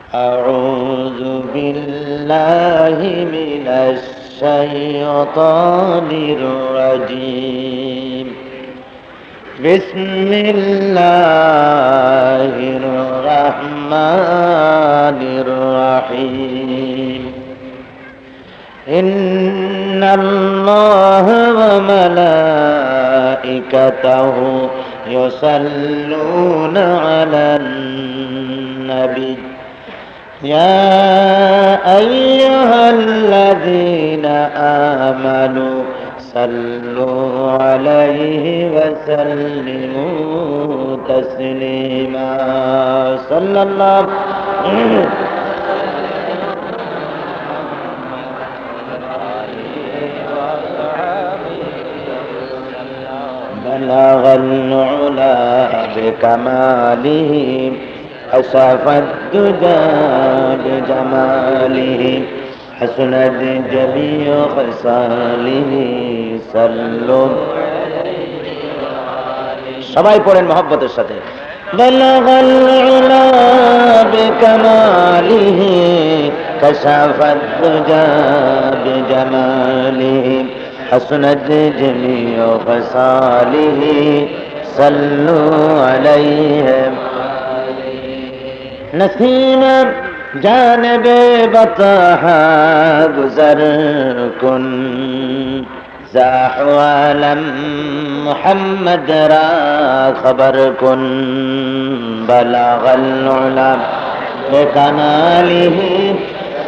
أعوذ بالله من الشيطان الرجيم بسم الله الرحمن الرحيم إن الله وملائكته يصلون على النبي يا أيها الذين آمنوا صلوا عليه وسلموا تسليما صلى الله بلغ العلا بكماله كشف الدجى بجماله حسنت جميع خصاله صلوا সবাই পড়েন মহব্বতের সাথে بلغ العلا بكماله كشف الدجى بجماله حسنت جميع خصاله صلوا عليه نسیم جانب بطحا گزر کن زاحوالم محمد را خبر کن بلغ العلا بکماله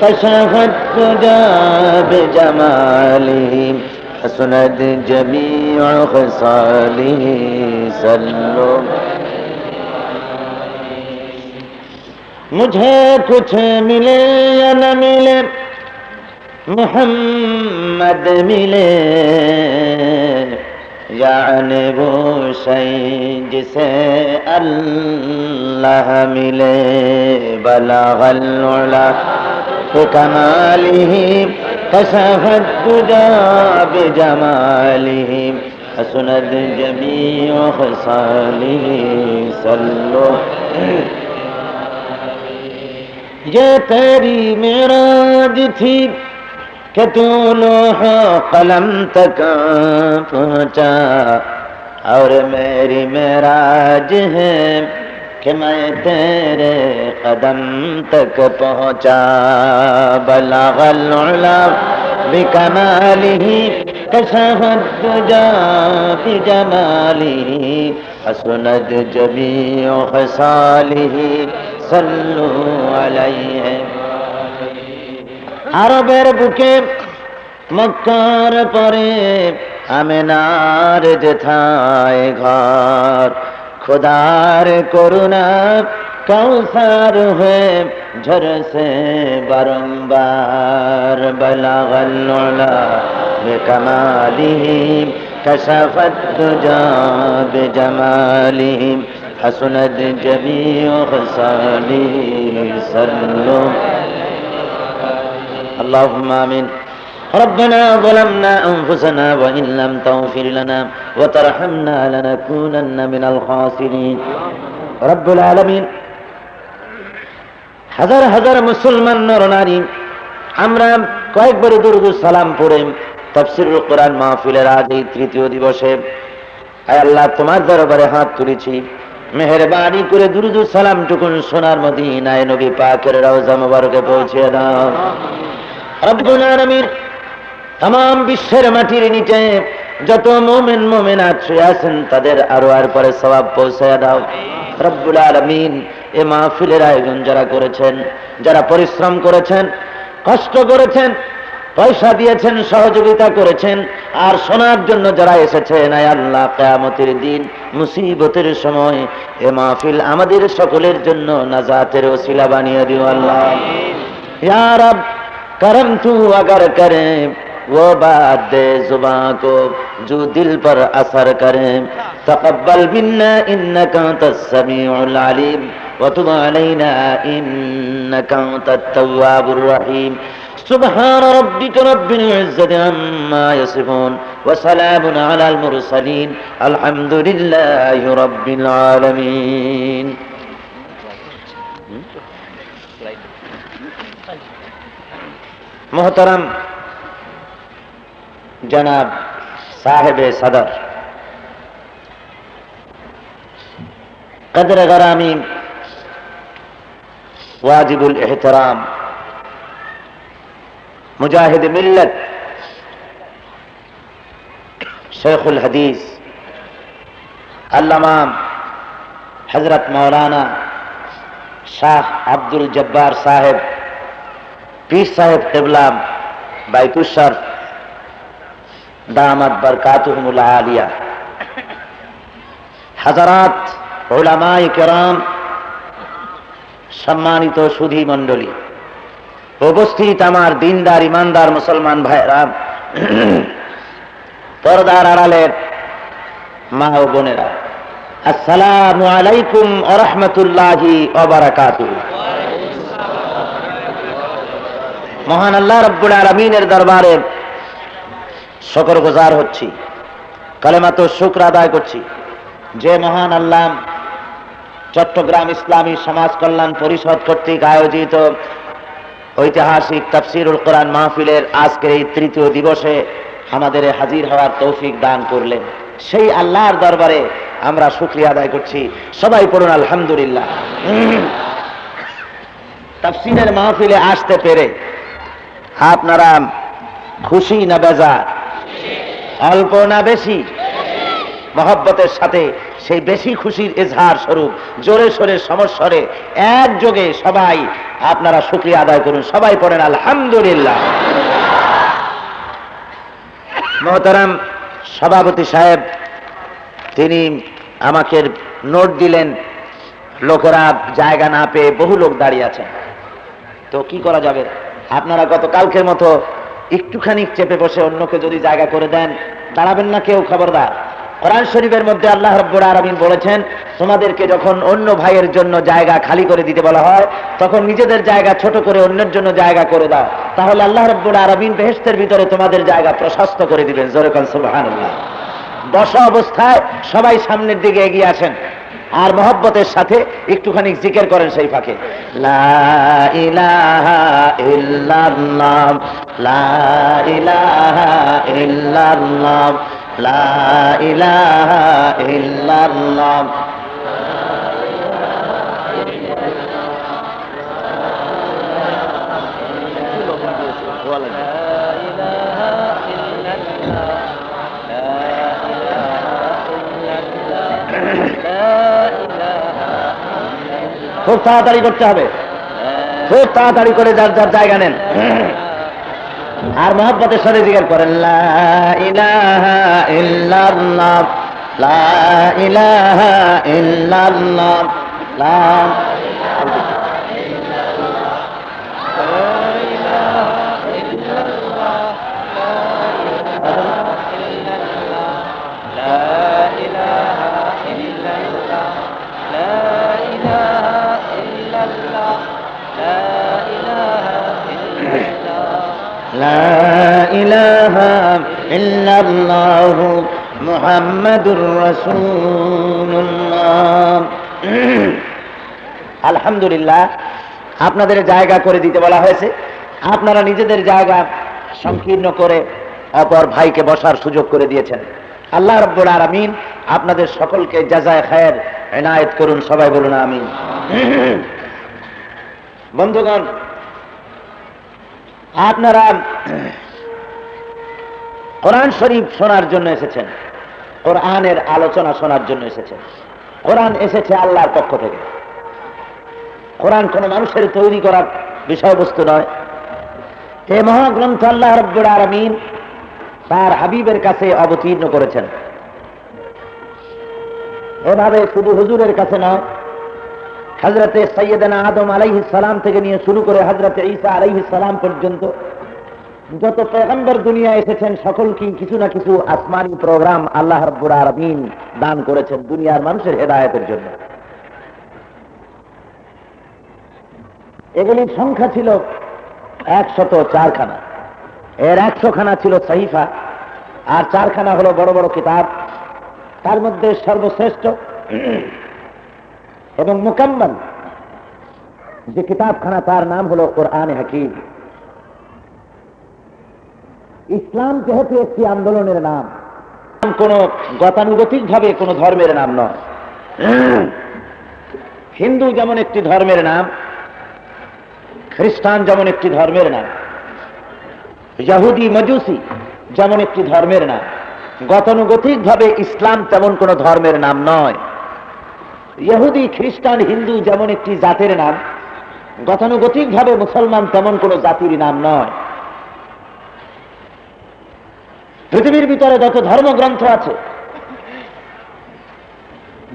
کشف الدجى بجماله حسنت جميع خصاله صلوا मुझे कुछ मिले या न मिले मोहम्मद मिले यानी वो शय जिसे अल्लाह मिले बलगल उला बिकमालिही कशफत दुजा बिजमालिही हसनत जमीउ खसालिही सल्लो ये तेरी मेराज थी कि तू लोह कलम तक पहुँचा और मेरी मेराज है कि मैं तेरे कदम तक पहुँचा बलगल उला बिकमालिही कशफत दुजा बिजमालिही हसनत जमीउ खसालिही सल्लु अलैहि আরবের বুকে মক্কার পরে আমিনার যেথায় ঘর খোদার করুণা কৌসার হয়ে ঝরসে বারংবার বলগল উলা বিকমালিহি কশফত দুজা বিজমালিহি حسنت جميع خصاله صلوا اللهم آمين ربنا ظلمنا أنفسنا وإن لم تغفر لنا وترحمنا لنكونن من الخاسرين رب العالمين হাজার হাজার মুসলমান নরনারী আমরা কয়েকবার দুরূদ সালাম পড়ে তাফসীরুল কোরআন মাহফিলের আজ এই তৃতীয় দিবসে আয় আল্লাহ তোমার দরবারে হাত তুলেছি মেহেরবানি করে দুরূদ সালাম টুকুন সোনার মদিনায় নবী পাকের রওজা মুবারকে পৌঁছে দাও রব্বুল আলামিন तमाम বিশ্বের মাটির নিচে যত মুমিন মুমিনাত শুয়ে আছেন তাদের আরওয়ার পরে সওয়াব পৌঁছায়া দাও রব্বুল আলামিন এই মাহফিলের আয়োজন যারা করেছেন যারা পরিশ্রম করেছেন কষ্ট করেছেন পয়সা দিয়েছেন সহযোগিতা করেছেন আর শোনার জন্য যারা এসেছেন আয় আল্লাহ কিয়ামতের দিন মুসিবতের সময় এই মাহফিল আমাদের সকলের জন্য নাজাতের ওসিলা বানিয়ে দিও আল্লাহ ইয়া রব करम तू अगर करे वो बात दे जुबां को जो दिल पर असर करे तकब्बल मिन्ना इन्नका तस्समीउल अलीम व तुब अलैना इन्नका तत्तव्वाबुर रहीम सुब्हान रब्बिका रब्बिल इज्जति अम्मा यसिफून व सलामुन अलल मुरसलीन अल्हम्दुलिल्लाहि रब्बिल आलमीन मोहतरम जनाब साहिब सदर कदर गरामी वाजिबुल एहतराम मुजाहिद मिल्लत शेखुल हदीस अल्लामा हजरत मौलाना शाह अब्दुल जब्बार साहेब पीर साहेब क़िबला बैतुशर्फ दामत बरकातुहुमुल आलिया, हजरात उलमाए किराम, सम्मानित सुधी मंडली, उपस्थित आमार दीनदार ईमानदार मुसलमान भाईरा, पर्दार आड़ालेर मा ओ बोनेरा, अस्सलामु आलाइकुम व रहमतुल्लाहि व बाराकातुहु। महान अल्लाह रब्बुल आलमीनेर दरबारे शुक्र गुजार होच्छी, कलेमात शुक्र आदाय करছি যে মহান আল্লাহ চট্টগ্রাম ইসলামী সমাজ কল্যাণ পরিষদ কর্তৃক আয়োজিত ঐতিহাসিক তাফসীরুল কোরআন মাহফিলের আজকের এই তৃতীয় দিবসে আমাদের হাজির হওয়ার তৌফিক দান করলেন। সেই আল্লাহর দরবারে আমরা শুকরিয়া আদায় করছি। সবাই পড়ুন আলহামদুলিল্লাহ। তাফসীরের মাহফিলে আসতে পেরে আপনারা খুশি না বেজার? অল্প না বেশি? মহব্বতের সাথে সেই বেশি খুশির ইজহার স্বরূপ জোরে সোরে সমস্বরে একযোগে সবাই আপনারা শুকরিয়া আদায় করুন। সবাই পড়েন আলহামদুলিল্লাহ। মোহতারাম সভাপতি সাহেব তিনি আমাকে নোট দিলেন, লোকেরা জায়গা না পেয়ে বহু লোক দাঁড়িয়ে আছেন, তো কি করা যাবে? আপনারা গতকালকের মতো একটুখানি চেপে বসে অন্যকে যদি জায়গা করে দেন, দাঁড়াবেন না কেউ, খবরদার। কোরআন শরীফের মধ্যে আল্লাহ রাব্বুল আলামিন বলেছেন, তোমাদেরকে যখন অন্য ভাইয়ের জন্য জায়গা খালি করে দিতে বলা হয়, তখন নিজেদের জায়গা ছোট করে অন্যের জন্য জায়গা করে দাও, তাহলে আল্লাহ রাব্বুল আলামিন বেহেশতের ভিতরে তোমাদের জায়গা প্রশস্ত করে দিবেন। জোরে কোন সুবহানাল্লাহ। বসা অবস্থায় সবাই সামনের দিকে এগিয়ে আসেন আর মহব্বতের সাথে একটুখানি জিকির করেন সেই ফাঁকে, লা ইলাহা ইল্লাল্লাহ, লা ইলাহা ইল্লাল্লাহ, লা ইলাহা ইল্লাল্লাহ। খুব তাড়াতাড়ি করতে হবে, খুব তাড়াতাড়ি করে যার যার জায়গা নেন আর মহব্বতের সাথে জিকির করেন, লা ইলাহা ইল্লাল্লাহ, লা ইলাহা ইল্লাল্লাহ, লা ইলাহা ইল্লাল্লাহ মুহাম্মাদুর রাসূলুল্লাহ। আলহামদুলিল্লাহ, আপনাদের জায়গা করে দিতে বলা হয়েছে, আপনারা নিজেদের জায়গা সংকীর্ণ করে অপর ভাইকে বসার সুযোগ করে দিয়েছেন। আল্লাহ রাব্বুল আলামিন আপনাদের সকলকে জাযায়ে খায়ের ইনায়েত করুন। সবাই বলুন আমিন। বন্ধুগণ, আপনারা কোরআন শরীফ শোনার জন্য এসেছেন, কোরআনের আলোচনা শোনার জন্য এসেছেন। কোরআন এসেছে আল্লাহর পক্ষ থেকে। কোরআন কোন মানুষের তৈরি করার বিষয়বস্তু নয়। এই মহাগ্রন্থ আল্লাহ রাব্বুল আলামিন তার হাবিবের কাছে অবতীর্ণ করেছেন। এভাবে শুধু হুজুরের কাছে নয়, হযরতে সাইয়্যিদানা আদম আলাইহিস সালাম থেকে নিয়ে শুরু করে হযরতে ঈসা আলাইহিস সালাম পর্যন্ত যত পয়গম্বর দুনিয়া এসেছেন, সকলকে কিছু না কিছু আসমানি প্রোগ্রাম আল্লাহ রাব্বুল আলামিন দান করেছেন দুনিয়ার মানুষের হেদায়েতের জন্য। এগুলির সংখ্যা ছিল 104 খানা। এর 100 খানা ছিল সহিফা, আর 4 খানা হলো বড় বড় কিতাব। তার মধ্যে সর্বশ্রেষ্ঠ এবং মুকাম্মাল যে কিতাবখানা তার নাম হলো কোরআনে হাকিম। ইসলাম যেহেতু একটি আন্দোলনের নাম, কোন গতানুগতিক ভাবে কোন ধর্মের নাম নয়। হিন্দু যেমন একটি ধর্মের নাম, খ্রিস্টান যেমন একটি ধর্মের নাম, ইহুদি মজুসি যেমন একটি ধর্মের নাম, গতানুগতিক ভাবে ইসলাম তেমন কোন ধর্মের নাম নয়। ইহুদি খ্রিস্টান হিন্দু যেমন একটি জাতের নাম, গতানুগতিক ভাবে মুসলমান তেমন কোন জাতির নাম নয়। পৃথিবীর ভিতরে যত ধর্মগ্রন্থ আছে,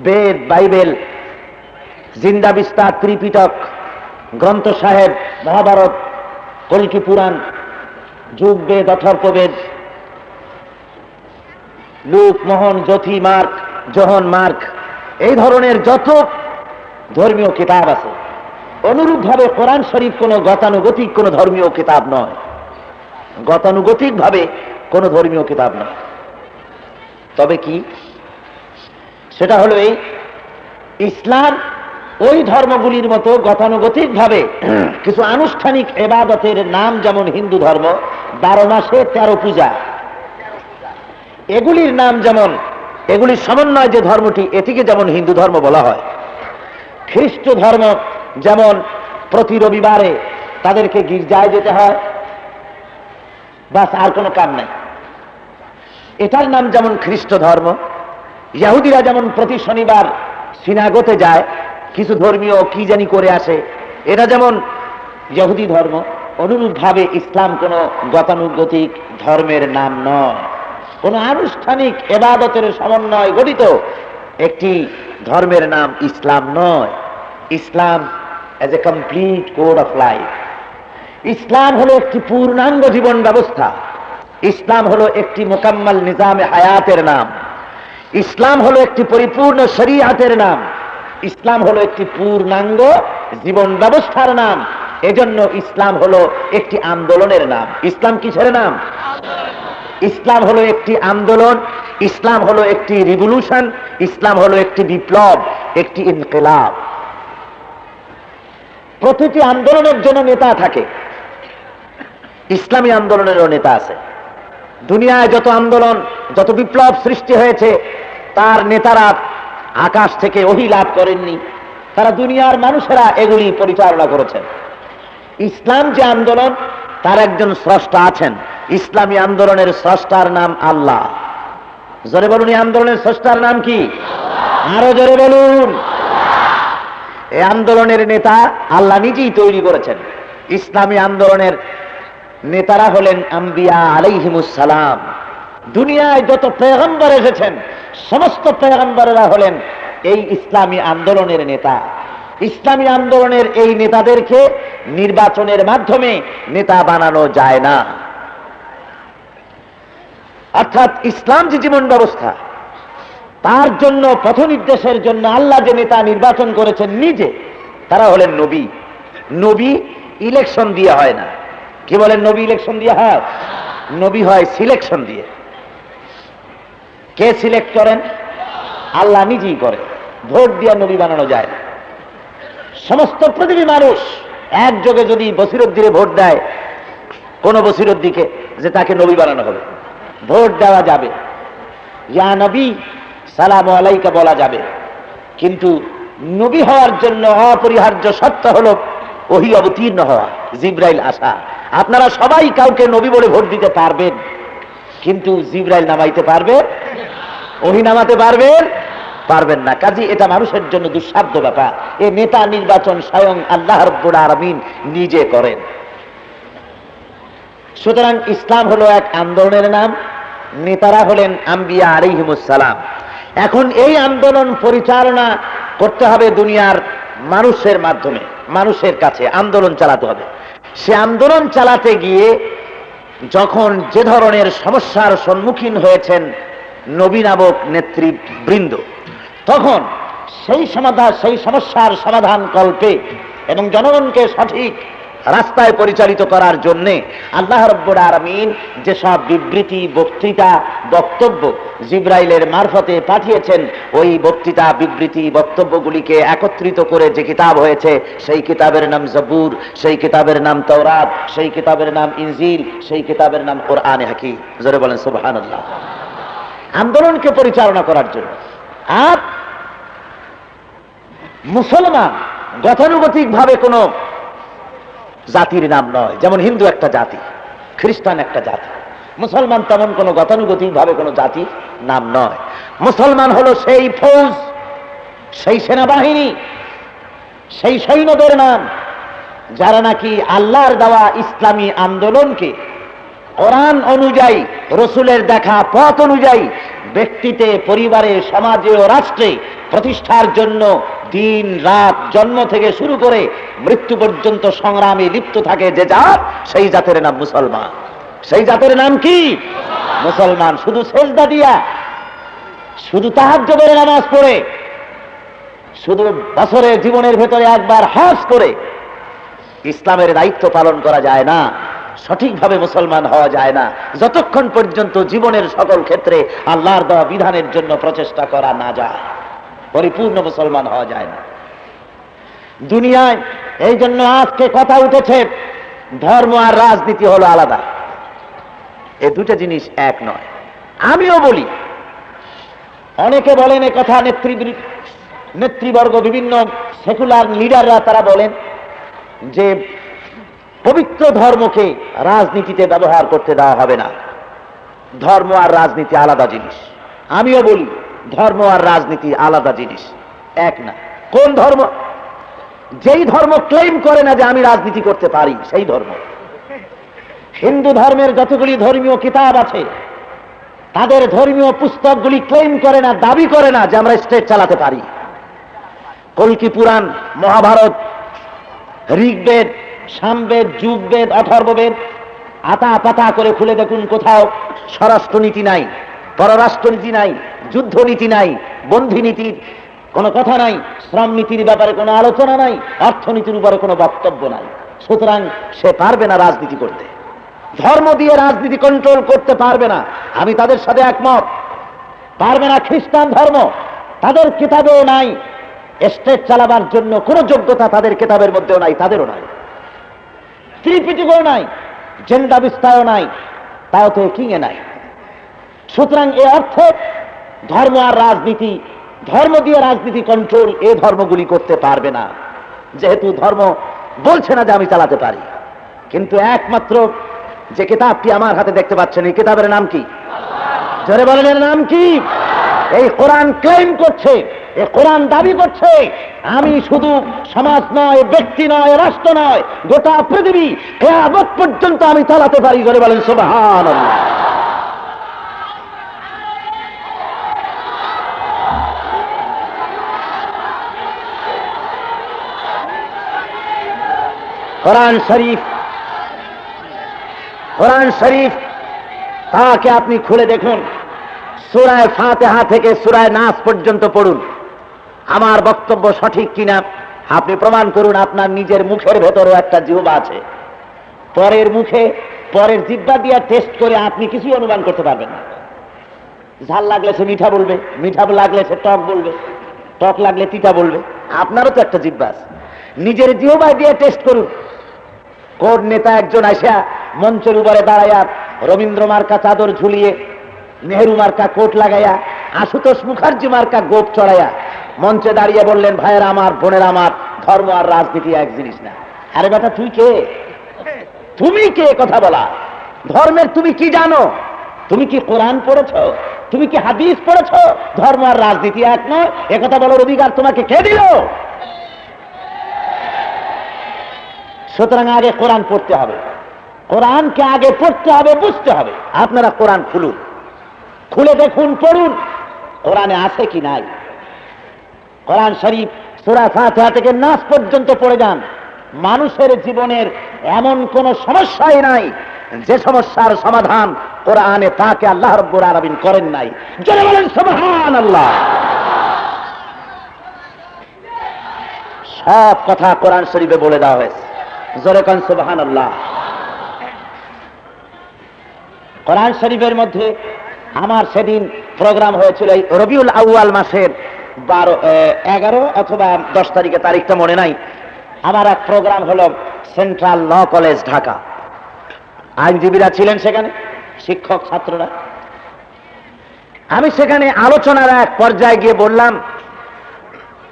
বেদ, বাইবেল, জিন্দা বিস্তার, ত্রিপিটক, গ্রন্থ সাহেব, মহাভারত, কল্কি পুরাণ, যুগ বেদ, অথর্ববেদ, লুক, মোহন, জ্যোতি, মার্ক, জোহন মার্ক, এই ধরনের যত ধর্মীয় কিতাব আছে, অনুরূপভাবে কোরআন শরীফ কোন গতানুগতিক কোন ধর্মীয় কিতাব নয়। গতানুগতিক ভাবে কোন ধর্মীয় কিতাব নয়। তবে কি? সেটা হলো এই, ইসলাম ওই ধর্মগুলির মতো গতানুগতিক ভাবে কিছু আনুষ্ঠানিক ইবাদতের নাম, যেমন হিন্দু ধর্ম 12 মাসে 13 পূজা, এগুলির নাম যেমন, এগুলির সমন্বয় যে ধর্মটি, এটিকে যেমন হিন্দু ধর্ম বলা হয়। খ্রিস্ট ধর্ম যেমন প্রতি রবিবারে তাদেরকে গির্জায় যেতে হয়, বাস, আর কোনো কাম নাই, এটার নাম যেমন খ্রিস্ট ধর্ম। ইহুদিরা যেমন প্রতি শনিবার সিনাগোতে যায়, কিছু ধর্মীয় কি জানি করে আসে, এটা যেমন ইহুদি ধর্ম। অনুরূপভাবে ইসলাম কোন গতানুগতিক ধর্মের নাম নয়, কোন আনুষ্ঠানিক ইবাদতের সমন্বয় গঠিত একটি ধর্মের নাম ইসলাম নয়। Islam as a complete code of life. Islam হলো একটি পূর্ণাঙ্গ জীবন ব্যবস্থা। ইসলাম হলো একটি মোকাম্মাল নিজামে হায়াতের নাম। ইসলাম হলো একটি পরিপূর্ণ শরীয়তের নাম। ইসলাম হলো একটি পূর্ণাঙ্গ জীবন ব্যবস্থার নাম। এজন্য ইসলাম হলো একটি আন্দোলনের নাম। ইসলাম কিসের নাম? ইসলাম হলো একটি আন্দোলন, ইসলাম হলো একটি রিভলিউশন, ইসলাম হলো একটি বিপ্লব, একটি ইনকিলাব। প্রতিটি আন্দোলনের জন্য নেতা থাকে, ইসলামী আন্দোলনেরও নেতা আছে। দুনিয়ায় যত আন্দোলন, যত বিপ্লব সৃষ্টি হয়েছে, তার নেতারা আকাশ থেকে ওহী লাভ করেননি, তারা দুনিয়ার মানুষেরা এগুলি পরিচালনা করেছেন। ইসলাম যে আন্দোলন, তার একজন স্রষ্টা আছেন। ইসলামী আন্দোলনের স্রষ্টার নাম আল্লাহ। জোরে বলুন, এই আন্দোলনের স্রষ্টার নাম কি? আরো জোরে বলুন। এই আন্দোলনের নেতা আল্লাহ নিজেই তৈরি করেছেন। ইসলামী আন্দোলনের নেতারা হলেন আম্বিয়া আলাইহিমুস সালাম। দুনিয়ায় যত পয়গম্বর এসেছেন, সমস্ত পয়গম্বরেরা হলেন এই ইসলামী আন্দোলনের নেতা। ইসলামী আন্দোলনের এই নেতাদেরকে নির্বাচনের মাধ্যমে নেতা বানানো যায় না। অর্থাৎ ইসলাম যে জীবন ব্যবস্থা, তার জন্য পথ নির্দেশের জন্য আল্লাহ যে নেতা নির্বাচন করেছেন নিজে, তারা হলেন নবী। নবী ইলেকশন দিয়ে হয় না। কি বলেন? নবী ইলেকশন দিয়ে হয়? নবী হয় সিলেকশন দিয়ে। কে সিলেক্ট করেন? আল্লাহ নিজেই করেন। ভোট দিয়ে নবী বানানো যায় না। সমস্ত পৃথিবী মানুষ একযোগে যদি বসিরউদ্দিনে ভোট দেয়, কোন বসিরউদ্দিকে, যে তাকে নবী বানানো হবে, ভোট দেওয়া যাবে, ইয়া নবী সালাম আলাইকা বলা যাবে। কিন্তু নবী হওয়ার জন্য অপরিহার্য শর্ত হলো ওহী অবতীর্ণ হওয়া, জিবরাইল আসা। আপনারা সবাই কাউকে নবী বলে ভোট দিতে পারবেন, কিন্তু জিবরাইল নামাইতে পারবে? ওহী নামাতে পারবেন? পারবেন না। কাজী এটা মানুষের জন্য দুঃসাধ্য ব্যাপার। এই নেতা নির্বাচন স্বয়ং আল্লাহ রাব্বুল আলামিন নিজে করেন। সুতরাং ইসলাম হলো এক আন্দোলনের নাম, নেতারা হলেন আম্বিয়া আলাইহিমুস সালাম। এখন এই আন্দোলন পরিচালনা করতে হবে দুনিয়ার মানুষের মাধ্যমে, মানুষের কাছে আন্দোলন চালাতে হবে। সে আন্দোলন চালাতে গিয়ে যখন যে ধরনের সমস্যার সম্মুখীন হয়েছেন নবী নামক নেতৃবৃন্দ, তখন সেই সমস্যার সমাধান কল্পে এবং জনগণকে সঠিক রাস্তায় পরিচালিত করার জন্যে আল্লাহ রাব্বুল আলামিন যেসব বিবৃতি, বক্তৃতা, বক্তব্য জিবরাইলের মারফতে পাঠিয়েছেন, ওই বক্তৃতা, বিবৃতি, বক্তব্যগুলিকে একত্রিত করে যে কিতাব হয়েছে, সেই কিতাবের নাম জবুর, সেই কিতাবের নাম তাওরাত, সেই কিতাবের নাম ইনজিল, সেই কিতাবের নাম কোরআনে হাকিম। জোরে বলেন সুবহানাল্লাহ। আন্দোলনকে পরিচালনা করার জন্য। আর মুসলমান গতানুগতিক ভাবে কোনো জাতির নাম নয়, যেমন হিন্দু একটা জাতি, খ্রিস্টান একটা জাতি। মুসলমান তেমন কোনো গতানুগতিক ভাবে কোনো জাতির নাম নয়। মুসলমান হলো সেই ফৌজ, সেই সেনাবাহিনী, সেই সৈন্যদের নাম যারা নাকি আল্লাহর দেওয়া ইসলামী আন্দোলনকে কোরআন অনুযায়ী, রসুলের দেখা পথ অনুযায়ী ব্যক্তিতে, পরিবারে, সমাজে ও রাষ্ট্রে প্রতিষ্ঠার জন্য দিন রাত, জন্ম থেকে শুরু করে মৃত্যু পর্যন্ত সংগ্রামে লিপ্ত থাকে যে জাত, সেই জাতের নাম মুসলমান। সেই জাতের নাম কি? মুসলমান। শুধু সেজদা দিয়া, শুধু তাহাজ্জুদের নামাজ পড়ে, শুধু বছরের জীবনের ভেতরে একবার হজ করে ইসলামের দায়িত্ব পালন করা যায় না, সঠিকভাবে মুসলমান হওয়া যায় না, যতক্ষণ পর্যন্ত জীবনের সকল ক্ষেত্রে আল্লাহর দেওয়া বিধানের জন্য প্রচেষ্টা করা না যায়, পরিপূর্ণ মুসলমান হওয়া যায় না দুনিয়ায়। এই জন্য আজকে কথা উঠেছে ধর্ম আর রাজনীতি হলো আলাদা, এই দুটো জিনিস এক নয়। আমিও বলি, অনেকে বলেন এ কথা, নেতৃবর্গ, বিভিন্ন সেকুলার লিডাররা তারা বলেন যে পবিত্র ধর্মকে রাজনীতিতে ব্যবহার করতে দেওয়া হবে না, ধর্ম আর রাজনীতি আলাদা জিনিস। আমিও বলি ধর্ম আর রাজনীতি আলাদা জিনিস, এক না। কোন ধর্ম? যেই ধর্ম ক্লেম করে না যে আমি রাজনীতি করতে পারি, সেই ধর্ম। হিন্দু ধর্মের যতগুলি ধর্মীয় কিতাব আছে, তাদের ধর্মীয় পুস্তকগুলি ক্লেম করে না, দাবি করে না যে আমরা স্টেট চালাতে পারি। কল্কি পুরাণ, মহাভারত, ঋগ্বেদ, সামবেদ, যুগবেদ, অথর্ববেদ, আতা পাতা করে খুলে দেখুন, কোথাও স্বরাষ্ট্রনীতি নাই, পররাষ্ট্রনীতি নাই, যুদ্ধনীতি নাই, বন্ধিনীতির কোনো কথা নাই, শ্রম নীতির ব্যাপারে কোনো আলোচনা নাই, অর্থনীতির উপরে কোনো বক্তব্য নাই। সুতরাং সে পারবে না রাজনীতি করতে, ধর্ম দিয়ে রাজনীতি কন্ট্রোল করতে পারবে না। আমি তাদের সাথে একমত, পারবে না। খ্রিস্টান ধর্ম, তাদের কিতাবেও নাই স্টেট চালাবার জন্য কোনো যোগ্যতা, তাদের কিতাবের মধ্যেও নাই, তাদেরও নাই। ত্রিপিটকও নাই, জেন্ডা বিস্তারও নাই, তাও তো কিংয়ে নাই। সুতরাং এ অর্থে ধর্ম আর রাজনীতি, ধর্ম দিয়ে রাজনীতি কন্ট্রোল, এ ধর্মগুলি করতে পারবে না, যেহেতু ধর্ম বলছে না যে আমি চালাতে পারি। কিন্তু একমাত্র যে কিতাবটি আমার হাতে দেখতে পাচ্ছেন, এই কিতাবের নাম কি? জোরে বলেন, এর নাম কি? এই কোরআন ক্লেম করছে, এই কোরআন দাবি করছে আমি শুধু সমাজ নয়, ব্যক্তি নয়, রাষ্ট্র নয়, গোটা পৃথিবী কিয়ামত পর্যন্ত আমি চালাতে পারি। জোরে বলেন সুবহানাল্লাহ। কোরআন শরীফ তাকে আপনি খুলে দেখুন, সূরা ফাতিহা থেকে সূরা নাস পর্যন্ত পড়ুন। আমার বক্তব্য সঠিক কিনা আপনি প্রমাণ করুন। আপনার নিজের মুখের ভেতরও একটা জিহ্বা আছে, পরের জিহ্বা দিয়ে টেস্ট করে আপনি কিছুই অনুমান করতে পারবেন না। ঝাল লাগলে সে মিঠা বলবে, মিঠা লাগলে সে টক বলবে, টক লাগলে তিতা বলবে। আপনারও তো একটা জিহ্বা আছে, নিজের জিহ্বা দিয়ে টেস্ট করুন। কোন নেতা একজন আসা মঞ্চের উপরে দাঁড়াইয়া রবীন্দ্র মার্কা চাদর ঝুলিয়ে, নেহেরু মার্কা কোট লাগাইয়া, আশুতোষ মুখার্জি মার্কা গোপ চড়াইয়া মঞ্চে দাঁড়িয়ে বললেন, ভাইয়ের আমার, বোনের আমার, ধর্ম আর রাজনীতি এক জিনিস না। আরে বেটা, তুই কে? তুমি কে কথা বলা? ধর্মের তুমি কি জানো? তুমি কি কোরআন পড়েছ? তুমি কি হাদিস পড়েছ? ধর্ম আর রাজনীতি এক নয়, একথা বলার অধিকার তোমাকে কে দিল? সুতরাং আগে কোরআন পড়তে হবে, কোরআনকে আগে পড়তে হবে, বুঝতে হবে। আপনারা কোরআন খুলুন, খুলে দেখুন, পড়ুন কোরআনে আছে কি নাই। কোরআন শরীফ সূরা ফাতিহা থেকে নাস পর্যন্ত পড়ে যান। মানুষের জীবনের এমন কোন সমস্যাই নাই যে সমস্যার সমাধান কোরআনে তাকে আল্লাহ রাব্বুল আলামিন করেন নাই। জোরে বলেন সুবহানাল্লাহ। সব কথা কোরআন শরীফে বলে দেওয়া হয়েছে। জোরে কান সুবহানাল্লাহ। কোরআন শরীফের মধ্যে আমার সেদিন প্রোগ্রাম হয়েছিল এই রবিউল আউয়াল মাসের 11 অথবা 10 তারিখে, তারিখটা মনে নাই। আমার এক প্রোগ্রাম হলো সেন্ট্রাল ল কলেজ ঢাকা। আইনজীবীরা ছিলেন সেখানে, শিক্ষক ছাত্ররা। আমি সেখানে আলোচনার এক পর্যায়ে গিয়ে বললাম,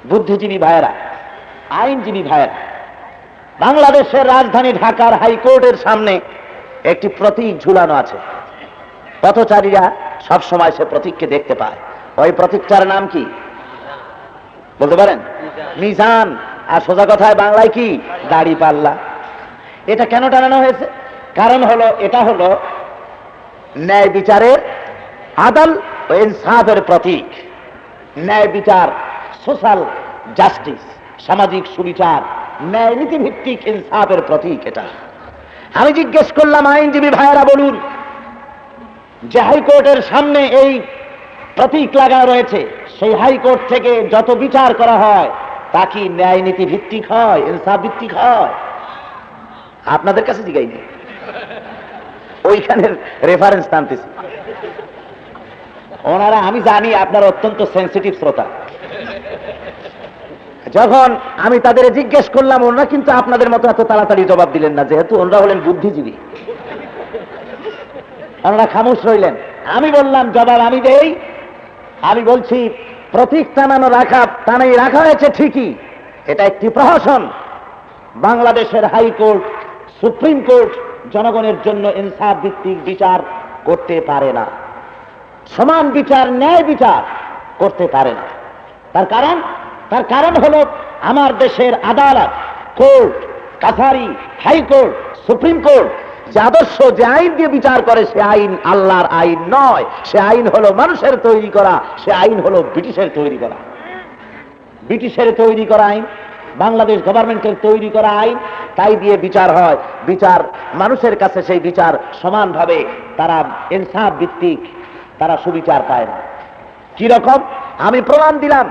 বুদ্ধিজীবী ভাইয়েরা, আইনজীবী ভাইয়েরা, বাংলাদেশের রাজধানী ঢাকার হাইকোর্টের সামনে একটি প্রতীক ঝুলানো আছে। পথচারীরা সবসময় সে প্রতীককে দেখতে পায়। ওই প্রতীকটার নাম কি বলতে পারেন? মিজান। আর সোজা কথায় বাংলায় কি? দাড়িপাল্লা। এটা কেন টানানো হয়েছে? কারণ হলো, এটা হলো ন্যায় বিচারের, আদাল ও ইনসাফের প্রতীক। ন্যায় বিচার, সোশ্যাল জাস্টিস, সামাজিক সুবিচার, ন্যায় নীতি ভিত্তিক ইনসাফের প্রতীক এটা। আমি জিজ্ঞেস করলাম, আইনজীবী ভাইয়েরা বলুন, যে হাইকোর্টের সামনে এই প্রতীক লাগানো রয়েছে, সেই হাইকোর্ট থেকে যত বিচার করা হয় তা কি ন্যায় নীতি ভিত্তিক হয়, ইনসাফ ভিত্তিক হয়? আপনাদের কাছে জিজ্ঞাসা, ওইখানের রেফারেন্স টানতেছি। ওনারা, আমি জানি আপনারা অত্যন্ত সেন্সিটিভ শ্রোতা। যখন আমি তাদের জিজ্ঞেস করলাম, ওনারা কিন্তু আপনাদের মতো এত তাড়াতাড়ি জবাব দিলেন না, যেহেতু ওনারা হলেন বুদ্ধিজীবী। ওনারা খামোশ রইলেন। আমি বললাম, জবাব আমি দেই। আমি বলছি, প্রতীক টানাই রাখা হয়েছে ঠিকই, এটা একটি প্রহসন। বাংলাদেশের হাইকোর্ট, সুপ্রিম কোর্ট জনগণের জন্য ইনসাফ ভিত্তিক বিচার করতে পারে না, সমান বিচার, ন্যায় বিচার করতে পারে না। তার কারণ হলো, আমার দেশের আদালত, কোর্ট, কাছারি, হাইকোর্ট, সুপ্রিম কোর্ট যে আদর্শ, যে আইন দিয়ে বিচার করে, সে আইন আল্লাহর আইন নয়। সে আইন হলো মানুষের তৈরি করা, সে আইন হলো ব্রিটিশের তৈরি করা। ব্রিটিশের তৈরি করা আইন, বাংলাদেশ গভর্নমেন্টের তৈরি করা আইন, তাই দিয়ে বিচার হয়। বিচার মানুষের কাছে, সেই বিচার সমানভাবে তারা ইনসাফ ভিত্তিক, তারা সুবিচার পায় না। কি রকম? আমি প্রমাণ দিলাম,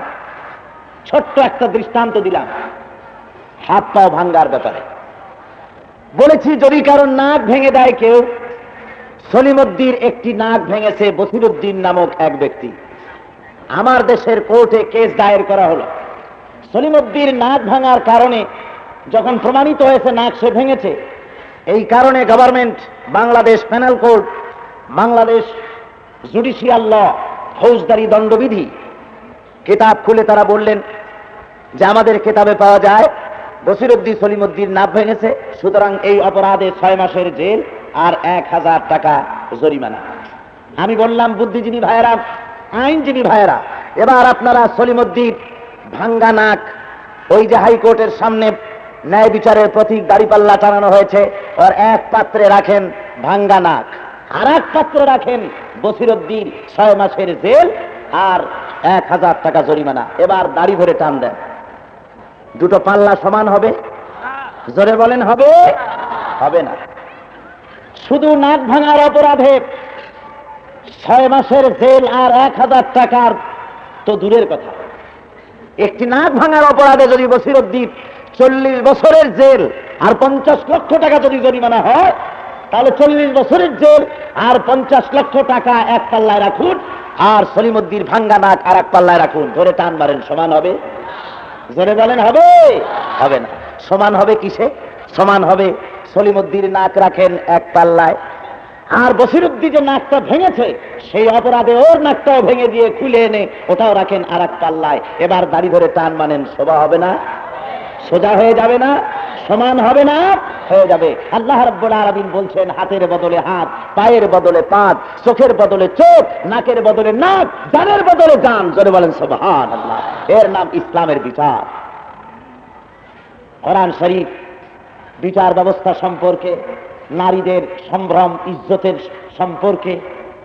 ছোট্ট একটা দৃষ্টান্ত দিলাম হাত পা ভাঙ্গার ব্যাপারে। বলেছি, যদি কারণ নাক ভেঙে দেয় কেউ, সলিমউদ্দির একটি নাক ভেঙেছে বসিরউদ্দিন নামক এক ব্যক্তি। আমার দেশের কোর্টে কেস দায়ের করা হলো। সলিমউদ্দির নাক ভাঙার কারণে যখন প্রমাণিত হয়েছে নাক সে ভেঙেছে, এই কারণে government, Bangladesh penal code, Bangladesh judicial law, ফৌজদারি দণ্ডবিধি কিতাব খুলে তারা বললেন যে আমাদের কিতাবে পাওয়া যায় বসিরউদ্দিন সলিমউদ্দিন নাক ভেঙেছে, সুতরাং এই অপরাধে 6 মাসের জেল আর 1000 টাকা জরিমানা। আমি বললাম, বুদ্ধিজীবী ভাইয়েরা, আইনজীবী ভাইয়েরা, এবার আপনারা সলিমউদ্দিন ভাঙ্গা নাক, ওই যে হাইকোর্টের সামনে ন্যায় বিচারের প্রতীক দাড়িপাল্লা টানানো হয়েছে, আর এক পাত্রে রাখেন ভাঙ্গা নাক, আর এক পাত্রে রাখেন বসিরউদ্দিন 6 মাসের জেল আর 1000 টাকা জরিমানা। এবার দাড়ি ধরে টান দেন, দুটো পাল্লা সমান হবে? জোরে বলেন, হবে? হবে না। শুধু নাক ভাঙার অপরাধে 6 মাসের জেল আর 1000 টাকার তো দূরের কথা, একটি নাক ভাঙার অপরাধে যদি বসিরউদ্দিন 40 বছরের জেল আর 50 লক্ষ টাকা যদি জরিমানা হয়, তাহলে 40 বছরের জেল আর 50 লক্ষ টাকা এক পাল্লায় রাখুন, আর সলিমউদ্দিন ভাঙ্গা নাক আর এক পাল্লায় রাখুন, ধরে টান মারেন, সমান হবে? জোরে বলেন, হবে? হবে না। সমান হবে কিসে? সমান হবে, সলিমউদ্দিন নাক রাখেন এক পাল্লায়, আর বসিরউদ্দিন যে নাকটা ভেঙেছে সেই অপরাধে ওর নাকটাও ভেঙে দিয়ে খুলে এনে ওটাও রাখেন আর এক পাল্লায়। এবার দাড়ি ধরে টান মানেন, শোভা হবে না? সোজা হয়ে যাবে না? সমান হবে না? হয়ে যাবে। আল্লাহ রাব্বুল আলামিন বলছেন, হাতের বদলে হাত, পায়ের বদলে পা, চোখের বদলে চোখ, নাকের বদলে নাক, জানের বদলে জান। জোরে বলেন সুবহানাল্লাহ। এর নাম ইসলামের বিচার। কোরআন শরীফ বিচার ব্যবস্থা সম্পর্কে, নারীদের সম্ভ্রম ইজ্জতের সম্পর্কে,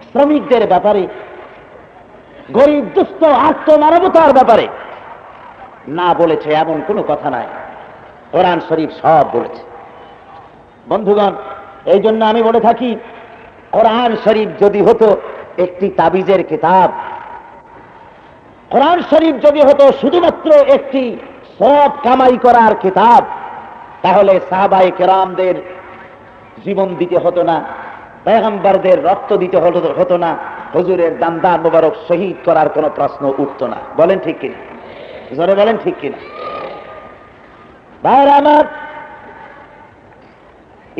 শ্রমিকদের ব্যাপারে, গরিব দুস্থ আত্মমানবতার ব্যাপারে না বলেছে এমন কোনো কথা নাই। কোরআন শরীফ সব বলেছে। বন্ধুগণ, এই জন্য আমি বলে থাকি, কোরআন শরীফ যদি হতো একটি তাবিজের কিতাব, কোরআন শরীফ যদি হতো শুধুমাত্র একটি সওয়াব কামাই করার কিতাব, তাহলে সাহাবায়ে কেরামদের জীবন দিতে হতো না, পয়গম্বরদের রক্ত দিতে হতো না, হুজুরের দান্দান মোবারক শহীদ করার কোনো প্রশ্ন উঠতো না। বলেন ঠিক কিনা? জোরে বলেন ঠিক কিনা? ভাইরা আমার,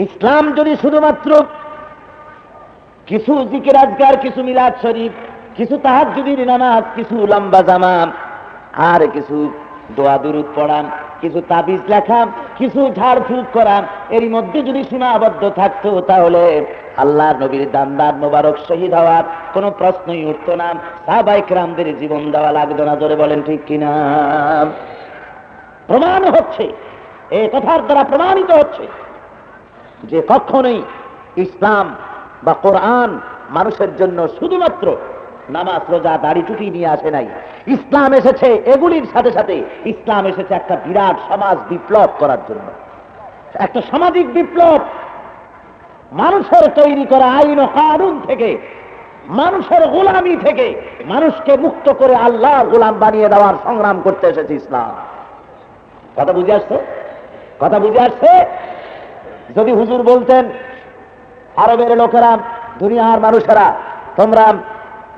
ইসলাম যদি শুধুমাত্র কিছু জিকির আজকার, কিছু মিলাদ শরীফ, কিছু তাহাজ্জুদের নামাজ, কিছু লম্বা জামাম, আর কিছু দোয়া দুরুদ পড়ান, কিছু তাবিজ লেখা, কিছু ঝাড়ফুঁক করান, এরই মধ্যে যদি সীমাবদ্ধ থাকতো, তাহলে আল্লাহর নবীর দান্দান মোবারক শহীদ হওয়ার কোনো প্রশ্নই উঠতো না, সাহাবায়ে কেরামদের জীবন দেওয়া লাগতো না। জোরে বলেন ঠিক কিনা? প্রমাণ হচ্ছে, এই কথার দ্বারা প্রমাণিত হচ্ছে যে কখনোই ইসলাম বা কোরআন মানুষের জন্য শুধুমাত্র নামাজ, রোজা, দাড়ি টুপি নিয়ে আসে নাই। ইসলাম এসেছে এগুলির সাথে সাথে, ইসলাম এসেছে একটা বিরাট সমাজ বিপ্লব করার জন্য, একটা সামাজিক বিপ্লব। মানুষের তৈরি করা আইন ও কানুন থেকে, মানুষের গোলামি থেকে মানুষকে মুক্ত করে আল্লাহর গোলাম বানিয়ে দেওয়ার সংগ্রাম করতে এসেছে ইসলাম। কথা বুঝে আসছে? কথা বুঝে আসছে? যদি হুজুর বলতেন, আরবের লোকেরা, দুনিয়ার মানুষেরা, তোমরা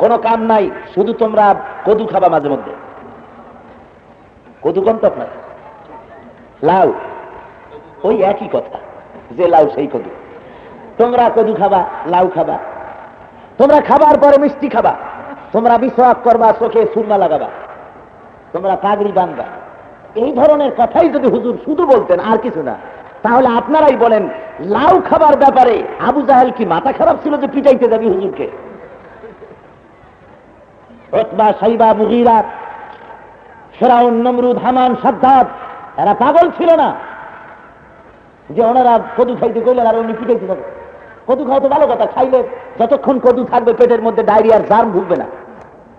কোনো কাম নাই, শুধু তোমরা কদু খাবা মাঝে মধ্যে, কদু কম তো আপনার, লাউ, ওই একই কথা, যে লাউ সেই কদু, তোমরা কদু খাবা, লাউ খাবা, তোমরা খাবার পরে মিষ্টি খাবা, তোমরা মিসওয়াক করবা, চোখে সুরমা লাগাবা, তোমরা পাগড়ি বাঁধবা, এই ধরনের কথাই যদি হুজুর শুধু বলতেন, আর কিছু না, তাহলে আপনারাই বলেন, লাউ খাবার ব্যাপারে আবু জাহেল কি মাথা খারাপ ছিল যে পিটাইতে যাবি হুজুরকে? উতবা, সাইবা, মুগীরা, ফিরআউন, নমরুদ, হামান, সাদ্দাত, এরা পাগল ছিল না যে ওনারা কদু খাইতে কইলেন আর উনি পিটাইতে যাবে? কদু খাওয়া তো ভালো কথা, খাইলে যতক্ষণ কদু থাকবে পেটের মধ্যে ডায়রিয়ার জার্ম ঢুকবে না।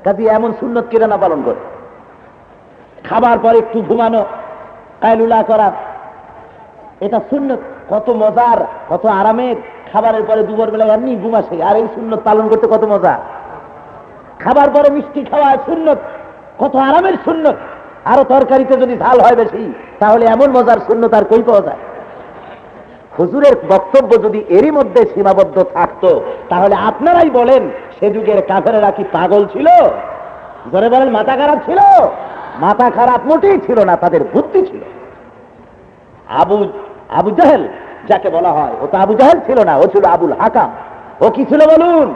কাজে এমন সুন্নত কেরা না পালন করে? খাবার পর একটু ঘুমানো, কায়লুলা করা, এটা সুন্নত। কত মজার, কত আরামের। খাবারের পরে দুপুর বেলা এমনি ঘুম আসে, আর এই সুন্নত পালন করতে কত মজা। খাবার পরে মিষ্টি খাওয়া সুন্নত, কত আরামের সুন্নত। আরো তরকারিতে যদি ঝাল হয় বেশি, তাহলে এমন মজার সুন্নত আর কই পাওয়া যায়? হুজুরের বক্তব্য যদি এরই মধ্যে সীমাবদ্ধ থাকতো, তাহলে আপনারাই বলেন, সে যুগের কাফেরেরা কি পাগল ছিল? জোরে বলেন, মাথা খারাপ ছিল? মাথা খারাপ মোটেই ছিল না, তাদের বুদ্ধি ছিল। আবু জাহেল যাকে বলা হয়, ও তো আবু জাহেল ছিল না, ও ছিল আবুল হাকাম। ও কি ছিল বলুন?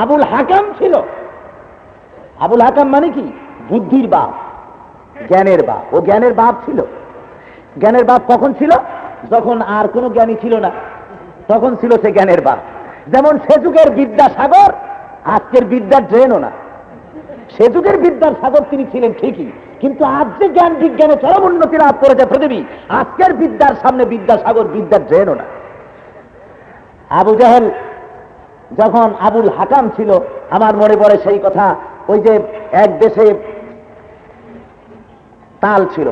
আবুল হাকাম ছিল। আবুল হাকাম মানে কি? বুদ্ধির বাপ, জ্ঞানের বাপ। ও জ্ঞানের বাপ ছিল। জ্ঞানের বাপ কখন ছিল? যখন আর কোনো জ্ঞানী ছিল না, তখন ছিল সে জ্ঞানের বাপ। যেমন সে যুগের বিদ্যাসাগর আজকের বিদ্যার ড্রেনও না। সে যুগের বিদ্যার সাগর তিনি ছিলেন ঠিকই, কিন্তু আজ যে জ্ঞান বিজ্ঞানে চরম উন্নতি লাভ করেছে পৃথিবী, আজকের বিদ্যার সামনে বিদ্যাসাগর বিদ্যার ড্রেনও না। আবু জাহেল যখন আবুল হাকাম ছিল, আমার মনে পড়ে সেই কথা, ওই যে এক দেশে তাল ছিল,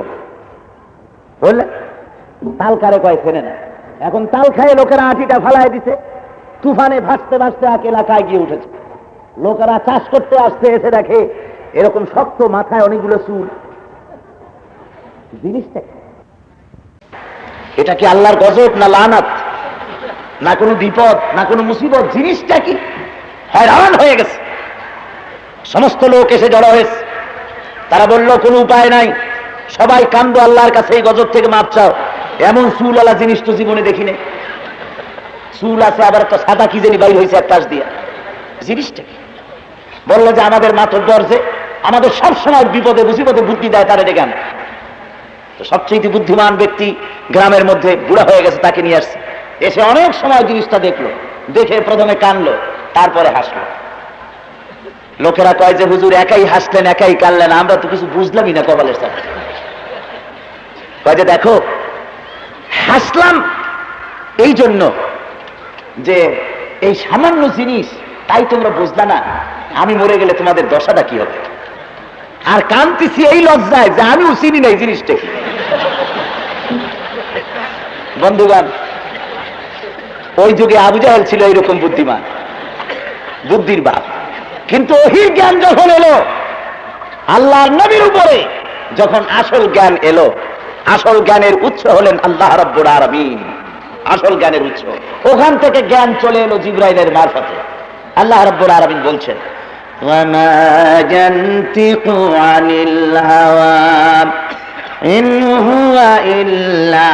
বললে তাল কারে কয় চেনে না। এখন তাল খায় লোকেরা আটিটা ফালায় দিছে, তুফানে ভাসতে ভাসতে এক এলাকায় গিয়ে উঠেছে। লোকেরা চাষ করতে আসতে এসে দেখে এরকম শক্ত, মাথায় অনেকগুলো চুল। জিনিসটা এটা কি আল্লাহর গজব না লানাত, না কোনো বিপদ, না কোনো মুসিবত? জিনিসটা কি? হয়রান হয়ে গেছে। সমস্ত লোক এসে জড়ো হয়েছে। তারা বলল, কোনো উপায় নাই, সবাই কান্দো আল্লাহর কাছে, এই গজব থেকে মাপ চাও। এমন চুলওয়ালা জিনিস তো জীবনে দেখিনি। চুল আছে, আবার একটা সাদা কি জানি বাইর হয়েছে এক পাশ দিয়ে। জিনিসটা কি? বললো যে আমাদের মাতব্বর যে আমাদের সবসময় বিপদে মুসিবতে বুদ্ধি দেয়, তারা ডেকে আনে। তো সবচেয়ে বুদ্ধিমান ব্যক্তি গ্রামের মধ্যে বুড়া হয়ে গেছে, তাকে নিয়ে আসছে। এসে অনেক সময় জিনিসটা দেখলো, দেখে প্রথমে কানলো, তারপরে হাসলো। লোকেরা কয় যে হুজুর একাই হাসলেন, একাই কানলেন, আমরা তো কিছু বুঝলামই না কপালের সাথে। কয় যে দেখো, হাসলাম এই জন্য যে এই সামান্য জিনিস, তাই তোমরা বুঝলা না আমি মরে গেলে তোমাদের দশাটা কি হবে। আর কান্তিছি এই লজ্জায় যে আমিও চিনি না এই জিনিসটা কি। বন্ধুগণ, ওই যুগে আবু জাহেল ছিল এইরকম বুদ্ধিমান, বুদ্ধির বাপ। কিন্তু ওহির জ্ঞান যখন এলো, আল্লাহর নবীর উপরে যখন আসল জ্ঞান এলো, আসল জ্ঞানের উৎস হলেন আল্লাহ রাব্বুল আলামিন। আসল জ্ঞানের উৎস, ওখান থেকে জ্ঞান চলে এলো জিবরাইলের মারফতে। আল্লাহ রাব্বুল আলামিন বলছেন, ওয়ামা ইয়ানতিকু আনিল হাওয়া ইন হুয়া ইল্লা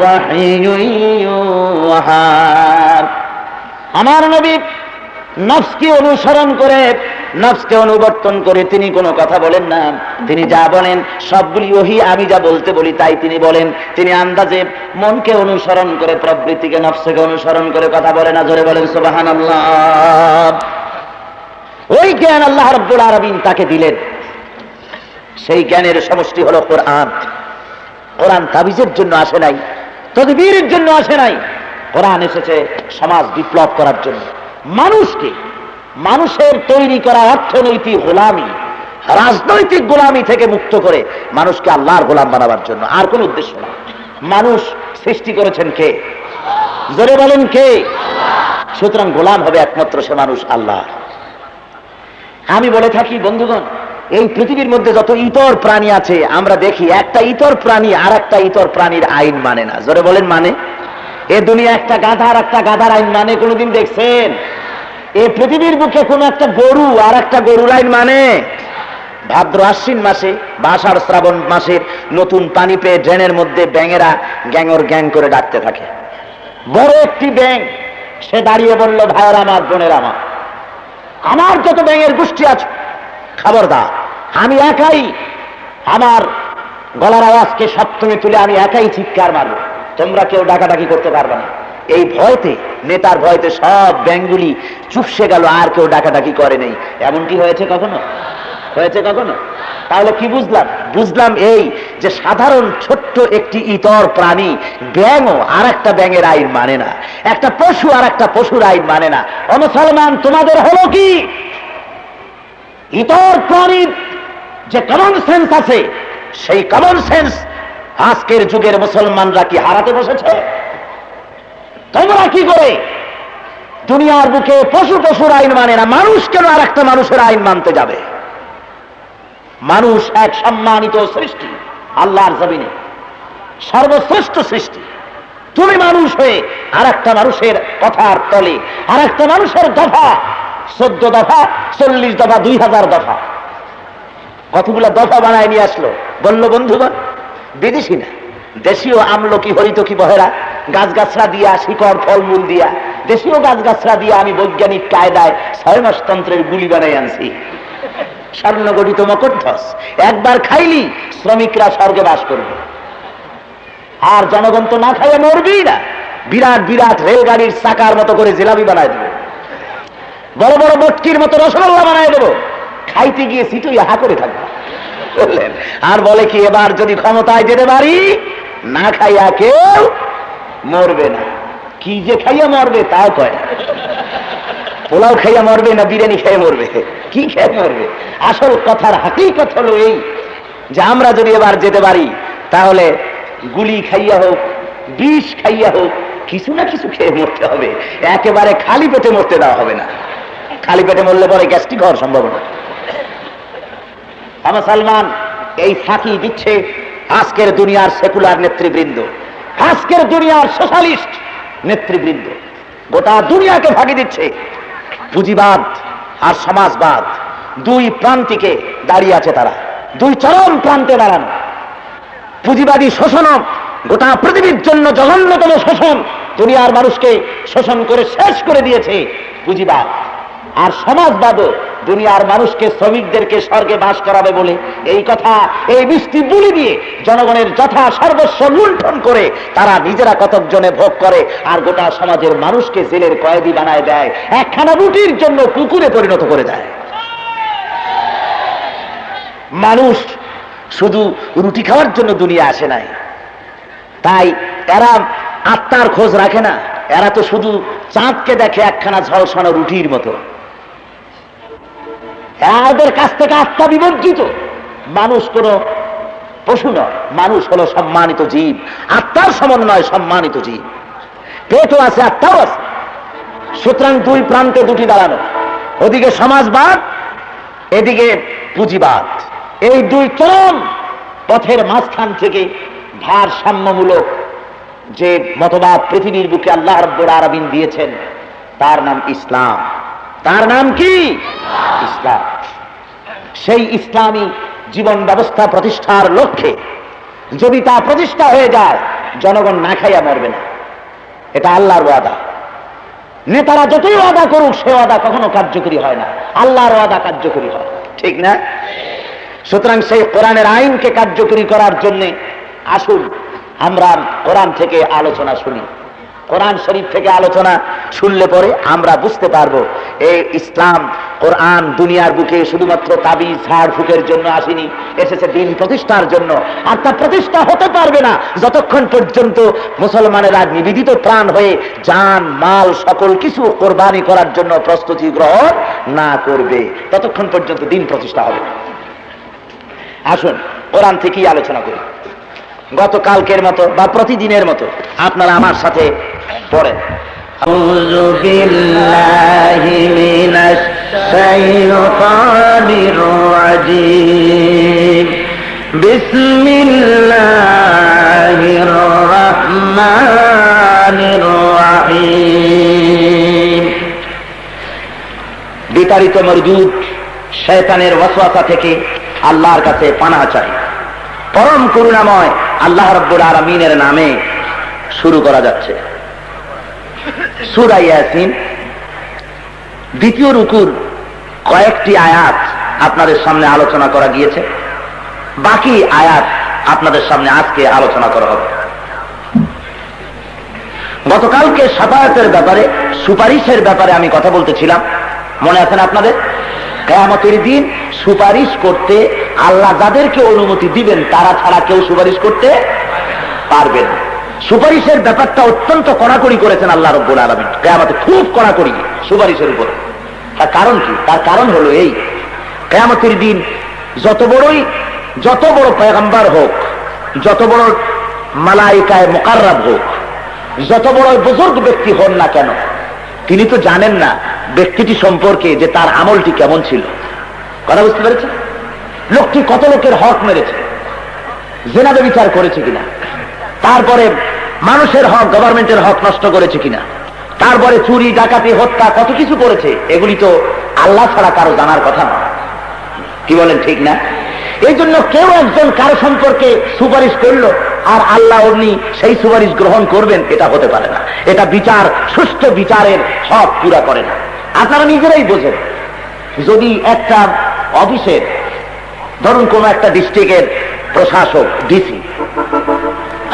ওয়াহয়ুন ইউহা। আমার নবী নফসকে অনুসরণ করে, নফসকে অনুবর্তন করে তিনি কোনো কথা বলেন না। তিনি যা বলেন সবগুলি ওহী, আমি যা বলতে বলি তাই তিনি বলেন। তিনি আন্দাজে মনকে অনুসরণ করে, প্রবৃত্তিকে, নফসকে অনুসরণ করে কথা বলে না। জোরে বলেন সুবহানাল্লাহ। ওই জ্ঞান আল্লাহ রাব্বুল আলামিন তাকে দিলেন। সেই জ্ঞানের সমষ্টি হলো কোরআন। কোরআন তাবিজের জন্য আসে নাই, তদবীরের জন্য আসে নাই। কোরআন এসেছে সমাজ বিপ্লব করার জন্য, মানুষকে, মানুষের তৈরি করা অর্থনৈতিক গোলামি, রাজনৈতিক গোলামি থেকে মুক্ত করে মানুষকে আল্লাহর গোলাম বানাবার জন্য। আর কোন উদ্দেশ্য না। মানুষ সৃষ্টি করেছেন কে? জোরে বলেন কে? সুতরাং গোলাম হবে একমাত্র সে মানুষ আল্লাহ। আমি বলে থাকি বন্ধুগণ, এই পৃথিবীর মধ্যে যত ইতর প্রাণী আছে, আমরা দেখি একটা ইতর প্রাণী আর একটা ইতর প্রাণীর আইন মানে না। জোরে বলেন মানে? এ দুনিয়া একটা গাধা আর একটা গাধার আইন মানে? কোনদিন দেখছেন? এই পৃথিবীর বুকে কোন একটা গরু আর একটা গরুর আইন মানে? ভাদ্র আশ্বিন মাসে বা আষাঢ় শ্রাবণ মাসের নতুন পানি পেয়ে ড্রেনের মধ্যে ব্যাঙেরা গ্যাঙর গ্যাং করে ডাকতে থাকে। বড় একটি ব্যাঙ সে দাঁড়িয়ে বলল, ভাইয়ের আমার, বোনের আমার, আমার যত ব্যাঙের গোষ্ঠী আছে, খবরদার, আমি একাই আমার গলার আওয়াজকে সপ্তমে তুলে আমি একাই চিৎকার মারব, তোমরা কেউ ডাকাডাকি করতে পারবে না। এই ভয়তে, নেতার ভয়তে সব ব্যাঙগুলি চুপসে গেল, আর কেউ ডাকাডাকি করে নেই। এমনটি হয়েছে কখনো? হয়েছে কখনো? তাহলে কি বুঝলাম? বুঝলাম এই যে সাধারণ ছোট্ট একটি ইতর প্রাণী ব্যাঙও আর একটা ব্যাঙের আইন মানে না, একটা পশু আর একটা পশুর আইন মানে না। ও মুসলমান, তোমাদের হলো কি? ইতর প্রাণীর যে কমন সেন্স আছে, সেই কমন সেন্স আজকের যুগের মুসলমানরা কি হারাতে বসেছে? তোমরা কি করে দুনিয়ার বুকে পশু পশুর আইন মানে না, মানুষ কেন আর একটা মানুষের আইন মানতে যাবে? মানুষ এক সম্মানিত সৃষ্টি, আল্লাহর জমিনে সর্বশ্রেষ্ঠ সৃষ্টি। তুমি মানুষ হয়ে আর একটা মানুষের কথার তলে, আর একটা মানুষের দফা, 14 দফা, 40 দফা, 2000 দফা, কতগুলা দফা বানায় নিয়ে আসলো। বলল বন্ধুগণ, বিদেশি না, দেশীয় আমলকি, হরিতকি, বহেরা, গাছগাছরা দিয়া, শিকড় ফলমূল দিয়া, দেশীয় গাছগাছরা দিয়া আমি বৈজ্ঞানিক কায়দায় 6 মাস তন্ত্রের গুলি বানাই আনছি। স্বর্ণগঠিত মকরধ্বজ, একবার খাইলি শ্রমিকরা স্বর্গে বাস করবে, আর জনগণ তো না খাইয়ে মরবেই না। বিরাট বিরাট রেলগাড়ির চাকার মতো করে জিলাপি বানায় দেবো, বড় বড় বটকির মতো রসগোল্লা বানায় দেবো, খাইতে গিয়ে সিটুই হা করে থাকবে। বললেন, আর বলে কি, এবার যদি ক্ষমতায় যেতে পারি, না খাইয়া কেউ মরবে না। কি যে খাইয়া মরবে তাও কয় না। পোলাও খাইয়া মরবে না বিরিয়ানি খেয়ে মরবে, কি খেয়ে মরবে? আসল কথার হাকিকত হলো এই যে আমরা যদি এবার যেতে পারি, তাহলে গুলি খাইয়া হোক, বিষ খাইয়া হোক, কিছু না কিছু খেয়ে মরতে হবে। একেবারে খালি পেটে মরতে দেওয়া হবে না। খালি পেটে মরলে পরে গ্যাস্ট্রিক হওয়ার সম্ভাবনা। মুসলমান, এই ফাঁকি দিচ্ছে আজকের দুনিয়ার সেকুলার নেতৃবৃন্দ, আজকের দুনিয়ার সোশ্যালিস্ট নেতৃবৃন্দ, গোটা দুনিয়াকে ফাঁকি দিচ্ছে। পুঁজিবাদ আর সমাজবাদ দুই প্রান্তিকে দাঁড়িয়ে আছে, তারা দুই চরম প্রান্তে দাঁড়ানো। পুঁজিবাদী শোষণ গোটা পৃথিবীর জন্য জঘন্যতম শোষণ, দুনিয়ার মানুষকে শোষণ করে শেষ করে দিয়েছে পুঁজিবাদ। আর সমাজবাদও দুনিয়ার মানুষকে, শ্রমিকদেরকে স্বর্গে বাস করাবে বলে এই কথা, এই মিষ্টি বুলি দিয়ে জনগণের যথা সর্বস্ব লুণ্ঠন করে তারা নিজেরা কতকজনে ভোগ করে, আর গোটা সমাজের মানুষকে জেলের কয়েদি বানায় দেয়, একখানা রুটির জন্য কুকুরে পরিণত করে দেয়। মানুষ শুধু রুটি খাওয়ার জন্য দুনিয়া আসে নাই, তাই এরা আত্মার খোঁজ রাখে না। এরা তো শুধু চাঁদকে দেখে একখানা ঝলসানো রুটির মতো। এদের কাছ থেকে আত্মা বিবর্জিত। মানুষ কোন পশু নয়, মানুষ হলো সম্মানিত জীব, আত্মার সমন্বয় সম্মানিত জীব। পেটও আছে, আত্মাও আছে। সুতরাং দুই প্রান্তে দুটি দাঁড়ানো, ওদিকে সমাজবাদ, এদিকে পুঁজিবাদ। এই দুই চরম পথের মাঝখান থেকে ভারসাম্যমূলক যে মতবাদ পৃথিবীর বুকে আল্লাহ রাব্বুল আলামিন দিয়েছেন, তার নাম ইসলাম। তার নাম কি? ইসলাম। সেই ইসলামী জীবন ব্যবস্থা প্রতিষ্ঠার লক্ষ্যে যদি তা প্রতিষ্ঠা হয়ে যায়, জনগণ না খাইয়া মরবে না। এটা আল্লাহর ওয়াদা। নেতারা যতই ওয়াদা করুক, সে ওয়াদা কখনো কার্যকরী হয় না, আল্লাহর ওয়াদা কার্যকরী হয়, ঠিক না? সুতরাং সেই কোরআনের আইনকে কার্যকরী করার জন্য আসুন আমরা কোরআন থেকে আলোচনা শুনি। কোরআন শরীফ থেকে আলোচনা শুনলে পরে আমরা বুঝতে পারবো এই ইসলাম কোরআন দুনিয়ার বুকে শুধুমাত্র তাবিজ ঝাড় ফুকের জন্য আসেনি, এসেছে দিন প্রতিষ্ঠার জন্য। আর তা প্রতিষ্ঠা হতে পারবে না যতক্ষণ পর্যন্ত মুসলমানেরা নিবেদিত প্রাণ হয়ে জান মাল সকল কিছু কোরবানি করার জন্য প্রস্তুতি গ্রহণ না করবে, ততক্ষণ পর্যন্ত দিন প্রতিষ্ঠা হবে। আসুন কোরআন থেকেই আলোচনা করি। গতকালকের মতো বা প্রতিদিনের মতো আপনারা আমার সাথে পড়েন। আউযু বিল্লাহি মিনাশ শাইতানির রাজীম। বিসমিল্লাহির রাহমানির রাহিম। বিতাড়িত মরদুদ শয়তানের ওয়াসওয়াসা থেকে আল্লাহর কাছে পানাহ চাই। পরম করুণাময় আল্লাহ রাব্বুল আলামিনের নামে শুরু করা যাচ্ছে। সূরা ইয়াসিন দ্বিতীয় রুকুর কয়েকটি আয়াত আপনাদের সামনে আলোচনা করা গিয়েছে, বাকি আয়াত আপনাদের সামনে আজকে আলোচনা করা হবে। গতকালকে শাফায়াতের ব্যাপারে, সুপারিশের ব্যাপারে আমি কথা বলতেছিলাম, মনে আছেন আপনাদের? কিয়ামতের দিন সুপারিশ করতে আল্লাহ যাদেরকে অনুমতি দিবেন তারা ছাড়া কেউ সুপারিশ করতে পারবে না। সুপারিশের ব্যাপারটা অত্যন্ত কড়াকড়ি করেছেন আল্লাহ রাব্বুল আলামিন, কিয়ামতে খুব কড়াকড়ি সুপারিশের উপর। তার কারণ কি? তার কারণ হলো এই, কিয়ামতের দিন যত বড় পয়গম্বর হোক, যত বড় মালাইকায়ে মুকাররাব হোক, যত বড় বুজুর্গ ব্যক্তি হন না কেন, তিনি তো জানেন না ব্যক্তিটি সম্পর্কে যে তার আমলটি কেমন ছিল। কথা বুঝতে পেরেছেন? লোকটি কত লোকের হক মেরেছে, জেনা ব্যভিচার করেছে কিনা, তারপরে মানুষের হক, গভর্নমেন্টের হক নষ্ট করেছে কিনা, তারপরে চুরি ডাকাতি হত্যা কত কিছু করেছে, এগুলি তো আল্লাহ ছাড়া কারো জানার কথা না। কি বলেন, ঠিক না? এই জন্য কেউ একজন কারো সম্পর্কে সুপারিশ করলো আর আল্লাহ অমনি সেই সুপারিশ গ্রহণ করবেন, এটা হতে পারে না। এটা বিচার, সুষ্ঠু বিচারের হক পুরা করে না। আপনারা নিজেরাই বোঝেন, যদি একটা অফিসের, ধরুন কোন একটা ডিস্ট্রিক্টের প্রশাসক ডিসি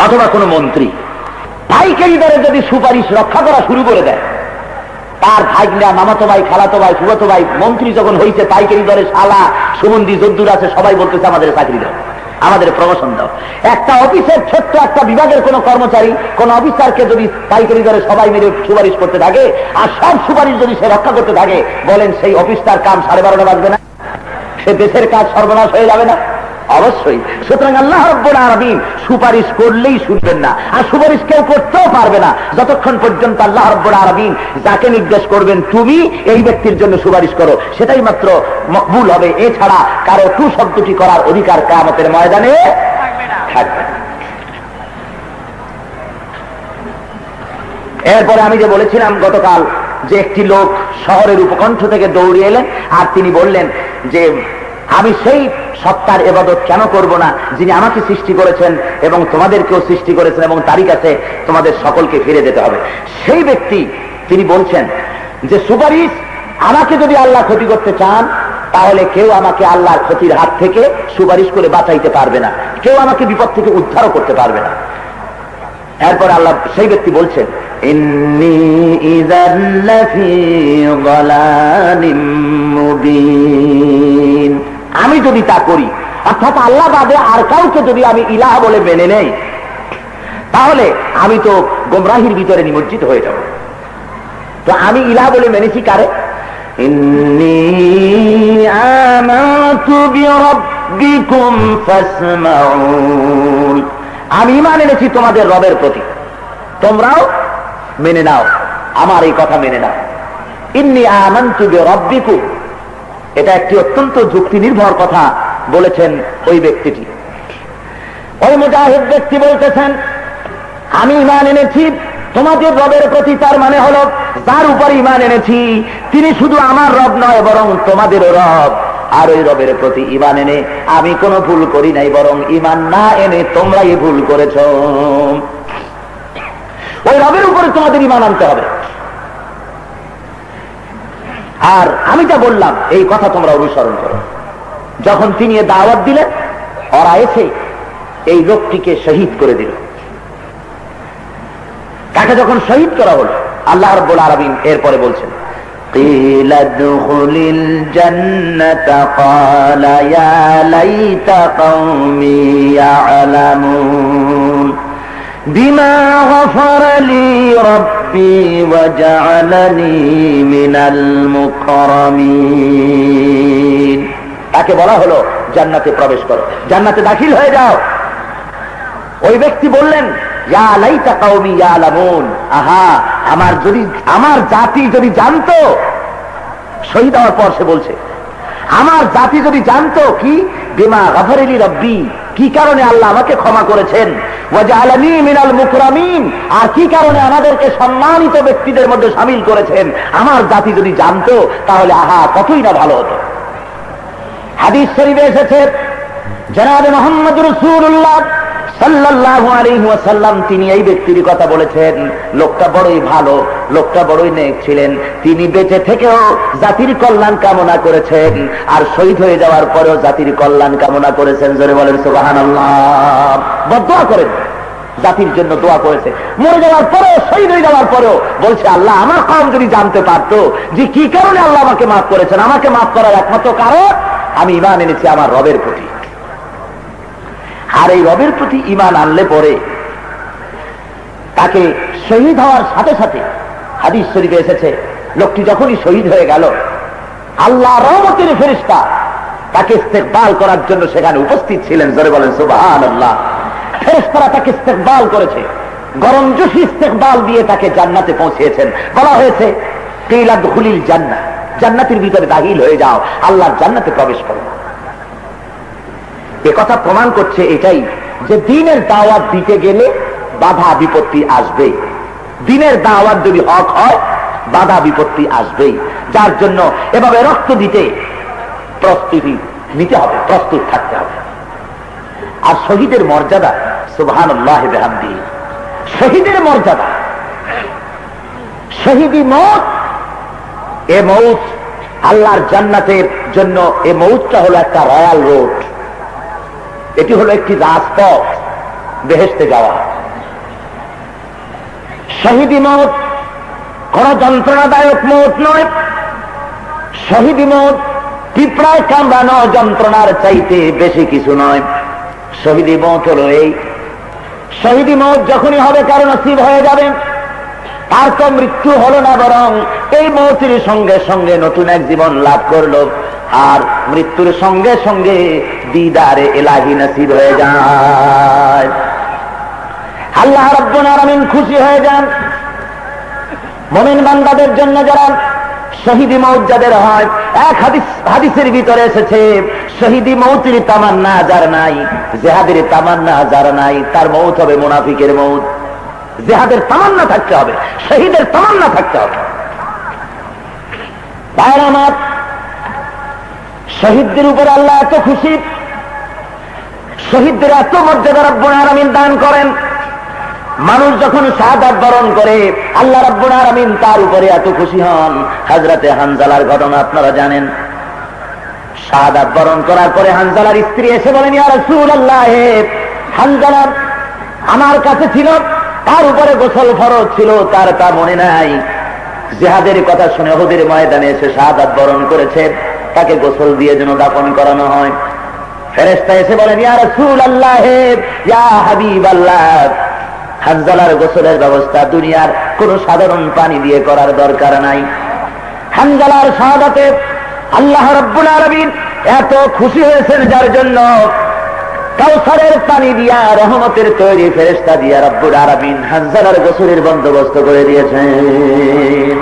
অথবা কোনো মন্ত্রী পাইকারি দরে যদি সুপারিশ রক্ষা করা শুরু করে দেয়, তার ভাইগনা, মামাতো ভাই, খালাতো ভাই, ফুফাতো ভাই মন্ত্রী যখন হয়েছে, পাইকারি দরে শালা সুমন্দি যদ্দুর আছে সবাই বলতেছে আমাদের চাকরি দাও, আমাদের প্রমোশন দাও। একটা অফিসের ছোট্ট একটা বিভাগের কোন কর্মচারী, কোন অফিসারকে যদি পাইকারি দরে সবাই মিলে সুপারিশ করতে থাকে আর সব সুপারিশ যদি সে রক্ষা করতে থাকে, বলেন সেই অফিসটার কাম 12:30 বাজবে না? সে দেশের কাজ সর্বনাশ হয়ে যাবে না? অবশ্যই। সুতরাং আল্লাহ রাব্বুল আলামিন সুপারিশ করলেই শুনবেন না, আর সুপারিশ কেউ করতেও পারবে না যতক্ষণ পর্যন্ত আল্লাহ রাব্বুল আলামিন যাকে নির্দেশ করবেন তুমি এই ব্যক্তির জন্য সুপারিশ করো, সেটাই মাত্র মকবুল হবে। এছাড়া কারো টু শব্দটি করার অধিকার কিয়ামতের ময়দানে থাকবে না। এরপরে আমি যে বলেছিলাম গতকাল, যে একটি লোক শহরের উপকণ্ঠ থেকে দৌড়ে এলেন আর তিনি বললেন যে আমি সেই সত্তার ইবাদত কেন করব না যিনি আমাকে সৃষ্টি করেছেন এবং তোমাদেরকেও সৃষ্টি করেছেন, এবং তারই কাছে তোমাদের সকলকে ফিরে যেতে হবে। সেই ব্যক্তি তিনি বলছেন যে সুপারিশ, আমাকে যদি আল্লাহ ক্ষতি করতে চান তাহলে কেউ আমাকে আল্লাহর ক্ষতির হাত থেকে সুপারিশ করে বাঁচাইতে পারবে না, কেউ আমাকে বিপদ থেকে উদ্ধারও করতে পারবে না। এরপর আল্লাহ, সেই ব্যক্তি বলছেন ইন্নী ইযাল লাফী যালালিম মুবিন, আমি যদি তা করি, অর্থাৎ আল্লাহ বাদে আর কাউকে যদি আমি ইলাহ বলে মেনে নেই, তাহলে আমি তো গোমরাহির ভিতরে নিমজ্জিত হয়ে যাব। তো আমি ইলাহ বলে মেনেছি কারে? ইন্নী আমানতু বিরাব্বিকুম ফাসমাউন, আমি ঈমান এনেছি তোমাদের রবের প্রতি, তোমরাও মেনে নাও, আমার এই কথা মেনে নাও। ইন্নী আমানতু বিরাব্বিকুম, এটা একটি অত্যন্ত যুক্তি নির্ভর কথা বলেছেন ওই ব্যক্তিটি। ওই মুজাহিদ ব্যক্তি বলতেছেন, আমি ঈমান এনেছি তোমাদের রবের প্রতি, তার মানে হলো যার উপর ঈমান এনেছি তিনি শুধু আমার রব নয় বরং তোমাদেরও রব। আর ওই রবের প্রতি ঈমান এনে আমি কোনো ভুল করি নাই, বরং ঈমান না এনে তোমরাই ভুল করেছ। ওই রবের উপরে তোমাদের ঈমান আনতে হবে। আর আমি যা বললাম এই কথা তোমরা অনুসরণ করো। যখন তিনি এ দাওয়াত দিলেন, ওরা এসে এই লোকটিকে শহীদ করে দিল। তাকে যখন শহীদ করা হল, আল্লাহ রাব্বুল আলামিন এরপরে বলছেন, قيل ادخل الجنة قال يا ليت قومي يعلمون بما غفر لي ربي وجعلني من المكرمين। তাকে বলা হলো জান্নাতে প্রবেশ করো, জান্নাতে দাখিল হয়ে যাও। ওই ব্যক্তি বললেন, ইয়া লাইতা কওমি ইয়ালামুন, আহা আমার জাতি যদি জানতো। শহীদ হওয়ার পর সে বলছে, আমার জাতি যদি জানতো কি বিমা গফর লি রব্বি, কি কারণে আল্লাহ আমাকে ক্ষমা করেছেন, ওয়া জাআলানি মিনাল মুকরামিন, আর কি কারণে আমাদেরকে সম্মানিত ব্যক্তিদের মধ্যে শামিল করেছেন, আমার জাতি যদি জানতো তাহলে আহা কতই না ভালো হতো। হাদিস শরীফে এসেছে, জনাবে মুহাম্মদ রাসূলুল্লাহ সাল্লাল্লাহু আলাইহি ওয়াসাল্লাম তিনি এই ব্যক্তির কথা বলেছেন, লোকটা বড়ই ভালো, লোকটা বড়ই নেক ছিলেন। তিনি বেঁচে থেকেও জাতির কল্যাণ কামনা করেছেন, আর শহীদ হয়ে যাওয়ার পরেও জাতির কল্যাণ কামনা করেছেন। জোরে বলেন সুবহানাল্লাহ। বদদোয়া করেন, জাতির জন্য দোয়া করেছে। মরে যাওয়ার পরেও, শহীদ হয়ে যাওয়ার পরেও বলছে, আল্লাহ আমার কওম যদি জানতে পারতো যে কি কারণে আল্লাহ আমাকে মাফ করেছেন, আমাকে মাফ করার একমাত্র কারণ আমি ঈমান এনেছি আমার রবের প্রতি। আর এই রবের প্রতি ঈমান আনলে পরে তাকে শহীদ হওয়ার সাথে সাথে, হাদিস শরীফে এসেছে, লোকটি যখনই শহীদ হয়ে গেল, আল্লাহ রহমতের ফেরেশতা তাকে ইস্তেকবাল করার জন্য সেখানে উপস্থিত ছিলেন। জোরে বলেন সুবহানাল্লাহ। ফেরেশতারা তাকে ইস্তেকবাল করেছে, গরমজোশী ইস্তেকবাল দিয়ে তাকে জান্নাতে পৌঁছিয়েছেন। বলা হয়েছে, কিলা দুখুলিল জান্নাহ, জান্নাতের ভিতরে দাখিল হয়ে যাও, আল্লাহর জান্নাতে প্রবেশ করো। এ কথা প্রমাণ করছে এটাই যে দিনের দাওয়াত দিতে গেলে বাধা বিপত্তি আসবেই। দিনের দাওয়াত যদি হক হয় বাধা বিপত্তি আসবেই, যার জন্য এভাবে রক্ত দিতে প্রস্তুতি নিতে হবে, প্রস্তুত থাকতে হবে। আর শহীদের মর্যাদা, সুবহানাল্লাহ বিহামদিহি, শহীদের মর্যাদা, শহীদি মওত, এ মওত আল্লাহর জান্নাতের জন্য, এ মওতটা হলো একটা রয়্যাল রোড, এটি হলো একটি রাজপথ বেহেশতে যাওয়া। শহীদি মওত কোন যন্ত্রণাদায়ক মওত নয়। শহীদি মওত পিঁপড়ায় কামড়ানো যন্ত্রণার চাইতে বেশি কিছু নয়। শহীদি মওত হলো এই, শহীদি মওত যখনই হবে কারো নসিব হয়ে যাবে, তার তো মৃত্যু হলো না, বরং এই মওতের সঙ্গে সঙ্গে নতুন এক জীবন লাভ করলো। আর মৃত্যুর সঙ্গে সঙ্গে দিদারে ইলাহি নসিব হয়ে যায়। আল্লাহ রাব্বুল আলামিন খুশি হয়ে যান মুমিন বান্দাদের জন্য যারা শহীদি মওত যাদের হয়। এক হাদিসের ভিতরে এসেছে, শহীদি মওতের তামান্না যার নাই, জিহাদের তামান্না যার নাই, তার মওত হবে মুনাফিকের মওত। জিহাদের তামান্না থাকতে হবে, শহীদের তামান্না থাকতে হবে। ভাইরা আমার, শহীদদের উপরে আল্লাহ এত খুশি, শহীদদের এত মর্যাদা রব্বুল আলামিন দান করেন। মানুষ যখন শাহাদাত বরণ করে আল্লাহ রাব্বুল আলামিন তার উপরে এত খুশি হন। হযরতে হানজালার ঘটনা আপনারা জানেন। শাহাদাত বরণ করার পরে হানজালার স্ত্রী এসে বলেন, ইয়া রাসূলুল্লাহ, হানজালা আমার কাছে ছিল, তার উপরে গোসল ফরজ ছিল, তার তা মনে নাই। জিহাদের কথা শুনে উহুদের ময়দানে এসে শাহাদাত বরণ করেছে, তাকে গোসল দিয়ে যেন দাফন করানো হয়। ফেরেশতা এসে বলেন, ইয়া রাসূলুল্লাহ, ইয়া হাবিবাল্লাহ, হানজালার গোসলের ব্যবস্থা দুনিয়ার কোন সাধারণ পানি দিয়ে করার দরকার নাই। হানজালার শাহাদাতে আল্লাহ রাব্বুল আলামিন এত খুশি হয়েছেন, যার জন্য কাউসারের পানি দিয়া, রহমতের তৈরি ফেরেশতা দিয়া রাব্বুল আলামিন হানজালার গোসলের বন্দোবস্ত করে দিয়েছেন।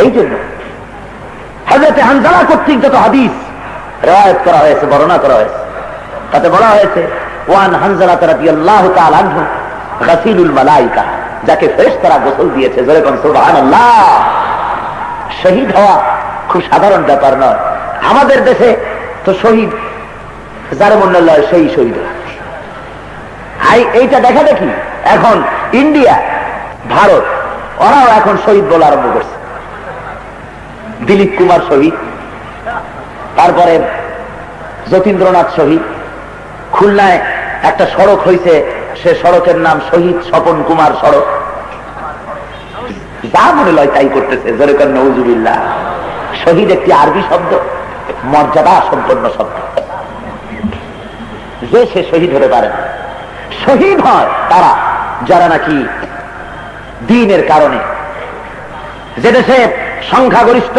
এই জন্য হযরত হানজালা কর্তৃক যত হাদিস রওয়ায়াত করা হয়েছে, বর্ণনা করা হয়েছে, তাতে বলা হয়েছে ওয়ান হানজালা রাদিয়াল্লাহু তাআলা আনহু গাসিলুল মালাইকা, যাকে ফেরেশতারা গোসল দিয়েছে। যেরকম সুবহানাল্লাহ। শহীদ হওয়া খুব সাধারণ ব্যাপার নয়। আমাদের দেশে তো শহীদ যার মনে লয় সেই শহীদ। এইটা দেখা দেখি এখন ইন্ডিয়া, ভারত, ওরাও এখন শহীদ বলে আরম্ভ করছে। দিলীপ কুমার শহীদ, তারপরে যতীন্দ্রনাথ শহীদ। খুলনায় একটা সড়ক হয়েছে, সে সড়কের নাম শহীদ স্বপন কুমার সড়ক। যা মনে লয় তাই করতেছে। যেরকম নউজুবিল্লাহ। শহীদ একটি আরবি শব্দ, মর্যাদা সম্পন্ন শব্দ। যে সে শহীদ হতে পারে না। শহীদ হয় তারা যারা নাকি দ্বীনের কারণে, যে দেশে সংখ্যাগরিষ্ঠ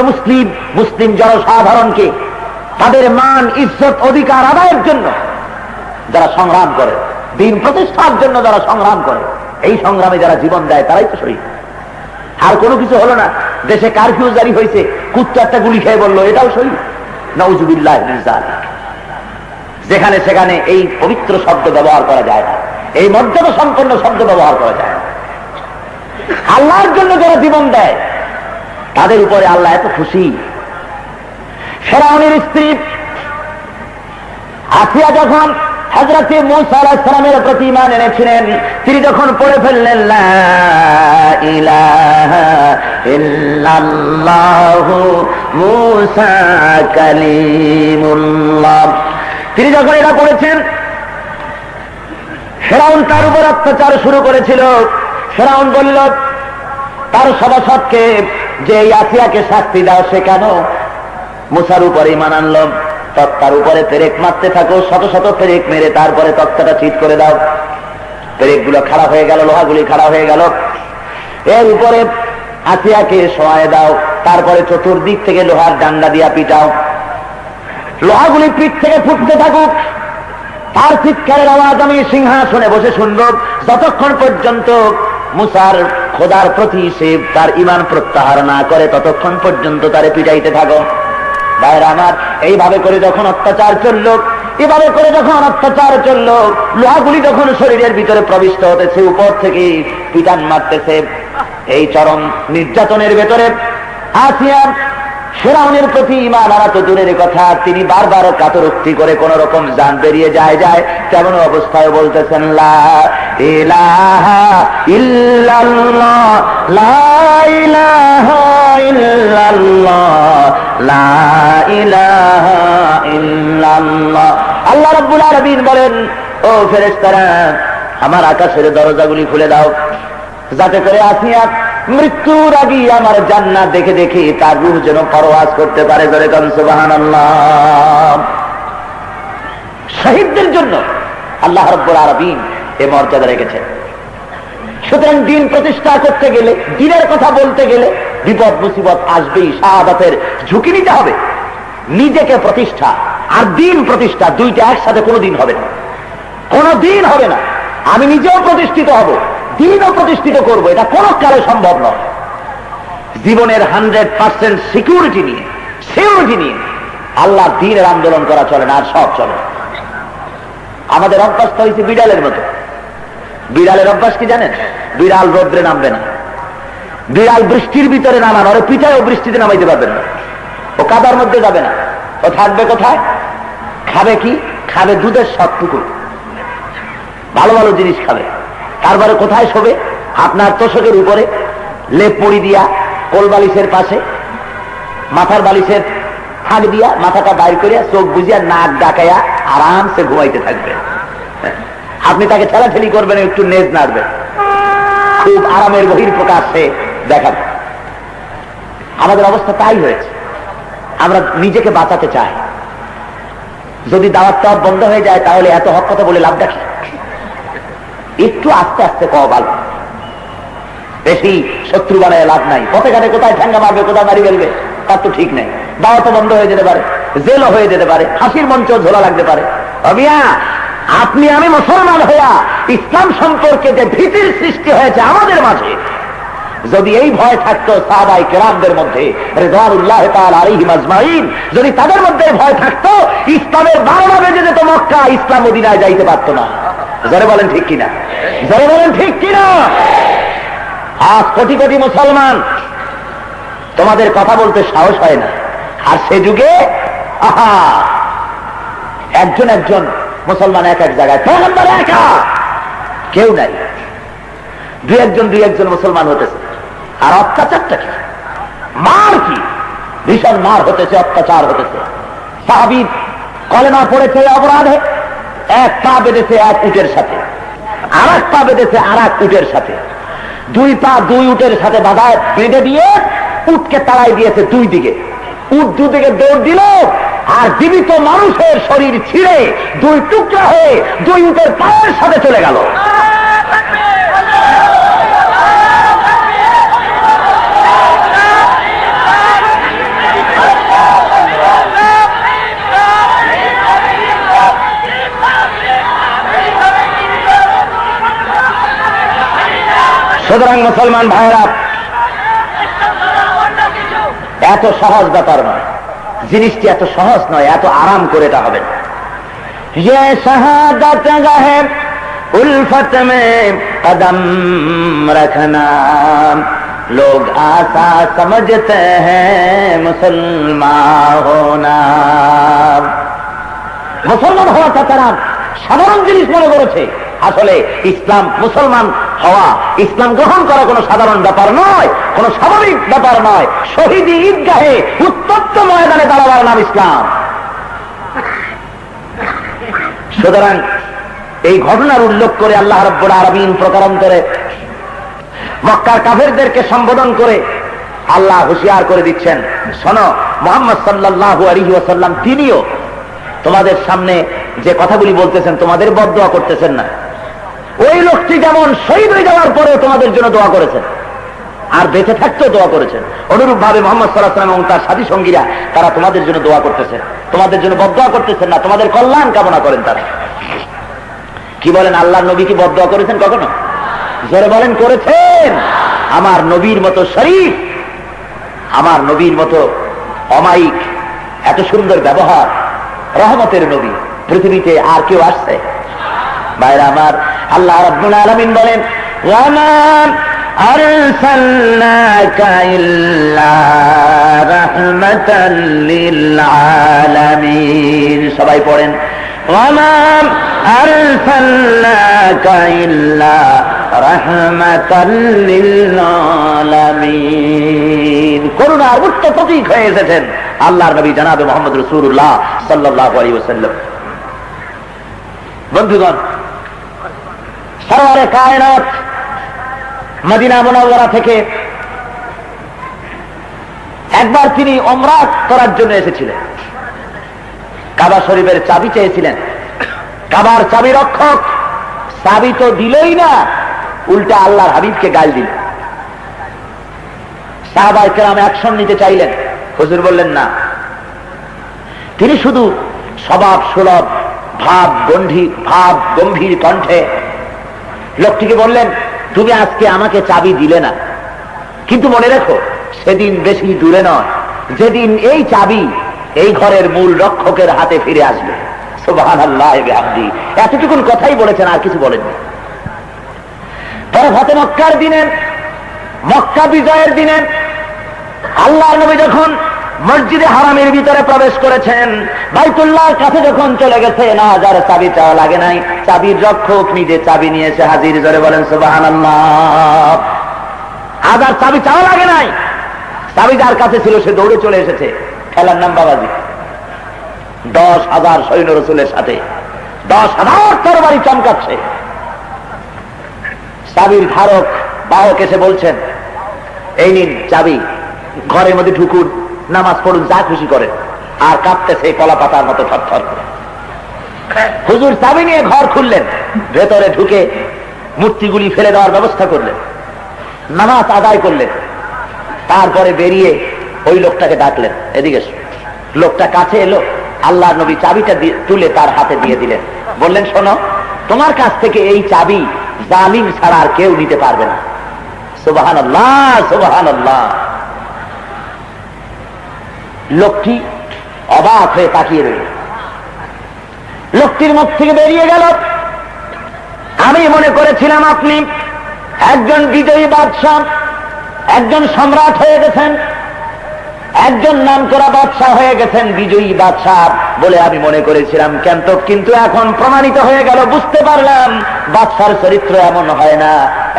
মুসলিম জনসাধারণকে তাদের মান ইজ্জত অধিকার আদায়ের জন্য যারা সংগ্রাম করে, দ্বীন প্রতিষ্ঠার জন্য যারা সংগ্রাম করে, এই সংগ্রামে যারা জীবন দেয় তারাই তো শহীদ। আর কোনো কিছু হলো না, দেশে কারফিউ জারি হয়েছে, কুত্তা একটা গুলি খেয়ে বললো, এটাও শহীদ। নাউজুবিল্লাহ মিন যালিক। যেখানে সেখানে এই পবিত্র শব্দ ব্যবহার করা যায় না, এই মর্যাদা সম্পন্ন শব্দ ব্যবহার করা যায় না। আল্লাহর জন্য যারা জীবন দেয় তাদের উপরে আল্লাহ এত খুশি। ফিরআউনের স্ত্রী আসিয়া যখন হযরত মূসা আলাইহিস সালামের প্রতি ঈমান এনেছিলেন, তিনি যখন পড়ে ফেললেন লা ইলাহা ইল্লাল্লাহু মূসা কালিমুল্লাহ, তিনি যখন এটা পড়েছেন, ফিরআউন তার উপর অত্যাচার শুরু করেছিল। ফিরআউন বলল তার সভাসদকে যে এই আসিয়াকে শাস্তি দাও। সে কেন মূসার উপরে ঈমান আনলো? তক্তার উপরে পেরেক মারতে থাকো, শত শত পেরেক মেরে তারপরে তক্তাটা চিৎ করে দাও। পেরেক গুলো খারাপ হয়ে গেল, লোহাগুলি খারাপ হয়ে গেল। এর উপরে আসিয়াকে শোয়ায় দাও, তারপরে চতুর্দিক থেকে লোহার ডান্ডা দিয়া পিটাও, লোহাগুলি পিঠ থেকে ফুটতে থাকুক। তার চিৎকারের আওয়াজ আমি সিংহাসনে বসে শুনব, যতক্ষণ পর্যন্ত মূসার খোদার প্রতি সে তার ঈমান প্রত্যাহার না করে, ততক্ষণ পর্যন্ত তারে পিটাইতে থাকো। ভাইরা আমার, এইভাবে করে যখন অত্যাচার চলল, এভাবে করে যখন অত্যাচার চলল, লোহাগুলি যখন শরীরের ভিতরে প্রবিষ্ট হতেছে, উপর থেকে পিটান মারতেছে, এই চরম নির্যাতনের ভেতরে আসিয়া ফিরআউনের প্রতি ঈমান আনা তো দূরের কথা, তিনি বারবার কাতরোক্তি করে কোন রকম জান বেরিয়ে যায়। তেমন অবস্থায় বলতেছেন লা ইলাহা ইল্লাল্লাহ, লা ইলাহা ইল্লাল্লাহ, লা ইলাহা ইল্লাল্লাহ। আল্লাহ রাব্বুল আলামিন বলেন, ও ফেরেশতারা, আমার আকাশের দরজাগুলি খুলে দাও, যাতে করে আসিয়া মৃত্যুর আগে আমার জান্নাত দেখে দেখে তার রূহ যেন পরওয়াজ করতে পারে। জোরে বলেন সুবহানাল্লাহ। শহীদদের জন্য আল্লাহ রাব্বুল আলামিন এই মর্যাদা রেখেছেন। সুতরাং দ্বীন প্রতিষ্ঠা করতে গেলে, দ্বীনের কথা বলতে গেলে বিপদ মুসিবত আসবেই, শাহাদাতের ঝুঁকি নিতে হবে। নিজেকে প্রতিষ্ঠা আর দ্বীন প্রতিষ্ঠা দুইটা একসাথে কোনোদিন হবে না, কোনোদিন হবে না। আমি নিজেও প্রতিষ্ঠিত হব, দ্বীনও প্রতিষ্ঠিত করব, এটা কোনো কালে সম্ভব নয়। জীবনের 100% সিকিউরিটি নিয়ে আল্লাহ দ্বীনের আন্দোলন করা চলে না, আর সব চলে। আমাদের অভ্যাস তো হয়েছে বিড়ালের মতো। বিড়ালের অভ্যাস কি জানেন? বিড়াল রোদ্রে নামবে না, বিড়াল বৃষ্টির ভিতরে নামান, ওরে পিঠায়ও বৃষ্টিতে নামাইতে পারবেন না, ও কাদার মধ্যে যাবে না। ও থাকবে কোথায়? খাবে কি? খাবে দুধের সবটুকু, ভালো ভালো জিনিস খাবে। তারপরে কোথায় শোবে? আপনার তোষকের উপরে লেপ মুড়ি দিয়া, কোল বালিশের পাশে, মাথার বালিশের ফাঁক দিয়া মাথাটা বাইর করিয়া চোখ বুঝিয়া নাক ডাকাইয়া আরামসে ঘুমাইতে থাকবে। আপনি তাকে ঠেলাঠেলি করবেন, একটু নেজ নাড়বেন, খুব আরামের বহির প্রকাশে দেখাবে। আমাদের অবস্থা তাই হয়েছে। আমরা নিজেকে বাঁচাতে চাই। যদি দাওয়াতটা বন্ধ হয়ে যায় তাহলে এত হক কথা বলে লাভ দেখি। একটু আস্তে আস্তে কওয়া ভালো, বেশি শত্রু বানায় লাভ নাই। পথে ঘাটে কোথায় ঠ্যাঙ্গা মারবে, কোথায় মারি ফেলবে, তার তো ঠিক নাই। দাওয়াতও বন্ধ হয়ে যেতে পারে, জেলও হয়ে যেতে পারে, হাসির মঞ্চ ঝোলা লাগতে পারে। অবিয়া, আপনি আমি মুসলমান হইয়া ইসলাম সম্পর্কে যে ভীতির সৃষ্টি হয়েছে আমাদের মাঝে, যদি এই ভয় থাকতো সাহাবায়ে কেরামদের মধ্যে রিদওয়ানুল্লাহ তাআলা আলাইহিম আজমাইন, যদি তাদের মধ্যে ভয় থাকতো, ইসলামের 12 বেজে যেত মক্কা, ইসলাম মদিনায় যাইতে পারতো না। যারা বলেন ঠিক কিনা, যারা বলেন ঠিক কিনা। আজ কোটি কোটি মুসলমান, তোমাদের কথা বলতে সাহস হয় না। আর সে যুগে আহা, একজন একজন মুসলমান এক এক জায়গায়, পয়গম্বর একা, কেউ নাই, দুই একজন মুসলমান হতেছে। আর অত্যাচারটা কি, মার কি, ভীষণ মার হতেছে, অত্যাচার হতেছে। সাহাবী কলেমা পড়েছে অপরাধে, এক পা বেঁধেছে এক উটের সাথে, আর এক পা বেঁধেছে আর এক উটের সাথে, দুই পা দুই উটের সাথে বাঁধা বেঁধে দিয়ে উটকে তাড়াই দিয়েছে দুই দিকে। উট দুদিকে দৌড় দিল, আর জীবিত মানুষের শরীর ছিঁড়ে দুই টুকরা হয়ে দুই উটের পায়ের সাথে চলে গেল। সুতরাং মুসলমান ভাইরা, এত সহজ ব্যাপার নয়, জিনিসটি এত সহজ নয়, এত আরাম করে এটা হবে না। ये शहादत है उल्फत में कदम रखना, लोग आशा समझते हैं मुसलमान होना। মুসলমান হওয়াটা তারা সাধারণ জিনিস মনে করেছে। আসলে ইসলাম, মুসলমান হওয়া, ইসলাম গ্রহণ করা কোনো সাধারণ ব্যাপার নয়, কোনো স্বাভাবিক ব্যাপার নয়। শহীদি ঈদগাহে উত্তপ্ত ময়দানে দাঁড়াবার নাম ইসলাম। সুতরাং এই ঘটনার উল্লেখ করে আল্লাহ রাব্বুল আলামিন প্রকারান্তরে মক্কার কাফেরদেরকে সম্বোধন করে আল্লাহ হুঁশিয়ার করে দিচ্ছেন, শোনো, মুহাম্মদ সাল্লাল্লাহু আলাইহি ওয়াসাল্লাম তিনিও তোমাদের সামনে যে কথাগুলি বলতেছেন, তোমাদের বদদোয়া করতেছেন না। ওই লোকটি যেমন শহীদ হয়ে যাওয়ার পরে তোমাদের জন্য দোয়া করেছেন, আর বেঁচে থাকতেও দোয়া করেছেন, অনুরূপ ভাবে মুহাম্মদ সাল্লাল্লাহু আলাইহি ওয়াসাল্লাম এবং তার সাথী সঙ্গীরা তারা তোমাদের জন্য দোয়া করতেছেন, তোমাদের জন্য বদদোয়া করতেছেন না, তোমাদের কল্যাণ কামনা করেন তারা। কি বলেন, আল্লাহর নবী কি বদদোয়া করেছেন কখনো? জোরে বলেন, করেছেন। আমার নবীর মতো শরীফ, আমার নবীর মতো অমায়িক, এত সুন্দর ব্যবহার, রহমতের নবী পৃথিবীতে আর কেউ আসছে? ভাইরা আমার, আল্লাহ রাব্বুল আলামিন বলেন, ওয়ামা আরসালনাকা ইল্লা রাহমাতাল লিল আলামিন। সবাই পড়েন, ওয়ামা আরসালনাকা ইল্লা রাহমাতাল লিল আলামিন। করুণার উচ্চ প্রতীক হয়ে এসেছেন আল্লাহর নবী জনাবে মুহাম্মদ রাসূলুল্লাহ সাল্লাল্লাহু আলাইহি ওয়াসাল্লাম। বন্ধুগণ, সরওয়ারে কায়নাত মদিনা মুনাওয়ারা থেকে একবার তিনি উমরা করার জন্য এসেছিলেন। কাবা শরীফের চাবি চেয়েছিলেন। কাবার চাবি রক্ষক চাবি তো দিলই না, উল্টা আল্লাহর হাবিবকে গাল দিল। সাহাবায়ে কেরাম অ্যাকশন নিতে চাইলেন, হুজুর বললেন না। তিনি শুধু স্বভাব সুলভ ভাব গম্ভীর কণ্ঠে লোকটিকে বললেন, তুমি আজকে আমাকে চাবি দিলে না, কিন্তু মনে রেখো সেদিন বেশি দূরে নয় যেদিন এই চাবি এই ঘরের মূল রক্ষকের হাতে ফিরে আসবে। সুবহানাল্লাহ ওয়া বিহামদিহি। এতটুকুন কথাই বলেছেন, আর কিছু বলেননি। পরে ফতে মক্কার দিনে, মক্কা বিজয়ের দিনে আল্লাহর নবী যখন মসজিদে হারামের ভিতরে প্রবেশ করেছেন, বাইতুল্লাহর কাছে যখন চলে গেছে, না যার চাবি চাওয়া লাগে নাই, চাবির রক্ষক নিজে চাবি নিয়ে এসে হাজির। জোরে বলেন সুবহানাল্লাহ। আজার চাবি চাওয়া লাগে নাই, চাবি যার কাছে ছিল সে দৌড়ে চলে এসেছে। খেলার নাম বাবাজি। 10,000 সৈন্য রাসূলের সাথে 10,000 তরবারি চমকাচ্ছে। চাবির ধারক বাহক এসে বলছেন, এই নিন চাবি, ঘরের মধ্যে ঢুকুন, নামাজ পড়ুন, যা খুশি করেন। আর কাঁপতেছে কলা পাতার মতো থরথর করে। হুজুর চাবি নিয়ে ঘর খুললেন, ভেতরে ঢুকে মূর্তিগুলি ফেলে দেওয়ার ব্যবস্থা করলেন, নামাজ আদায় করলেন। তারপরে বেরিয়ে ওই লোকটাকে ডাকলেন, এদিকে। লোকটা কাছে এলো, আল্লাহর নবী চাবিটা তুলে তার হাতে দিয়ে দিলেন, বললেন, শোনো, তোমার কাছ থেকে এই চাবি জালিম ছাড়া আর কেউ নিতে পারবে না। সুবহানাল্লাহ, সুবহানাল্লাহ। লোকটি অবাক হয়ে তাকিয়ে রইল। লোকটির মুখ থেকে বেরিয়ে গেল, আমি মনে করেছিলাম আপনি একজন বিজয়ী বাদশাহ, একজন সম্রাট হয়ে গেছেন, একজন নামকরা বাদশাহ হয়ে গেছেন, বিজয়ী বাদশাহ বলে আমি মনে করেছিলাম। কিন্তু এখন প্রমাণিত হয়ে গেল, বুঝতে পারলাম বাদশার চরিত্র এমন হয় না।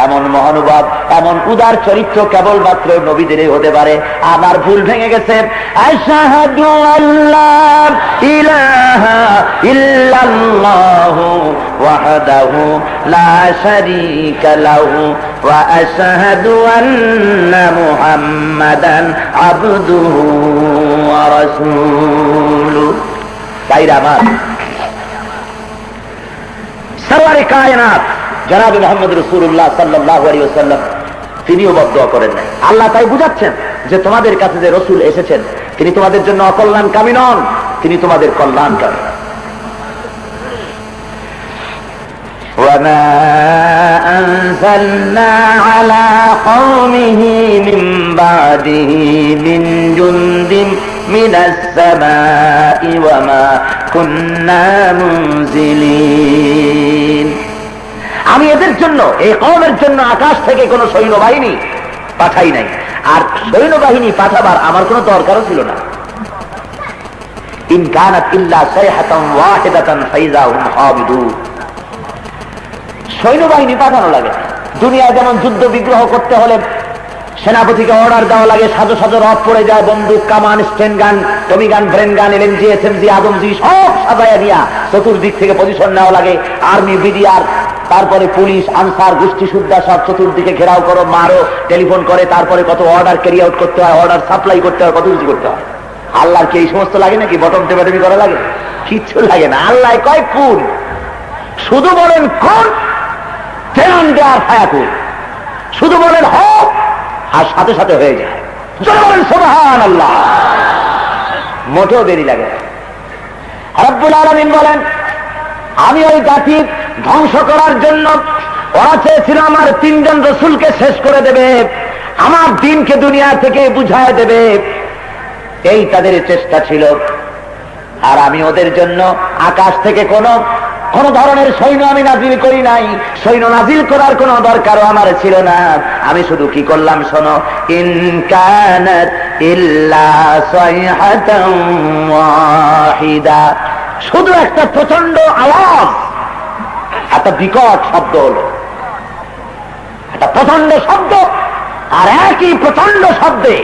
এমন মহানুভব, এমন উদার চরিত্র কেবলমাত্র নবীদেরই হতে পারে। আমার ভুল ভেঙে গেছে। আশহাদু আল্লাহ ইলাহা ইল্লাল্লাহু ওয়াহদাহু লা শারীকা লাহু ওয়া আশহাদু আন্না মুহাম্মাদান আবদুহু ওয়া রাসূলুহু। তাইরা আমার সরওয়ারে কায়নাত জনাব মুহাম্মদ রাসূলুল্লাহ সাল্লাল্লাহু আলাইহি ওয়াসাল্লাম তিনিও বদদুয়া করেন নাই। আল্লাহ তাই বুঝাচ্ছেন যে তোমাদের কাছে যে রাসূল এসেছেন তিনি তোমাদের জন্য অকল্যাণকামী নন, তিনি তোমাদের কল্যাণকামী। وما أنزلنا على قومه من بعده من جند من السماء وما كنا منزلين। আমি এদের জন্য, এই কওমের জন্য আকাশ থেকে কোনো সৈন্যবাহিনী পাঠাই নাই, আর সৈন্যবাহিনী পাঠাবার আমার কোনো দরকারও ছিল না। ইন কানাত ইল্লা সাইহাতান ওয়াহিদাতান ফাইযা হুম হাবিদুন। সৈন্যবাহিনী পাঠানো লাগে। দুনিয়ায় যেমন যুদ্ধ বিগ্রহ করতে হলে সেনাপতিকে অর্ডার দেওয়া লাগে, সাজো সাজো রথ পড়ে যায়, বন্দুক, কামান, স্টেন গান, টমি গান, ব্রেন গান, এলএমজি, এসএমজি, আদমজি সব সাজাইয়া দিয়া চতুর্দিক থেকে পজিশন নেওয়া লাগে। আর্মি, বিডিআর, তারপরে পুলিশ, আনসার, গোষ্ঠী সুদ্ধা সব চতুর্দিকে ঘেরাও করো, মারো, টেলিফোন করে, তারপরে কত অর্ডার ক্যারি আউট করতে হয়, অর্ডার সাপ্লাই করতে হয়, কত কিছু করতে হয়। আল্লাহর কি এই সমস্ত লাগে নাকি? বটম টেপাটেপি করা লাগে? কিচ্ছু লাগে না। আল্লাহ কয় কোন, শুধু বলেন কোন, শুধু বলেন হোক, আর সাথে সাথে হয়ে যায়। বলেন সুবহানাল্লাহ, মোটেও দেরি লাগে না। রব্বুল আলামিন বলেন আমি ওই জাতি ধ্বংস করার জন্য, ওরা চেয়েছিল আমার 3 জন রাসূলকে শেষ করে দেবে, আমার দিনকে দুনিয়া থেকে বুঝায় দেবে, এই তাদের চেষ্টা ছিল। আর আমি ওদের জন্য আকাশ থেকে কোন ধরনের সৈন্য আমি নাজিল করি নাই, সৈন্য নাজিল করার কোন দরকারও আমার ছিল না। আমি শুধু কি করলাম শোনো, ইন কানাত ইল্লা সাইহাতান ওয়াহিদা, শুধু একটা প্রচন্ড আওয়াজ, একটা বিকট শব্দ হলো, একটা প্রচন্ড শব্দ, আর একই প্রচন্ড শব্দে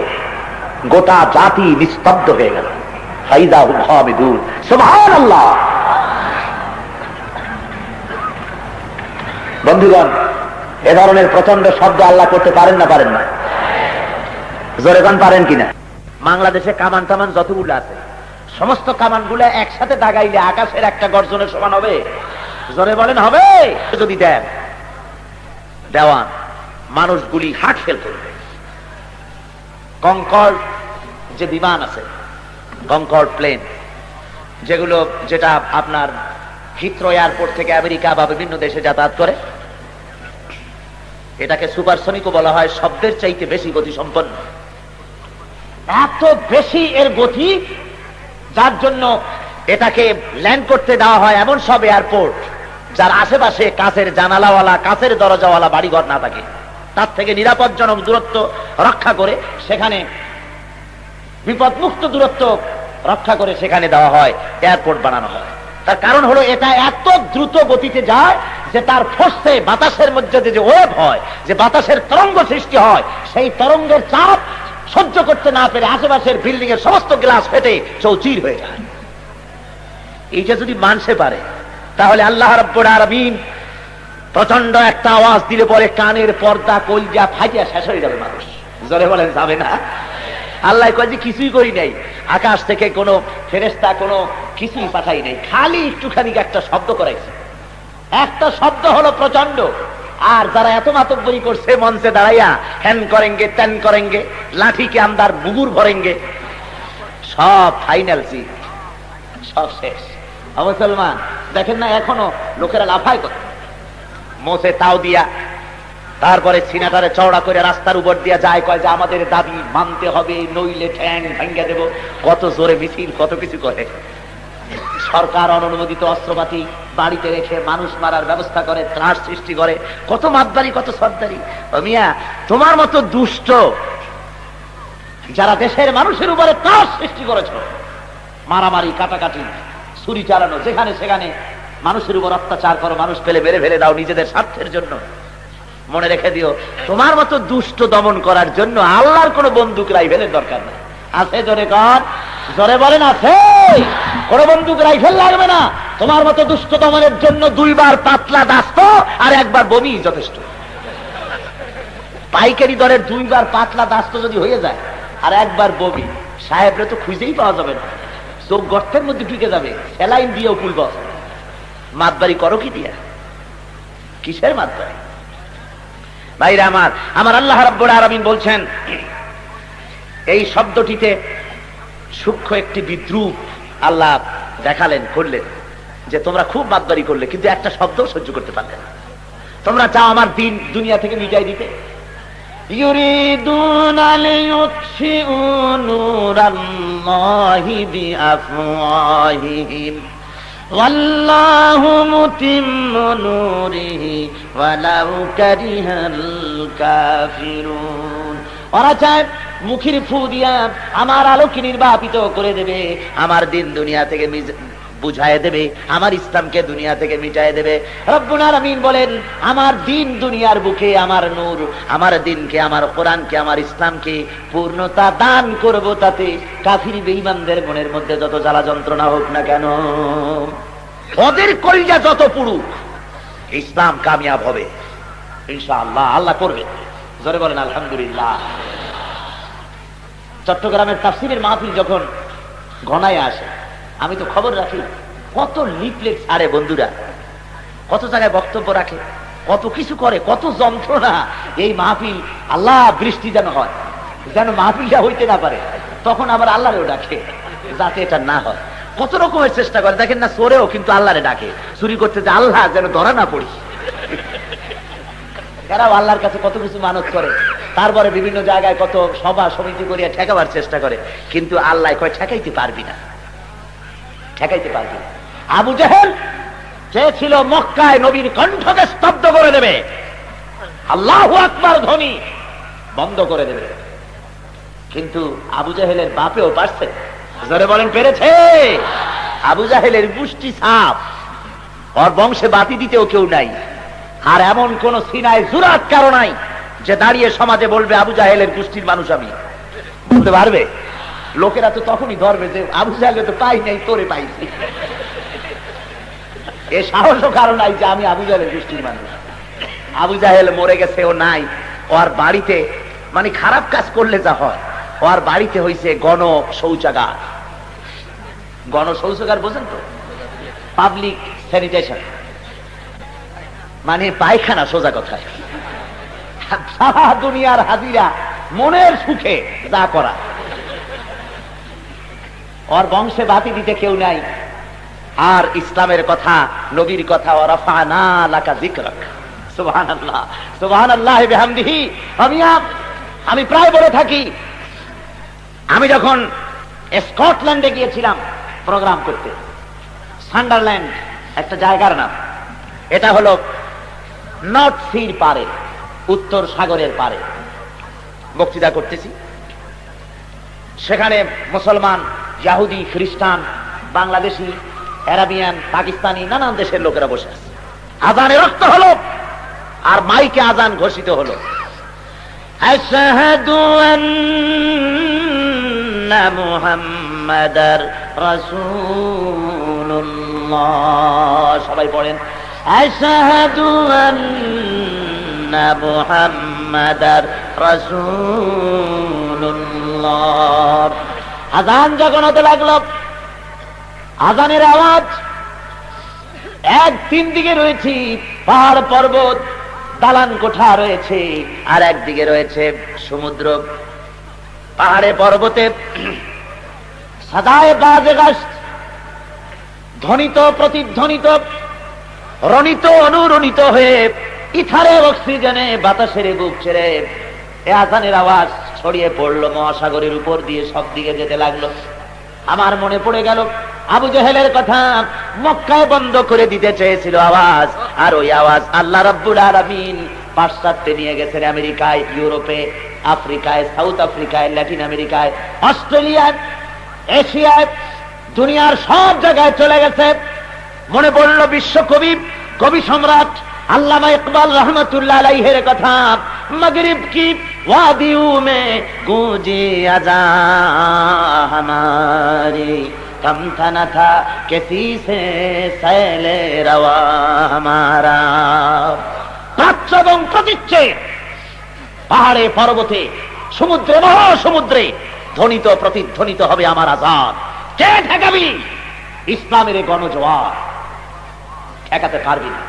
গোটা জাতি নিস্তব্ধ হয়ে গেল। ফাইযা হুম হামিদুন। সুবহানাল্লাহ। বন্ধুগণ, এ ধরনের প্রচন্ড শব্দ আল্লাহ করতে পারেন না? পারেন না? জোরে গান পারেন কিনা? বাংলাদেশে কামান টামান যতগুলো আছে, সমস্ত কামানগুলো একসাথে দাগাইলে আকাশের একটা গর্জনের সমান হবে? জোরে বলেন হবে? যদি দেন দেওয়ান, মানুষগুলি হার্ট ফেল করবে। কনকর্ড যে বিমান আছে, কনকর্ড প্লেন, যেটা আপনার হিথ্রো এয়ারপোর্ট থেকে আমেরিকা বা বিভিন্ন দেশে যাতায়াত করে, এটাকে সুপারসনিকও বলা হয়, শব্দের চাইতে বেশি গতি সম্পন্ন। এত বেশি এর গতি, যার জন্য এটাকে ল্যান্ড করতে দেওয়া হয় এমন সব এয়ারপোর্ট যার আশেপাশে কাঁচের জানালাওয়ালা, কাঁচের দরজাওয়ালা বাড়িঘর না থাকে, তার থেকে নিরাপদজনক দূরত্ব রক্ষা করে, সেখানে বিপদমুক্ত দূরত্ব রক্ষা করে সেখানে দেওয়া হয়, এয়ারপোর্ট বানানো হয়। তার কারণ হলো এটা এত দ্রুত গতিতে যায় যে তার ফোর্সে বাতাসের মধ্যে যে ওয়েভ হয়, যে বাতাসের তরঙ্গ সৃষ্টি হয়, সেই তরঙ্গের চাপ সহ্য করতে না পেরে আশেপাশের বিল্ডিং এর সমস্ত গ্লাস ফেটে চৌচির হয়ে যায়। এইটা যদি মানতে পারে, তাহলে আল্লাহ রাব্বুল আলামিন প্রচন্ড একটা আওয়াজ দিলে পরে কানের পর্দা, কলজা ফাটিয়া শেষ হয়ে যাবে মানুষ। জোরে বলেন যাবে না? আল্লাহ কয় যে কিছুই করি নাই, আকাশ থেকে কোনো ফেরেশতা কোনো কিছুই পাঠাই নাই, খালি একটুখানি একটা শব্দ করাইছে। একটা শব্দ হলো প্রচন্ড। আর যারা এত মাতব্বরি করছে মঞ্চে দাঁড়াইয়া, হ্যান করেঙ্গে ত্যান করেঙ্গে, লাঠিকে আমদার বুগুর ভরেঙ্গে, সব ফাইনাল সিট, সব শেষ। মুসলমান দেখেন না, এখনো লোকেরা লাফায় কথা, মোসে তাও দিয়া তারপরে সিনাটারে চওড়া করে রাস্তার উপর দিয়ে যায়, কয় যে আমাদের দাবি মানতে হবে, নইলে ঠ্যাং ভাঙ্গা দেব। কত জোরে মিছিল, কত কিছু করে। সরকার অনুমোদিত অস্ত্রপাতি বাড়িতে রেখে মানুষ মারার ব্যবস্থা করে, ত্রাস সৃষ্টি করে, কত মাতবাড়ি, কত সর্দারি। ও মিয়া, তোমার মতো দুষ্ট যারা দেশের মানুষের উপরে ত্রাস সৃষ্টি করেছ, মারামারি, কাটাকাটি, ছুরি চালানো, যেখানে সেখানে মানুষের উপর অত্যাচার করো, মানুষ পেলে বেড়ে ফেলে দাও নিজেদের স্বার্থের জন্য, মনে রেখে দিও তোমার মতো দুষ্ট দমন করার জন্য আল্লাহর কোন বন্দুক রাইফেলের দরকার নেই। আছে জোরে কর, জোরে বলেন আছে। কোন বন্দুক রাইফেল লাগবে না তোমার মতো দুষ্ট দমনের জন্য। 2 বার পাতলা দাস্ত আর 1 বার বমি যথেষ্ট। পাইকারি দরের 2 বার পাতলা দাস্ত যদি হয়ে যায় আর 1 বার বমি, সাহেবরা তো খুঁজেই পাওয়া যাবে না, চোখ গর্তের মধ্যে ঢুকে যাবে, স্যালাইন দিয়েও পুলব। মাতবাড়ি করো কি দিয়া? কিসের মাতবাড়ি? ভাইরা আমার, আমার আল্লাহ রাব্বুল আলামিন বলছেন, এই শব্দটিতে সূক্ষ্ম একটি বিদ্রুপ আল্লাহ দেখালেন, করলেন, যে তোমরা খুব মাতবাড়ি করলে কিন্তু একটা শব্দ সহ্য করতে পারলে না। তোমরা চাও আমার দিন দুনিয়া থেকে মিটাই দিতে। ইউরিদুনা লিয়ুতফিউ নূরাল্লাহি বিআফওয়াহিহিম ওয়াল্লাহু মুতিম্মু নূরিহি ওয়ালাউ কারিহাল কাফিরুন। ওরা চায় মুখের ফু দিয়া আমার আলোকে নির্বাপিত করে দেবে, আমার দিন দুনিয়া থেকে বুঝায় দেবে, আমার ইসলামকে দুনিয়া থেকে মিটায় দেবে। রব্বুল আলামিন বলেন, আমার দিন দুনিয়ার বুকে, আমার নূর, আমার দিনকে, আমার কোরআনকে, আমার ইসলামকে পূর্ণতা দান করব, তাতে কাফির বেঈমানদের মনের মধ্যে যত জ্বালা যন্ত্রণা হোক না কেন, ওদের কলিজা যত পুরুক, ইসলাম কামিয়াব হবে ইনশাআল্লাহ। আল্লাহ করবে, জোরে বলেন আলহামদুলিল্লাহ। চট্টগ্রামের তাফসীরের মাহফিল যখন ঘনায় আসে, আমি তো খবর রাখি, কত লিফলেট ছাড়ে বন্ধুরা, কত জায়গায় বক্তব্য রাখে, কত কিছু করে, কত যন্ত্রণা। এই মাহফিল, আল্লাহ বৃষ্টি যেন হয়, যেন মাহফিলটা হইতে না পারে, তখন আবার আল্লাহরেও ডাকে যাতে এটা না হয়। কত রকমের চেষ্টা করে, দেখেন না, চোরেও কিন্তু আল্লাহরে ডাকে চুরি করতে, যে আল্লাহ যেন ধরা না পড়ি। এরাও আল্লাহর কাছে কত কিছু মানত করে, তারপরে বিভিন্ন জায়গায় কত সভা সমিতি করিয়া ঠেকাবার চেষ্টা করে, কিন্তু আল্লাহ কয় ঠেকাইতে পারবি না, ঠেকাইতে পারবি না। আবু জেহেল চেয়েছিল মক্কায় নবীর কণ্ঠকে স্তব্ধ করে দেবে, আল্লাহু আকবার ধ্বনি বন্ধ করে দেবে, কিন্তু আবু জেহেলের বাপেও পারছে। জোরে বলেন পেরেছে? আবু জেহেলের গোষ্ঠী সাপ, ওর বংশে বাতি দিতেও কেউ নাই, আর এমন কোন সিনায় জুরাত কারো নাই যে দাঁড়িয়ে সমাজে বলবে আবু জাহেলের গোষ্ঠীর মানুষ আমি। বলতে পারবে? লোকেরা তো তখনই ধরবে যে আবু জাহেল তো পাই নাই, তোরে পাইছি। এ সাহসও কারো নাই যে আমি আবু জাহেলের গোষ্ঠীর মানুষ। আবু জাহেল মরে গেছে, ও নাই, ওর বাড়িতে, মানে খারাপ কাজ করলে যা হয়, ওর বাড়িতে হইছে গণ শৌচাগার। গণ শৌচাগার বোঝেন তো? পাবলিক স্যানিটেশন, মানে পায়খানা, সোজা কথা। সারা দুনিয়ার হাজিরা মনের সুখে যা করা। ওর বংশে বাতি দিতে কেউ নাই, আর ইসলামের কথা, নবীর কথা, ওয়ারাফা'না লাকা যিকরাক। সুবহানাল্লাহ, সুবহানাল্লাহি বিহামদিহি। আমি প্রায় বলে থাকি, আমি যখন স্কটল্যান্ডে গিয়েছিলাম প্রোগ্রাম করতে, সান্ডারল্যান্ড একটা জায়গার নাম, এটা হলো নর্থ সির পারে, উত্তর সাগরের পারে বক্তৃতা করতেছি। সেখানে মুসলমান, ইহুদি, খ্রিস্টান, বাংলাদেশি, আরাবিয়ান, পাকিস্তানি, নানান দেশের লোকেরা বসে আছে। আজানে রক্ত হলো আর মাইকে আজান ঘোষিত হলো, আশহাদু আন্না মুহাম্মাদার রাসূলুল্লাহ। সবাই পড়েন, আশহাদু আন্না মুহাম্মাদার রাসূলুল্লাহ। আযান যখন হতে লাগলো, আযানের আওয়াজ, এক তিন দিকে রয়েছে পাহাড় পর্বত, দালান কোঠা রয়েছে, আর একদিকে রয়েছে সমুদ্র। পাহাড়ে পর্বতে সাদায়ে বাজে গাছ, ধ্বনিত প্রতিধ্বনিত, রণিত অনুরণিত হয়ে ইথারের অক্সিজেনে বাতাসের বুক ছেড়ে এ আজানের আওয়াজ ছড়িয়ে পড়লো মহাসাগরের উপর দিয়ে, সব দিকে যেতে লাগলো। আমার মনে পড়ে গেল আবু জেহেলের কথা। মক্কায় বন্ধ করে দিতে চেয়েছিল আওয়াজ, আর ওই আওয়াজ আল্লাহ রাব্বুল আলামিন পাশ্চাত্যে নিয়ে গেছেন, আমেরিকায়, ইউরোপে, আফ্রিকায়, সাউথ আফ্রিকায়, ল্যাটিন আমেরিকায়, অস্ট্রেলিয়ায়, এশিয়ায়, দুনিয়ার সব জায়গায় চলে গেছে। মনে পড়ল বিশ্বকবি, কবি সম্রাট আল্লামা ইকবাল রহমতুল্লাহ আলাইহির কথা, মগরিব কি ওয়াদিউ মে গूंजी আযা हमारी कम था न था किसी से सैले रवा हमारा। প্রাচ্য এবং প্রতীচ্যে, পাহাড়ে পর্বতে, সমুদ্রে মহাসমুদ্রে ধ্বনিত প্রতিধ্বনিত হবে আমার আযান। কে ঠেকাবি? ইসলামের এই গণজোয়ার ঠেকাতে পারবি না।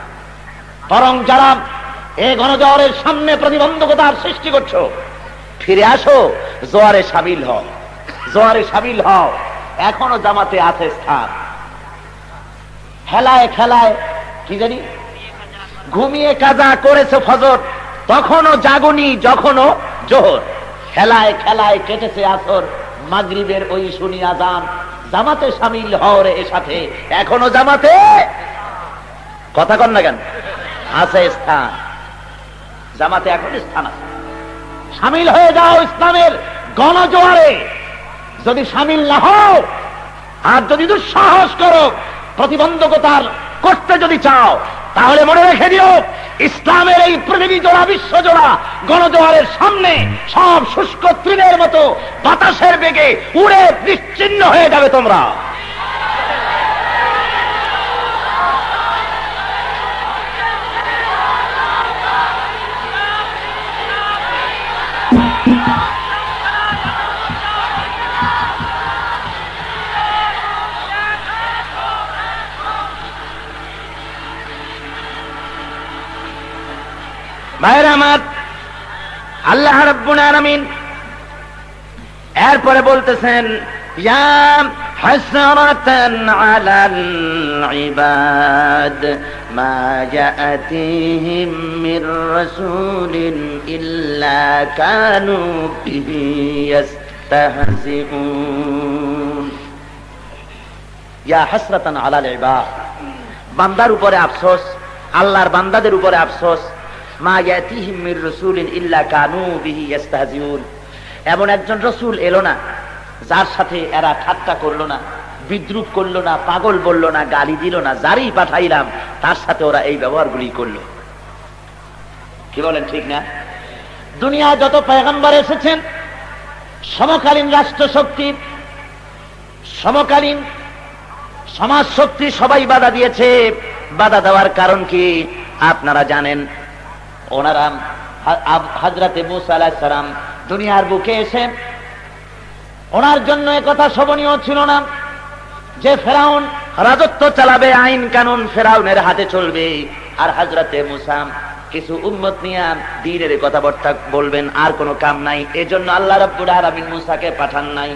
বরং যারা এই গণজোয়ারের সামনে প্রতিবন্ধকতার সৃষ্টি করছো, ফিরে আসো, জোয়ারে সামিল হও, জোয়ারে সামিল হও। এখনো জামাতে আছে স্থান। খেলায় খেলায় কি জানি ঘুমিয়ে কাজা করেছে ফজর, তখনও জাগুনি যখনও জোহর। খেলায় খেলায় কেটেছে আসর, মাগরিবের ওই শুনি আযান। জামাতে সামিল হও রে সাথে, এখনো জামাতে কথা কন না কেন, আছে স্থান। জামাতে এখন স্থান আছে, সামিল হয়ে যাও ইসলামের গণজোয়ারে। যদি সামিল না হও আর যদি দুঃসাহস করো, প্রতিবন্ধকতার করতে যদি চাও, তাহলে মনে রেখে দিও, ইসলামের এই পৃথিবী জোড়া, বিশ্ব জোড়া গণজোয়ারের সামনে সব শুষ্ক তৃণের মতো বাতাসের বেগে উড়ে নিশ্চিহ্ন হয়ে যাবে তোমরা। ভাইরা আমার, আল্লাহ রাব্বুল আলামিন এরপরে বলতেছেন, ইয়া হাসরাতান আলাল ইবাদ মা ইয়াতিহিম মির রাসূলিন ইল্লা কানু বিহি ইস্তাহজিউন। ইয়া হাসরাতান আলাল ইবাদ, বান্দার উপরে আফসোস, আল্লাহর বান্দাদের উপরে আফসোস। মা ইয়াতিহিম মির রাসূলিন ইল্লা কানু বিহি ইস্তাহজিউন, এমন একজন রসুল এলো না যার সাথে এরা ঠাট্টা করলো না, বিদ্রুপ করলো না, পাগল বললো না, গালি দিল না। যারই পাঠাইলাম তার সাথে ওরা এই ব্যবহারগুলি করলো। কি বলেন, ঠিক না? দুনিয়ায় যত পয়গম্বর এসেছেন, সমকালীন রাষ্ট্র শক্তি, সমকালীন সমাজ শক্তি সবাই বাধা দিয়েছে। বাধা দেওয়ার কারণ কি আপনারা জানেন? ওনারা হযরতে মূসা আলাইহিস সালাম দুনিয়ার বুকে এসে, ওনার জন্য একথা শোভনীয় ছিল না যে ফেরাউন রাজত্ব চালাবে, আইন কানুন ফেরাউনের হাতে চলবে, আর হযরতে মূসা কিছু উম্মত নিয়ে দ্বীনের কথাবার্তা বলবেন, আর কোনো কাম নাই। এজন্য আল্লাহ রাব্বুল আলামিন মূসাকে পাঠান নাই,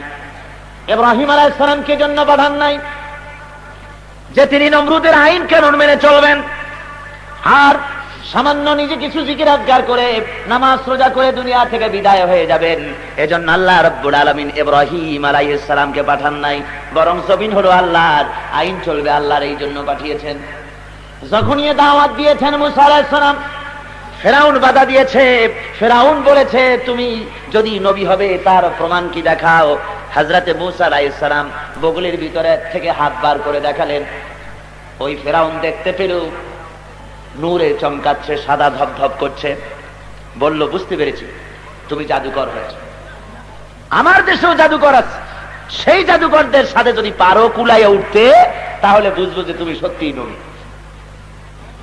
ইব্রাহিম আলাইহিস সালামকে জন্য পাঠান নাই যে তিনি নমরুদের আইন কানুন মেনে চলবেন, আর সামান্য নিজে কিছু জিকির আজকার করে নামাজ রোজা করে দুনিয়া থেকে বিদায় হয়ে যাবেন। এজন্য আল্লাহ রাব্বুল আলামিন ইব্রাহিম আলাইহিস সালামকে পাঠান নাই, বরং জমিন হলো আল্লাহর, আইন চলবে আল্লাহর, এই জন্য পাঠিয়েছেন। যখনই দাওয়াত দিয়েছেন মূসা আলাইহিস সালাম, ফেরাউন বাধা দিয়েছে। ফেরাউন বলেছে, তুমি যদি নবী হবে তার প্রমাণ কি দেখাও। হযরতে মূসা আলাইহিস সালাম বগলের ভিতরে থেকে হাত বার করে দেখালেন। ওই ফেরাউন দেখতে পেল নূরে চমকাচ্ছে, সাদা ধবধব করছে। বলল, বুঝতে পেরেছি তুমি জাদুকর হয়েছ, আমার দেশেও জাদুকর আছে। সেই জাদুকরদের সাথে যদি পারো কুলাইয়া উঠতে, তাহলে বুঝবো যে তুমি সত্যিই নবী।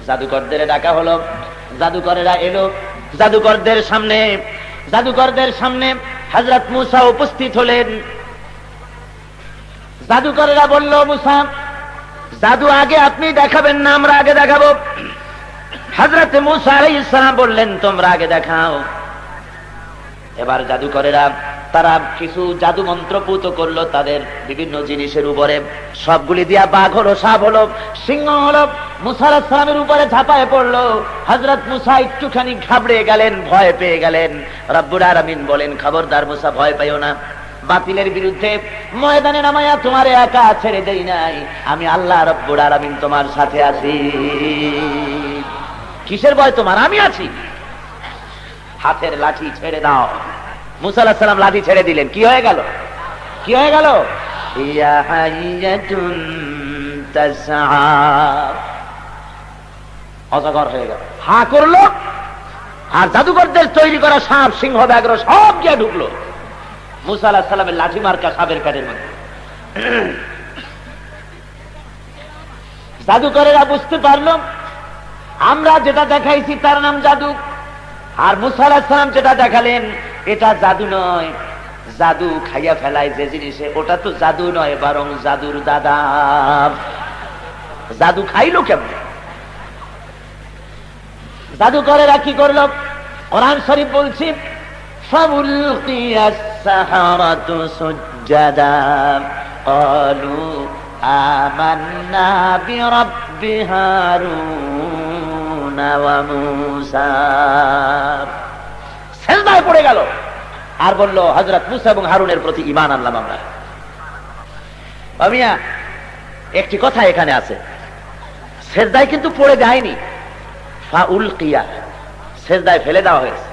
জাদুকরদের ডাকা হলো, জাদুকরেরা এলো। জাদুকরদের সামনে হযরত মূসা উপস্থিত হলেন। জাদুকরেরা বলল, মূসা জাদু আগে আপনি দেখাবেন না, আমরা আগে দেখাবো। হযরতে মূসা আলাইহিস সালাম বললেন, তোমরা আগে দেখাও। এবার জাদুকরেরা তারা কিছু জাদু মন্ত্র পুত করলো তাদের বিভিন্ন জিনিসের উপরে। সবগুলি দিয়া বাঘ হলো, সাপ হলো, সিংহ হলো, মুসা আলাইহিস সালামের উপরে ঝাঁপায় পড়লো। হযরত মুসা একটুখানি ঘাবড়ে গেলেন, ভয় পেয়ে গেলেন। রব্বুল আলামিন বলেন, খবরদার মুসা, ভয় পাইও না, বাতিলের বিরুদ্ধে ময়দানে নামায়া তোমারে একা ছেড়ে দেই নাই, আমি আল্লাহ রব্বুল আলামিন তোমার সাথে আছি। কিসের ভয় তোমার? আমি আছি। হাতের লাঠি ছেড়ে দাও। মুসা আলাইহিস সালাম লাঠি ছেড়ে দিলেন। কি হয়ে গেল? কি হয়ে গেল? ইয়া হাইয়াতুন তাসআ, অজগর হয়ে গেল। হা করলো, আর জাদুকরদের তৈরি করা সাপ, সিংহ, ব্যাঘ্র সব গিয়ে ঢুকলো মুসা আলাইহিস সালামের লাঠি মার্কা সাপের পেটের মধ্যে। জাদুকরেরা বুঝতে পারলো আমরা যেটা দেখাইছি তার নাম জাদু, আর মুসা আলাইহিস সালাম যেটা দেখালেন এটা জাদু নয়। জাদু খাইয়া ফেলায় যে জিনিসে, ওটা তো জাদু নয়, বরং জাদুর দাদা। জাদু খাইলো কেমন? জাদুকরেরা কি করলো? কোরআন শরীফ বলছি, ফাউলকিয়াস সাহারাতু সুজদাা ক্বালু আমান্না বিরাব্বি হারুন ওয়া মূসা। সিজদায় পড়ে গেল আর বলল, হযরত মুসা এবং হারুনের প্রতি ঈমান আনলাম আমরা। আমিয়া একটি কথা এখানে আছে, সিজদায় কিন্তু পড়ে যায়নি, ফাউলকিয়া, সিজদায় ফেলে দেওয়া হয়েছে।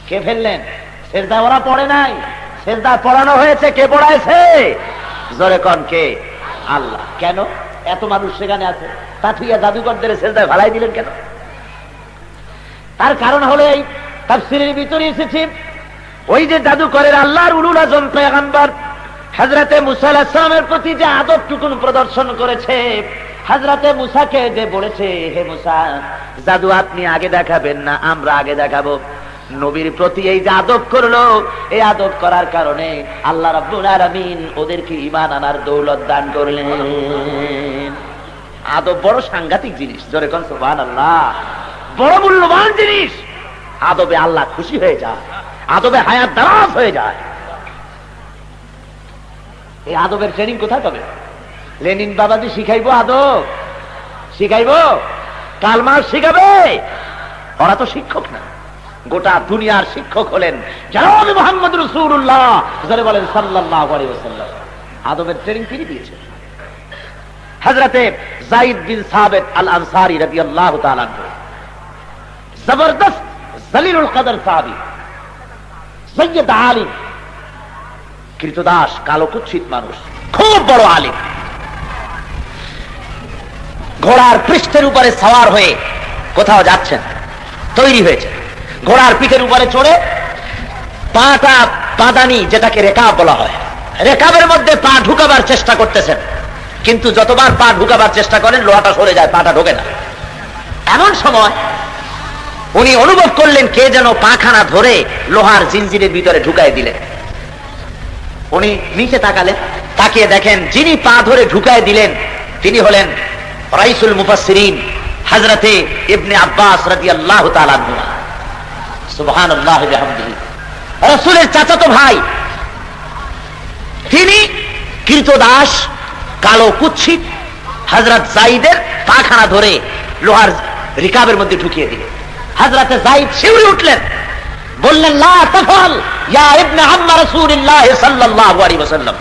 কে ফেললেন? সিজদায় ওরা পড়ে নাই, সিজদায় পড়ানো হয়েছে। কে পড়াইছে? জোরে কোন কে? আল্লাহ। কেন? এত মানুষ সেখানে আছে, তা থুইয়া জাদুকরদের সিজদায় ফেলাই দিলেন কেন? তার কারণ হলো এই, তাফসীরের ভিতরে এসেছে, ওই যে জাদুকরের আল্লাহর উলুল আযম পয়গম্বর হযরতে মুসা আলাইহিস সালামের প্রতি যে আদবটুকুন প্রদর্শন করেছে, হযরতে মুসাকে যে বলেছে, হে মুসা, জাদু আপনি আগে দেখাবেন না, আমরা আগে দেখাবো। নবীর প্রতি এই যে আদব করলো, এই আদব করার কারণে আল্লাহ রাব্বুল আলামিন ওদেরকে ঈমান আনার দৌলত দান করলেন। আদব বড় সাংঘাতিক জিনিস, জোরে কোন সুবহানাল্লাহ। বড় মূল্যবান জিনিস। আদবে আল্লাহ খুশি হয়ে যায়, আদবে হায়াত দারাজ হয়ে যায়। এই আদবের ট্রেনিং কোথায় পাবে? লেনিন বাবাজি শিখাইবো আদব? শিখাইবো? কার্ল মার্কস শিখাবে? ওরা তো শিক্ষক না, গোটা দুনিয়ার শিক্ষক হলেন জনাব মুহাম্মদ রাসূলুল্লাহ, যারা বলেন সাল্লাল্লাহু আলাইহি ওয়াসাল্লাম। আদবের ট্রেনিং তিনি দিয়েছেন। হযরতে যায়েদ বিন সাবিত আল আনসারী রাদিয়াল্লাহু তাআলা আনহু, জবরদস্ত জলিলুল কদর সাহাবী, সৈয়দ আলিম, কৃতদাস, কালো কুৎসিত মানুষ, খুব বড় আলিম। ঘোড়ার পৃষ্ঠের উপরে সওয়ার হয়ে কোথাও যাচ্ছেন, তৈরি হয়েছে, ঘোড়ার পিঠের উপরে চড়ে পাটা পাদানি, যেটাকে রেকাব বলা হয়, রেকাবের মধ্যে পা ঢুকাবার চেষ্টা করতেছেন, কিন্তু যতবার পা ঢুকাবার চেষ্টা করেন লোহাটা সরে যায়, পাটা ঢোকে না। এমন সময় উনি অনুভব করলেন কে যেন পাখানা ধরে লোহার জিনজিরের ভিতরে ঢুকাই দিলেন। উনি নিচে তাকালেন, তাকিয়ে দেখেন যিনি পা ধরে ঢুকাই দিলেন তিনি হলেন রাইসুল মুফাসসিরিন হযরতে ইবনে আব্বাস রাদিয়াল্লাহু তাআলা আনহু। সুবহানাল্লাহ ওয়া বিহামদিহি। রাসূলের চাচাতো ভাই, তিনি কৃতদাস, কালো কুৎসিত হযরত যায়েদের পাখানা ধরে লোহার রিকাবের মধ্যে ঢুকিয়ে দিলেন। হযরতে যায়েদ শিউরে উঠলেন, বললেন, লা তাফাল ইয়া ইবনে আম্মা রাসূলিল্লাহ সাল্লাল্লাহু আলাইহি ওয়াসাল্লাম,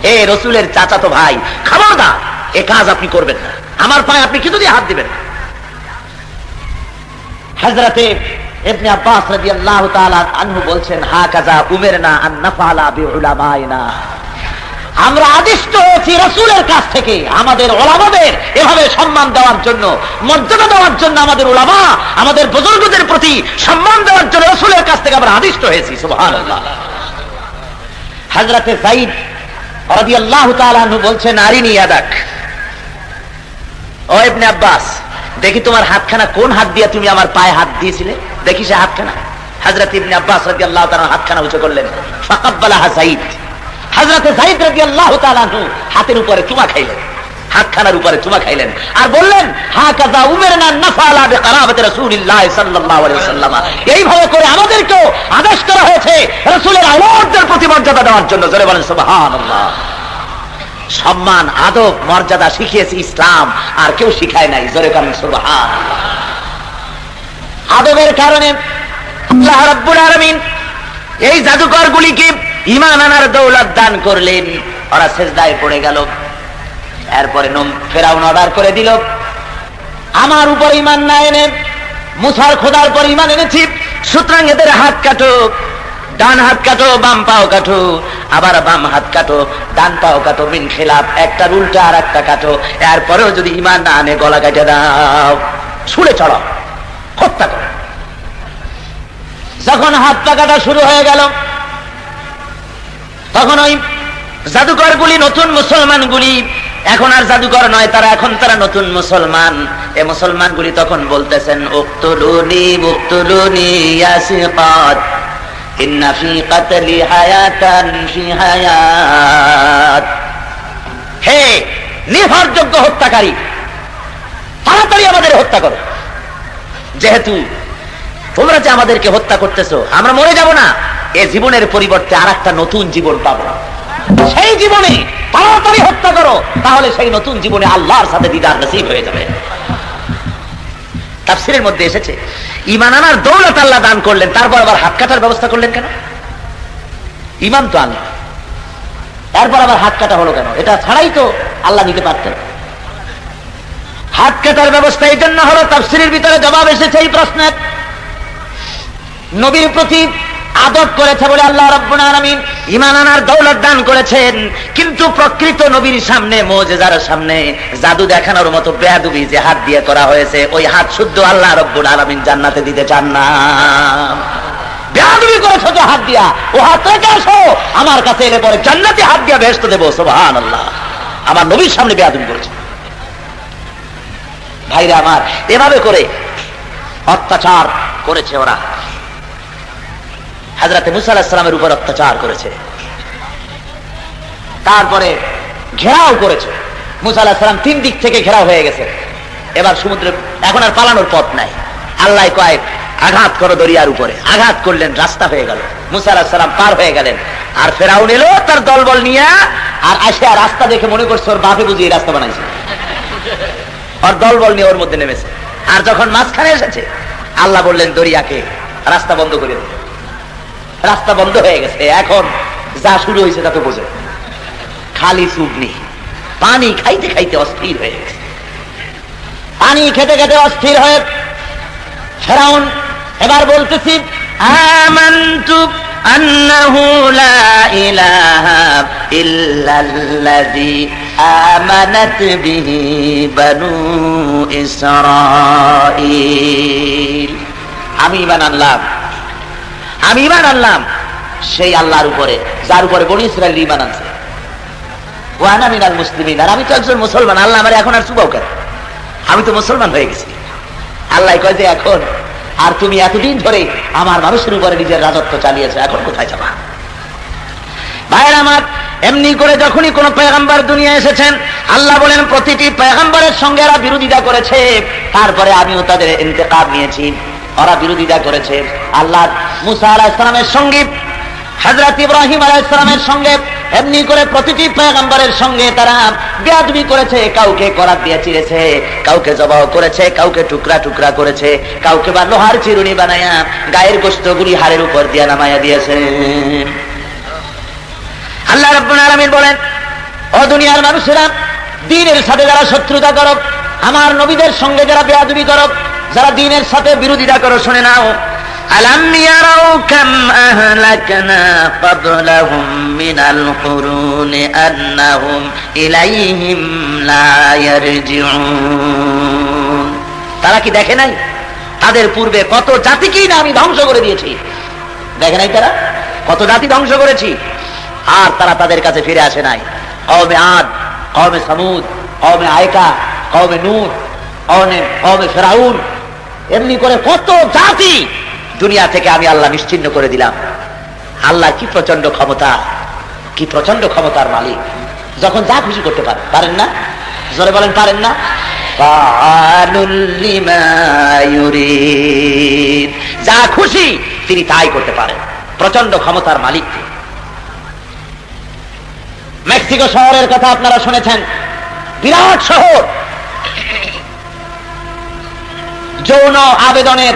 হে রাসূলের চাচাতো ভাই, খবরদার এই কাজ আপনি করবেন না, আমার পায়ে আপনি কিছু দিয়ে হাত দিবেন না। হযরতে ইবনে আব্বাস রাদিয়াল্লাহু তাআলা আনহু বলছেন, হাকাযা উমিরনা আন নাফআলা বিউলামাইনা, আমরা আদিষ্ট হয়েছি রাসূলের কাছ থেকে আমাদের উলামাদের এভাবে সম্মান দেওয়ার জন্য, মর্যাদা দেওয়ার জন্য, আমাদের উলামা, আমাদের বুজুর্গদের প্রতি সম্মান দেওয়ার জন্য রাসূলের কাছ থেকে আমরা আদিষ্ট হয়েছি। সুবহানাল্লাহ। হযরতে যায়েদ রাদিয়াল্লাহু তাআলা আনহু বলছেন, আরিনি ইয়াদাক, ও ইবনে আব্বাস, দেখি তোমার হাতখানা, কোন হাত দিয়ে তুমি আমার পায়ে হাত দিয়েছিলে, দেখি সে হাতখানা। হযরত ইবনে আব্বাস রাদিয়াল্লাহু তাআলা হাতখানা উঁচু করলেন, ফাকাব্বালাহা যায়েদ। হযরত যায়েদ রাদিয়াল্লাহু তাআলা আনহু হাতের উপরে চুমা খাইলেন, হাতখানার উপরে চুমা খাইলেন, আর বললেন, হাকাযা উমিরনা নাফআলা বিকরাবাতি রাসূলিল্লাহ সাল্লাল্লাহু আলাইহি ওয়াসাল্লাম, এইভাবে করে আমাদেরকেও আদেশ করা হয়েছে রাসূলের আওলাদদের প্রতি মর্যাদা দেওয়ার জন্য। জোরে বলেন সুবহানাল্লাহ। সম্মান, আদব, মর্যাদা শিখিয়েছে ইসলাম, আর কেউ শিখায় নাই। জোরে কারণ সুবহানাল্লাহ। আদবের কারণে আল্লাহ রাব্বুল আলামিন এই জাদুকরগুলিকে ঈমান আনার দৌলত দান করলেন। ওরা সিজদায় পড়ে গেল। এরপরে ফেরাউন অর্ডার করে দিল, আমার উপর ঈমান না এনে মুসার খোদার পর ঈমান এনেছি, সুতরাং এদের হাত কাটো, ডান হাত কাটো, বাম পাও কাটো, আবার বাম হাত কাটো, ডান পাও কাটো, মিন খিলাফ, একটা উল্টা আর একটা কাটো। এরপরেও যদি ঈমান না আনে গলা কেটে দাও, ছুঁড়ে চড়াও, হত্যা করো। যখন হাত পা কাটা শুরু হয়ে গেল, তখন ওই জাদুকরগুলি, নতুন মুসলমানগুলি, এখন আর জাদুকর নয় তারা, এখন তারা নতুন মুসলমান। এই মুসলমানগুলি তখন বলতেছেন, উক্তুলুনি উক্তুলুনি ইয়া সিকাত, ইন্না ফি কাতলি হায়াতান ফি হায়াত। হে নির্ভরযোগ্য হত্যাকারী, তাড়াতাড়ি আমাদের হত্যা করো। যেহেতু তোমরা যে আমাদেরকে হত্যা করতেছো, আমরা মরে যাব না, এই জীবনের পরিবর্তে আর একটা নতুন জীবন পাবো। সেই জীবনে তাড়াতাড়ি হত্যা করো, তাহলে সেই নতুন জীবনে আল্লাহর সাথে দিদার নসিব হয়ে যাবে। তাফসীরের মধ্যে এসেছে, ঈমান আনার দৌলত আল্লাহ দান করলেন, তারপর আবার হাত কাটার ব্যবস্থা করলেন কেন? ঈমান তো আনলেন, তারপর আবার হাত কাটা হলো কেন? এটা ছাড়াই তো আল্লাহ নিতে পারতেন। হাত কাটার ব্যবস্থা এই জন্য হলো, তাফসীরের ভিতরে জবাব এসেছে এই প্রশ্নের। নবীর প্রতি আদব করেছে বলে আল্লাহ রাব্বুল আলামিন ঈমান আনার দৌলত দান করেছেন, কিন্তু প্রকৃত নবীর সামনে, মুজিজার সামনে জাদু দেখানোর মতো বেয়াদবি যে হাত দিয়ে করা হয়েছে, ওই হাত শুদ্ধ আল্লাহ রাব্বুল আলামিন জান্নাতে দিতে চান না। বেয়াদবি করেছো যে হাত দিয়া, ও হাত রেখে আসো, আমার কাছে এলে পরে জান্নাতে হাত দিয়া বেহেশত দেবো। সুবহানাল্লাহ। আমার নবীর সামনে বেয়াদবি করেছে। ভাইরা আমার, এভাবে করে অত্যাচার করেছে ওরা। হযরত মুসা আলাইহিস সালামের উপর অত্যাচার করেছে, তারপরে ঘেরাও করেছে। মুসা আলাইহিস সালাম 3 দিক থেকে ঘেরাও হয়ে গেছে। এবার সমুদ্রে এখন আর পালানোর পথ নাই। আল্লাহ কয়, আঘাত করো দরিয়ার উপরে। আঘাত করলেন, রাস্তা হয়ে গেল। মুসা আলাইহিস সালাম পার হয়ে গেলেন। আর ফেরাউন এলো তার দলবল নিয়ে, আর আসে রাস্তা দেখে মনে করছে ওর বাপে বুঝি এই রাস্তা বানাইছে, ওর দলবল নিয়ে ওর মধ্যে নেমেছে। আর যখন মাঝখানে এসেছে, আল্লাহ বললেন দরিয়াকে রাস্তা বন্ধ করে দিতে। রাস্তা বন্ধ হয়ে গেছে। এখন যা শুরু হয়েছে তা তো বোঝে, খালি চুবনি, পানি খাইতে খাইতে অস্থির হয়ে গেছে। পানি খেতে খেতে অস্থির হয়ে ফেরাউন এবার বলতেছি, আমানতু আন্নাহু লা ইলাহা ইল্লাল্লাযী আমানাত বিহি বানু ইসরাঈল। আমি ঈমান আনলাম, আমি ঈমান আনলাম সেই আল্লাহর উপরে, যার উপরে বনী ইসরাঈল ঈমান আনছে। ওয়া আনা মিনাল মুসলিমিন, আর আমি তো একজন মুসলমান। আল্লাহ আমারে এখন আর চুবাও কেন? আমি তো মুসলমান হয়ে গেছি। আল্লাহ কয় যে এখন আর তুমি এতদিন ধরে আমার মানুষের উপরে নিজের রাজত্ব চালিয়েছো, এখন কোথায় যাবা? ভাইরা আমার, এমনি করে যখনই কোন পয়গম্বর দুনিয়া এসেছেন, আল্লাহ বলেন প্রতিটি পয়গম্বরের সঙ্গে এরা বিরোধিতা করেছে, তারপরে আমিও তাদের ইন্তেকাম নিয়েছি। ওরা বিরোধিতা করেছে আল্লাহ মুসা আলাইহিস সালামের সঙ্গে, হযরত ইব্রাহিম আলাইহিস সালামের সঙ্গে, এমনি করে প্রতিটি পয়গম্বরের সঙ্গে তারা বেয়াদবি করেছে। কাউকে করাত দিয়ে চিরেছে, কাউকে জবাহ করেছে, কাউকে টুকরা টুকরা করেছে, কাউকে বা লোহার চিরুনি বানায়া গায়ের গোশতগুলি হাড়ের উপর দিয়ে নামায়া দিয়েছে। আল্লাহ রাব্বুল আলামিন বলেন, ও দুনিয়ার মানুষেরা, দ্বীনের সাথে যারা শত্রুতা করো, আমার নবীদের সঙ্গে যারা বেয়াদবি করো, যারা দ্বীনের সাথে বিরোধিতা করো, শুনে নাও, আলাম ইয়ারাউ কাম আহলাকনা ক্বাবলাহুম মিনাল কুরুনি আন্নাহুম ইলাইহিম লা ইয়ারজিউন। তারা কি দেখে নাই তাদের পূর্বে কত জাতিকেই না আমি ধ্বংস করে দিয়েছি? দেখে নাই তারা কত জাতি ধ্বংস করেছি, আর তারা তাদের কাছে ফিরে আসে নাই। কওমে আদ, কওমে সামুদ, কওমে আয়কা, কওমে নূহ, কওমে ফেরাউন, এমনি করে কত জাতি দুনিয়া থেকে আমি আল্লাহ নিশ্চিহ্ন করে দিলাম। আল্লাহ কি প্রচন্ড ক্ষমতা, কি প্রচন্ড ক্ষমতার মালিক, যখন যা খুশি করতে পারেন না? জোরে বলেন, পারেন না? ফাআলুল লিমা ইউরিদ, যা খুশি তিনি তাই করতে পারেন। প্রচন্ড ক্ষমতার মালিক। মেক্সিকো শহরের কথা আপনারা শুনেছেন, বিরাট শহর, যৌন আবেদনের,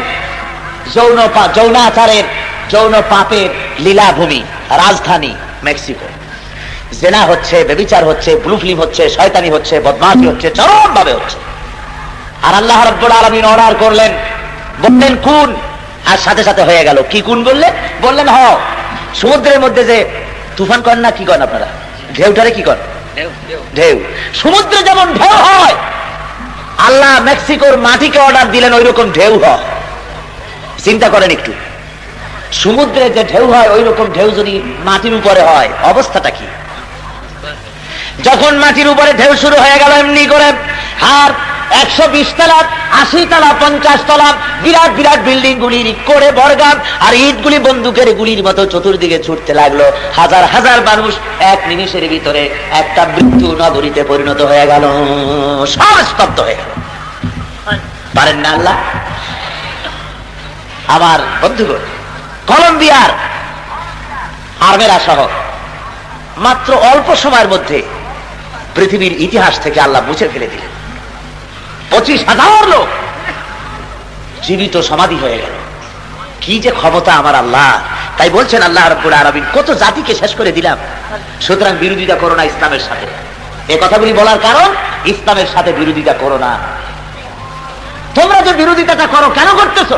যৌনাচারের, যৌন পাপের লীলাভূমি, রাজধানী মেক্সিকো। জেনা হচ্ছে, ব্যভিচার হচ্ছে, ব্লু ফিল্ম হচ্ছে, শয়তানি হচ্ছে, বদমাশি হচ্ছে, চরম ভাবে হচ্ছে। আর আল্লাহ রাব্বুল আলামিন অর্ডার করলেন, বললেন কুন, আর সাথে সাথে হয়ে গেল। কি কুন বললেন? বললেন হ। সমুদ্রের মধ্যে যে তুফান করেন না, কি করেন আপনারা? ঢেউটারে কি করেন? ঢেউ। সমুদ্রে যেমন ঢেউ হয়, আল্লাহ মেক্সিকোর মাটিকে অর্ডার দিলেন ওই রকম ঢেউ হয়। চিন্তা করেন একটু, সমুদ্রে যে ঢেউ হয় ওই রকম ঢেউ যদি মাটির উপরে হয়, অবস্থাটা কি? যখন মাটির উপরে ঢেউ শুরু হয়ে গেল এমনি করে, আর 120 তলা, 80 তলা, 50 তলা বিরাট বিরাট বিল্ডিং গুলির করে বর্গাম, আর ইটগুলি বন্দুকের গুলির মতো চতুর্দিকে ছুটতে লাগলো। হাজার হাজার মানুষ এক নিমিষের ভিতরে একটা মৃত্যু নগরীতে পরিণত হয়ে গেল, সব স্তব্ধ হয়ে গেল। পারেন না আল্লাহ? আমার বন্ধুগণ, কলম্বিয়ার আর্মেরা সহ মাত্র অল্প সময়ের মধ্যে পৃথিবীর ইতিহাস থেকে আল্লাহ মুছে ফেলে দিলেন। 25,000 লোক জীবিত সমাধি হয়ে গেল। কি যে ক্ষমতা আমার আল্লাহ! তাই বলছেন আল্লাহ রাব্বুল আলামিন, কত জাতিকে শেষ করে দিলাম। সুতরাং বিরোধিতা করো না ইসলামের সাথে। এ কথাগুলি বলার কারণ, ইসলামের সাথে বিরোধিতা করো না। তোমরা যে বিরোধিতাটা করো, কেন করতেছো?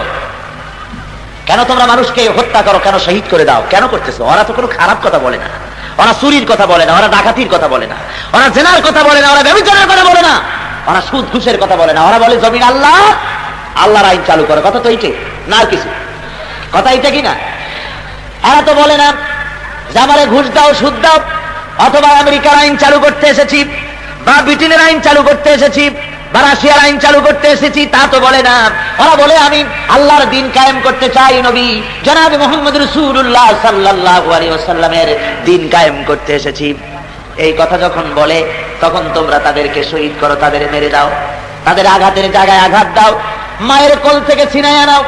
কেন তোমরা মানুষকে হত্যা করো? কেন শহীদ করে দাও? কেন করতেছো? ওরা তো কোনো খারাপ কথা বলে না, ওরা চুরির কথা বলে না, ওরা ডাকাতির কথা বলে না, ওরা জেনার কথা বলে না, ওরা ব্যভিচারের কথা বলে না, ওরা সুদ ঘুষের কথা বলে না। ওরা বলে জমিন আল্লাহ, আল্লাহর আইন চালু করে। কথা তো এইটাই না, আর কিছু কথা এইটা কিনা? এরা তো বলে না যে আমারে ঘুষ দাও, সুদ দাও, অথবা আমেরিকার আইন চালু করতে এসেছি, বা ব্রিটেনের আইন চালু করতে এসেছি, বা রাশিয়ার আইন চালু করতে এসেছি, তা তো বলে না। ওরা বলে আমি আল্লাহর দিন কায়েম করতে চাই, নবী জনাব মুহাম্মদ রাসূলুল্লাহ সাল্লাল্লাহু আলাইহি ওয়াসাল্লামের দিন কায়েম করতে এসেছি। এই কথা যখন বলে, তখন তোমরা তাদেরকে শহীদ করো, তাদের মেরে দাও, তাদের আঘাতের জায়গায় আঘাত দাও, মায়ের কোল থেকে ছিনাইয়া নাও,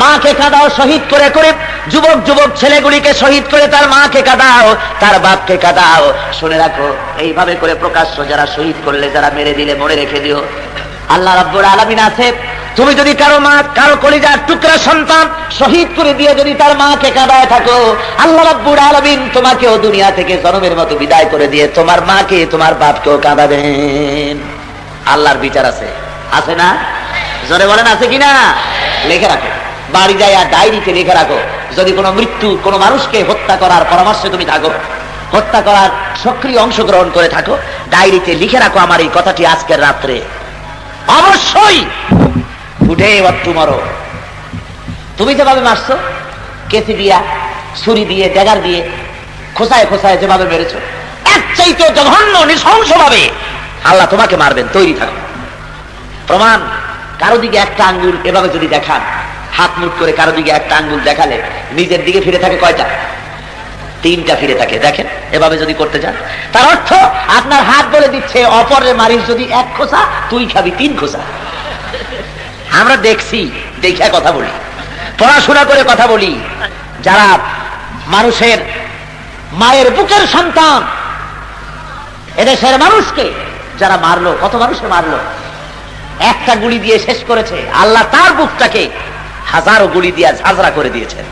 মাকে কাঁদাও শহীদ করে করে, যুবক যুবক ছেলেগুলিকে শহীদ করে তার মাকে কাঁদাও, তার বাপকে কাঁদাও। শুনে রাখো, এইভাবে করে প্রকাশ্য যারা শহীদ করলে, যারা মেরে দিলে, মনে রেখে দিও, আল্লাহ রাব্বুল আলামিন আছে। তুমি যদি কারো মা, কারো কলিজার টুকরা সন্তান শহীদ করে দিয়ে যদি তার মাকে কাঁদায় থাকো, আল্লাহ রাব্বুল আলামিন তোমাকেও দুনিয়া থেকে জনমের মতো বিদায় করে দিয়ে তোমার মাকে, তোমার বাপকেও কাঁদাবেন। আল্লাহর বিচার আছে, আছে না? জোরে বলেন আছে কিনা? লিখে রাখো, বাড়ি যায় আর ডায়েরিতে লিখে রাখো। যদি কোনো মৃত্যু, কোনো মানুষকে হত্যা করার পরামর্শে তুমি থাকো, হত্যা করার সক্রিয় অংশগ্রহণ করে থাকো, ডায়েরিতে লিখে রাখো আমার এই কথাটি আজকের রাত্রে অবশ্যই উঠে একটু মরো। তুমি যেভাবে মারছো, কেসি দিয়া, ছুরি দিয়ে, ড্যাগার দিয়ে, খোসায় খোসায় যেভাবে মেরেছো, এর চাইতে জঘন্য নৃশংস ভাবে আল্লাহ তোমাকে মারবেন। তৈরি থাকো। প্রমাণ, কারো দিকে একটা আঙ্গুল এভাবে যদি দেখান, হাত মুট করে কারো দিকে একটা আঙ্গুল দেখালে নিজের দিকে ফিরে থাকে কয়টা? 3টা ফিরে থাকে। দেখেন, এভাবে যদি করতে চান, তার অর্থ আপনার হাত বলে দিচ্ছে অপরের মারিস যদি 1 খোসা, তুই খাবি 3 খোসা। আমরা দেখছি, দেখে কথা বলি, পড়াশোনা করে কথা বলি। যারা মানুষের মায়ের বুকের সন্তান, এদেশের মানুষকে যারা মারলো, কত মানুষে মারলো, একটা গুলি দিয়ে শেষ করেছে, আল্লাহ তার বুকটাকে হাজারো গুলি দিয়ে ঝাঁঝরা করে দিয়েছেন।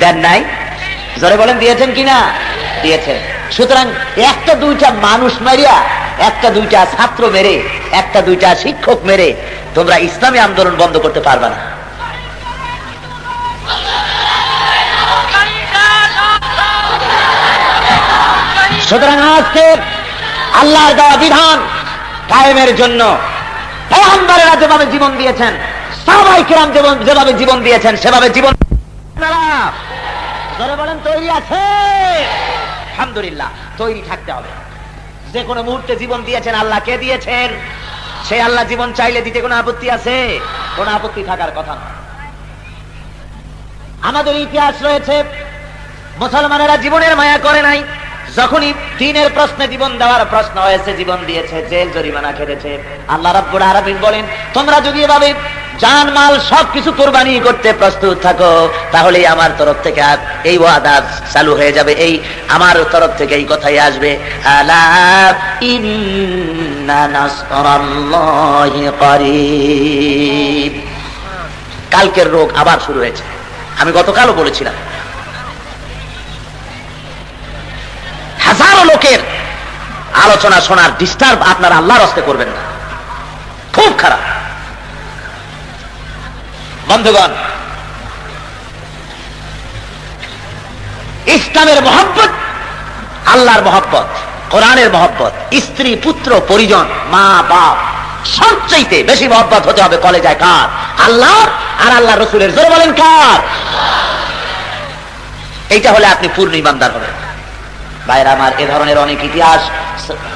দেন নাই? জোরে বলেন দিয়েছেন কিনা? দিয়েছেন। সুতরাং একটা দুইটা মানুষ মারিয়া, একটা দুইটা ছাত্র মেরে, একটা দুইটা শিক্ষক মেরে তোমরা ইসলামী আন্দোলন বন্ধ করতে পারবে না। সুতরাং আজকে আল্লাহর দেওয়া বিধান কায়েমের জন্য পয়গম্বরেরা যেভাবে জীবন দিয়েছেন, সাহাবায়ে কিরাম যেভাবে জীবন দিয়েছেন, সেভাবে জীবন ধরে বলেন তৈরি আছে? আলহামদুলিল্লাহ, তৈরি থাকতে হবে। যে কোনো মুহূর্তে জীবন দিয়েছেন আল্লাহ। কে দিয়েছেন? সেই আল্লাহ। জীবন চাইলে দিতে কোনো আপত্তি আছে? কোনো আপত্তি থাকার কথা না। আমাদের ইতিহাস রয়েছে, মুসলমানেরা জীবনের মায়া করে নাই। যখনই দ্বীনের প্রশ্নে জীবন দেওয়ার প্রশ্ন হয়েছে, জীবন দিয়েছে, জেল জরিমানা খেটেছে। আল্লাহ রাব্বুল আলামিন বলেন, তোমরা যদি এভাবে জান মাল সবকিছু কোরবানি করতে প্রস্তুত থাকো, তাহলেই আমার তরফ থেকে এই ওয়াদা চালু হয়ে যাবে, এই আমার তরফ থেকে এই কথাই আসবে, আলা ইন্না নাসরাল্লাহি করিব। কালকের রোগ আবার শুরু হয়েছে। আমি গতকালও বলেছিলাম, হাজারো লোকের আলোচনা শোনার ডিস্টার্ব আপনারা আল্লাহর হস্তে করবেন না, খুব খারাপ। বন্ধুগণ, ইসলামের মহব্বত, আল্লাহর মহব্বত, কোরআনের মহব্বত, স্ত্রী পুত্র পরিজন মা বাপ সবচাইতে বেশি মহব্বত হতে হবে কলেজায় কার? আল্লাহর আর আল্লাহ রসুলের। জোরে বলেন কার? এইটা হলে আপনি পূর্ণ ইমানদার হবেন। ভাইরা আমার, এ ধরনের অনেক ইতিহাস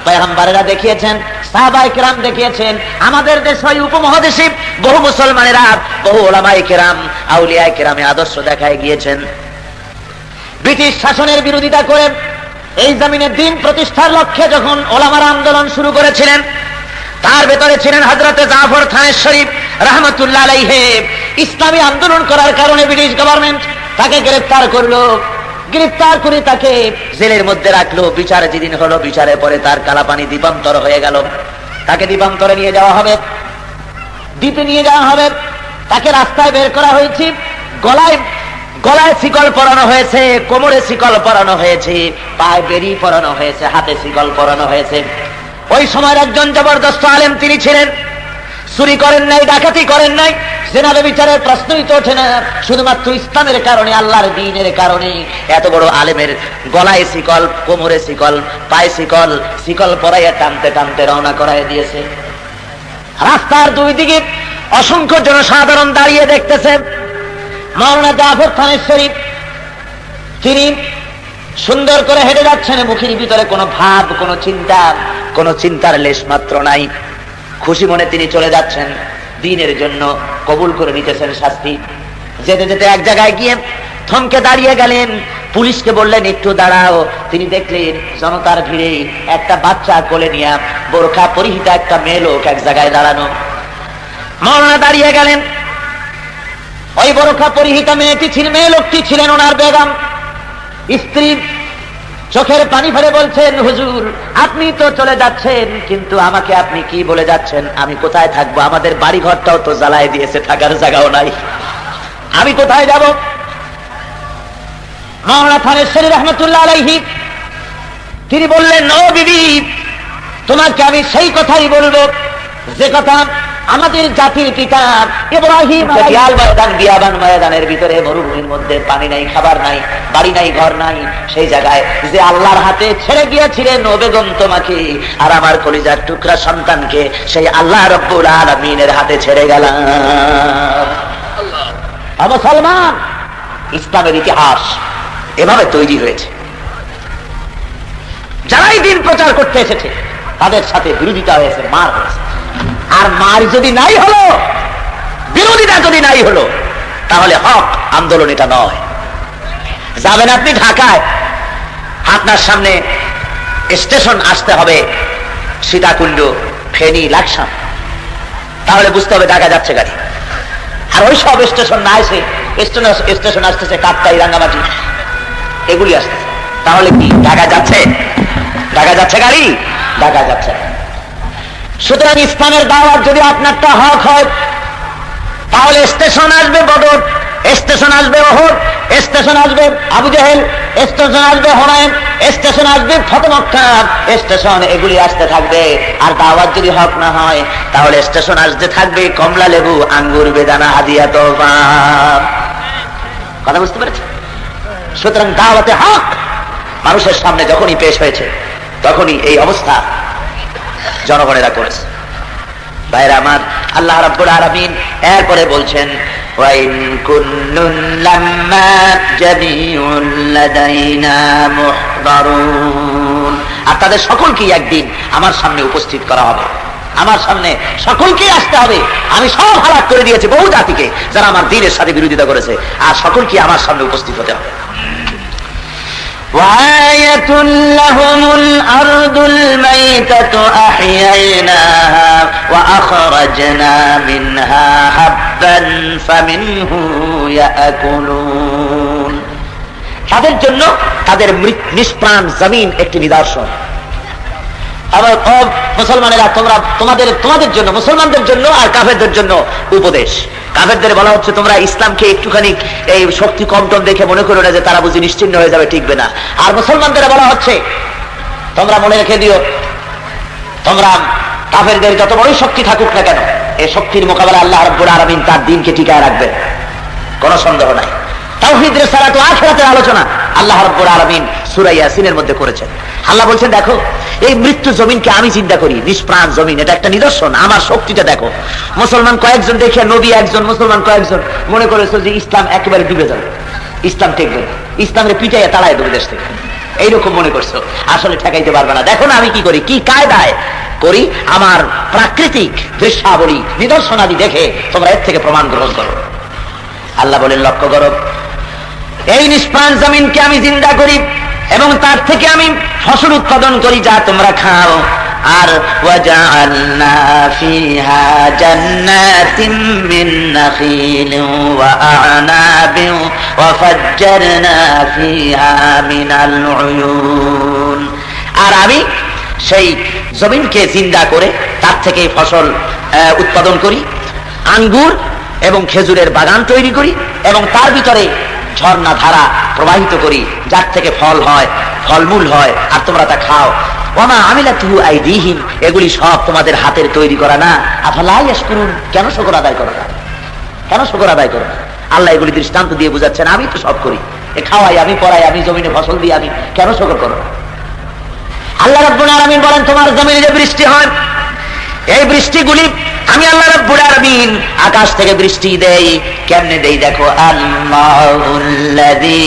পয়গম্বরেরা দেখিয়েছেন, সাহাবায়ে কেরাম দেখিয়েছেন। আমাদের দেশ হয় উপমহাদেশে বহু মুসলমানেরা, বহু উলামায়ে কেরাম, আউলিয়ায়ে কেরামে আদর্শ দেখায় গিয়েছেন। ব্রিটিশ শাসনের বিরোধিতা করে এই জমিনে দ্বীন প্রতিষ্ঠার লক্ষ্যে যখন ওলামারা আন্দোলন শুরু করেছিলেন, তার ভেতরে ছিলেন হযরতে জাফর থানেশ্বরী রাহমাতুল্লাহ আলাইহি। ইসলামী আন্দোলন করার কারণে ব্রিটিশ গভর্নমেন্ট তাকে গ্রেফতার করলো। গ্রেফতার করে তাকে জেলের মধ্যে রাখলো। বিচারে যেদিন হলো, বিচারের পরে তার কালাপানি দ্বীপান্তর হয়ে গেল। তাকে দ্বীপান্তরে নিয়ে যাওয়া হবে, দ্বীপে নিয়ে যাওয়া হবে। তাকে রাস্তায় বের করা হয়েছে, গলায় গলায় শিকল পরানো হয়েছে, কোমরে শিকল পরানো হয়েছে, পায়ে বেরি পরানো হয়েছে, হাতে শিকল পরানো হয়েছে। ওই সময় একজন জবরদস্ত আলেম তিনি ছিলেন। চুরি করেন নাই, ডাকাতি করেন নাই, জেনাবে বিচারের প্রশ্নই তো ওঠে না। শুধুমাত্র ইসলামের কারণে, আল্লাহর দ্বীনের কারণে এত বড় আলেমের গলায় শিকল, কোমরে শিকল, পায়ে শিকল, শিকল পরাইয়া টানতে টানতে রওনা করাই দিয়েছে। রাস্তার দুই দিকে অসংখ্য জনসাধারণ দাঁড়িয়ে দেখতেছে। মাওলানা জাফর থানেশ্বরী তিনি সুন্দর করে হেঁটে যাচ্ছেন, মুখের ভিতরে কোনো ভাব, কোনো চিন্তার লেশ মাত্র নাই। খুশি মনে তিনি চলে যাচ্ছেন, দ্বীনের জন্য কবুল করে নিতেছেন শাস্তি। যেতে যেতে এক জায়গায় গিয়ে থমকে দাঁড়িয়ে গেলেন। পুলিশকে বললেন একটু দাঁড়াও। তিনি দেখলেন জনতার ভিড়ে একটা বাচ্চা কোলে নিয়ে বোরকা পরিহিতা একটা মেয়ে লোক এক জায়গায় দাঁড়ানো। মাওলানা দাঁড়িয়ে গেলেন। ওই বোরকা পরিহিতা মেয়ে লোকটি ছিলেন ওনার বেগম, স্ত্রী। চোখের পানি ফেলে বলছেন, হুজুর আপনি তো চলে যাচ্ছেন, কিন্তু আমাকে আপনি কি বলে যাচ্ছেন? আমি কোথায় থাকবো? আমাদের বাড়ি ঘরটাও তো জ্বালায় দিয়েছে, থাকার জায়গাও নাই, আমি কোথায় যাব? মাওলানা থানেশ্বরী রাহমাতুল্লাহ আলাইহি তিনি বললেন, ও বিবি, তোমাকে আমি সেই কথাই বলবো যে কথা আমাদের জাতির পিতা ইব্রাহিম বিয়াবান ময়দানের ভিতরে মরুভূমির মধ্যে পানি নাই, খাবার নাই, বাড়ি নাই, ঘর নাই, সেই জায়গায় যে আল্লাহর হাতে ছেড়ে গিয়েছিলেন ও বেগম তোমাকে আর আমার কলিজার টুকরা সন্তানকে, সেই আল্লাহ রাব্বুল আলামিনের হাতে ছেড়ে গেলাম। মুসলমান, ইসলামের ইতিহাস এভাবে তৈরি হয়েছে। যারাই দিন প্রচার করতে এসেছে তাদের সাথে বিরোধিতা হয়েছে, মার হয়েছে। আর মার যদি নাই হলো, বিরোধিতা যদি নাই হলো, তাহলে হক আন্দোলন এটা নয়। যাবেন আপনি ঢাকায়, আপনার সামনে স্টেশন আসতে হবে সীতাকুণ্ড, ফেনী, লাকসাম, তাহলে বুঝতে হবে ঢাকা যাচ্ছে গাড়ি। আর ওই সব স্টেশন না এসে স্টেশন আসতেছে কাপ্তাই, রাঙ্গামাটি, এগুলি আসতেছে, তাহলে কি ঢাকা যাচ্ছে? ঢাকা যাচ্ছে গাড়ি? ঢাকা যাচ্ছে। সুতরাং ইসলামের দাওয়াত যদি আপনারটা হক হয়, তাহলে স্টেশন আসবে বদর, স্টেশন আসবে ওহদ, স্টেশন আসবে আবু জেহেল, স্টেশন আসবে হুনাইন, স্টেশন আসবে ফতহ মক্কা, স্টেশন এগুলি আসতে থাকবে। আর দাওয়াত যদি হক না হয়, তাহলে স্টেশন আসতে থাকবে কমলা লেবু, আঙ্গুর, বেদানা, হাদিয়া, তোফা। কথা বুঝতে পেরেছেন? সুতরাং দাওয়াতে হক মানুষের সামনে যখনই পেশ হয়েছে, তখনই এই অবস্থা জনগণেরা করেছে। ভাইরা আমার, আল্লাহ রাব্বুল আলামিন এরপরে বলছেন, ওয়া ইন কুল্লুন লাম্মা জামিউন লাদাইনা মুহদারুন, আর তাদের সকলকেই একদিন আমার সামনে উপস্থিত করা হবে। আমার সামনে সকলকেই আসতে হবে। আমি সব হালাক করে দিয়েছি বহু জাতিকে যারা আমার দ্বীনের সাথে বিরোধিতা করেছে, আর সকলকে আমার সামনে উপস্থিত হতে হবে। وآية لهم الأرض الميتة أحييناها وأخرجنا منها حبا فمنه يأكلون তাদের জন্য তাদের নিষ্প্রাণ জমিন একটি নিদর্শন। আবার মুসলমানেরা তোমরা তোমাদের জন্য, মুসলমানদের জন্য আর কাফেরদের জন্য উপদেশ। কাফেরদের বলা হচ্ছে তোমরা ইসলামকে একটুখানি এই শক্তি কম টম দেখে মনে করো না যে তারা বুঝি নিশ্চিন্ন হয়ে যাবে, টিকবে না। আর মুসলমানদের বলা হচ্ছে তোমরা মনে রেখে দিও, তোমরা কাফেরদের যত বড়ই শক্তি থাকুক না কেন, এই শক্তির মোকাবেলা আল্লাহ রাব্বুল আলামিন তার দ্বীনকে টিকায় রাখবেন, কোনো সন্দেহ নাই। তাওহীদ রিসালাত ও আখিরাতের আলোচনা আল্লাহ রাব্বুল আলামিন সূরা ইয়াসিনের মধ্যে করেছেন। আল্লাহ বলছেন দেখো এই মৃত্যু জমিনকে আমি চিন্তা করি, নিষ্প্রাণ জমিন, এটা একটা নিদর্শন, আমার শক্তিটা দেখো। মুসলমান কয়েকজন দেখে, নবী একজন, মুসলমান কয়েকজন মনে করেছে যে ইসলাম একেবারে ডুবে যাবে, ইসলাম টেকবে না, ইসলামের পিটাইয়া তাড়ায় দেবে দেশ থেকে, এইরকম মনে করছো। আসলে ঠেকাইতে পারবে না। দেখো না আমি কি করি, কি কায়দায় করি, আমার প্রাকৃতিক দৃশ্যাবলী নিদর্শনাদি দেখে তোমরা এর থেকে প্রমাণ গ্রহণ করো। আল্লাহ বলেন লক্ষ্য করো, এই নিষ্প্রাণ জমিনকে আমি জিন্দা করি এবং তার থেকে আমি ফসল উৎপাদন করি যা তোমরা খাও। আর ওয়াজআলনা ফিহা জান্নাতিন মিন নাখিলিন ওয়া আ'নাবিন ওয়া ফাজ্জারনা ফিহা মিনাল উয়ুন। আর আমি সেই জমিনকে জিন্দা করে তার থেকে ফসল উৎপাদন করি, আঙ্গুর এবং খেজুরের বাগান তৈরি করি এবং তার ভিতরে ঝর্ণা ধারা প্রবাহিত করি যার থেকে ফল হয়, ফলমূল হয়, আর তোমরা তা খাও। ওমা আমিলাতুহু আইদিহিম, এগুলি সব তোমাদের হাতের তৈরি করা না। আফালা ইয়াশকুরুন, কেন শুকর আদায় করো না, কেন শুকর আদায় করো না? আল্লাহ এগুলি দৃষ্টান্ত দিয়ে বুঝাচ্ছেন আমি তো সব করি, এ খাওয়াই, আমি পড়াই, আমি জমিনে ফসল দিই, আমি কেন শুকর করো না? আল্লাহ রাব্বুল আলামিন বলেন তোমার জমিনে যে বৃষ্টি হয়, এই বৃষ্টিগুলি আমি আল্লাহ রাব্বুল আলামিন আকাশ থেকে বৃষ্টি দেই। কেমনে দেই দেখো, আল্লাহুল্লাযী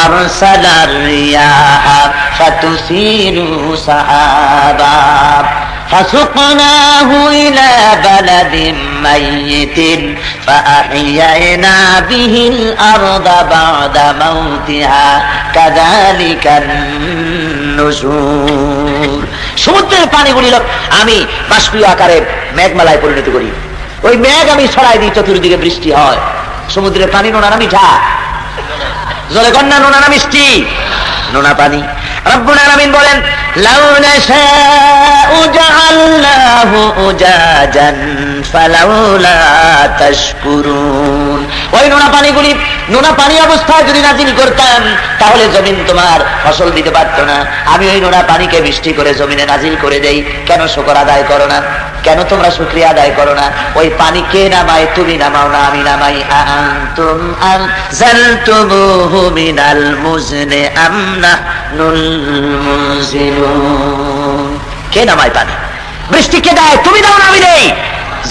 আরসালার রিয়াহা ফাতুসিরু সাহাবা ফাসুকনাহু ইলা বালাদিন মাইয়িতিন ফাআহইয়ানা বিহিল আরদা বা'দা মাউতিহা কাযালিকান নুশুর। সমুদ্রের পানিগুলি আমি বাষ্পীয় আকারে মেঘমালায় পরিণত করি, ওই মেঘ আমি ছড়াই দিই, চতুর্দিকে বৃষ্টি হয়। সমুদ্রের পানি নোনা না মিঠা? জলে কন্যা নোনা না মিষ্টি? নোনা পানি। রব্বুল আলামিন বলেন লাউ নাশাউ জাআলনাহু উজাজান ফালাউলা তাশকুরুন। ওই নোনা পানিগুলি, নোনা পানি অবস্থায় যদি নাজিল করতাম তাহলে জমিন তোমার ফসল দিতে পারত না। আমি ওই নোনা পানিকে বৃষ্টি করে জমিনে নাজিল করে দেই, কেন শুকর আদায় করো না? কেন তোমরা শুকরিয়া আদায় করো না? ওই পানি কে নামায়? তুমি নামাও না, আমি নামাই। আনতুম আনজালতুমুহু মিনাল মুজনি আম নাহনুল মুনজিলুন। কে নামায় পানি? বৃষ্টি কে দেয়? তুমি দাও না, আমি দেই।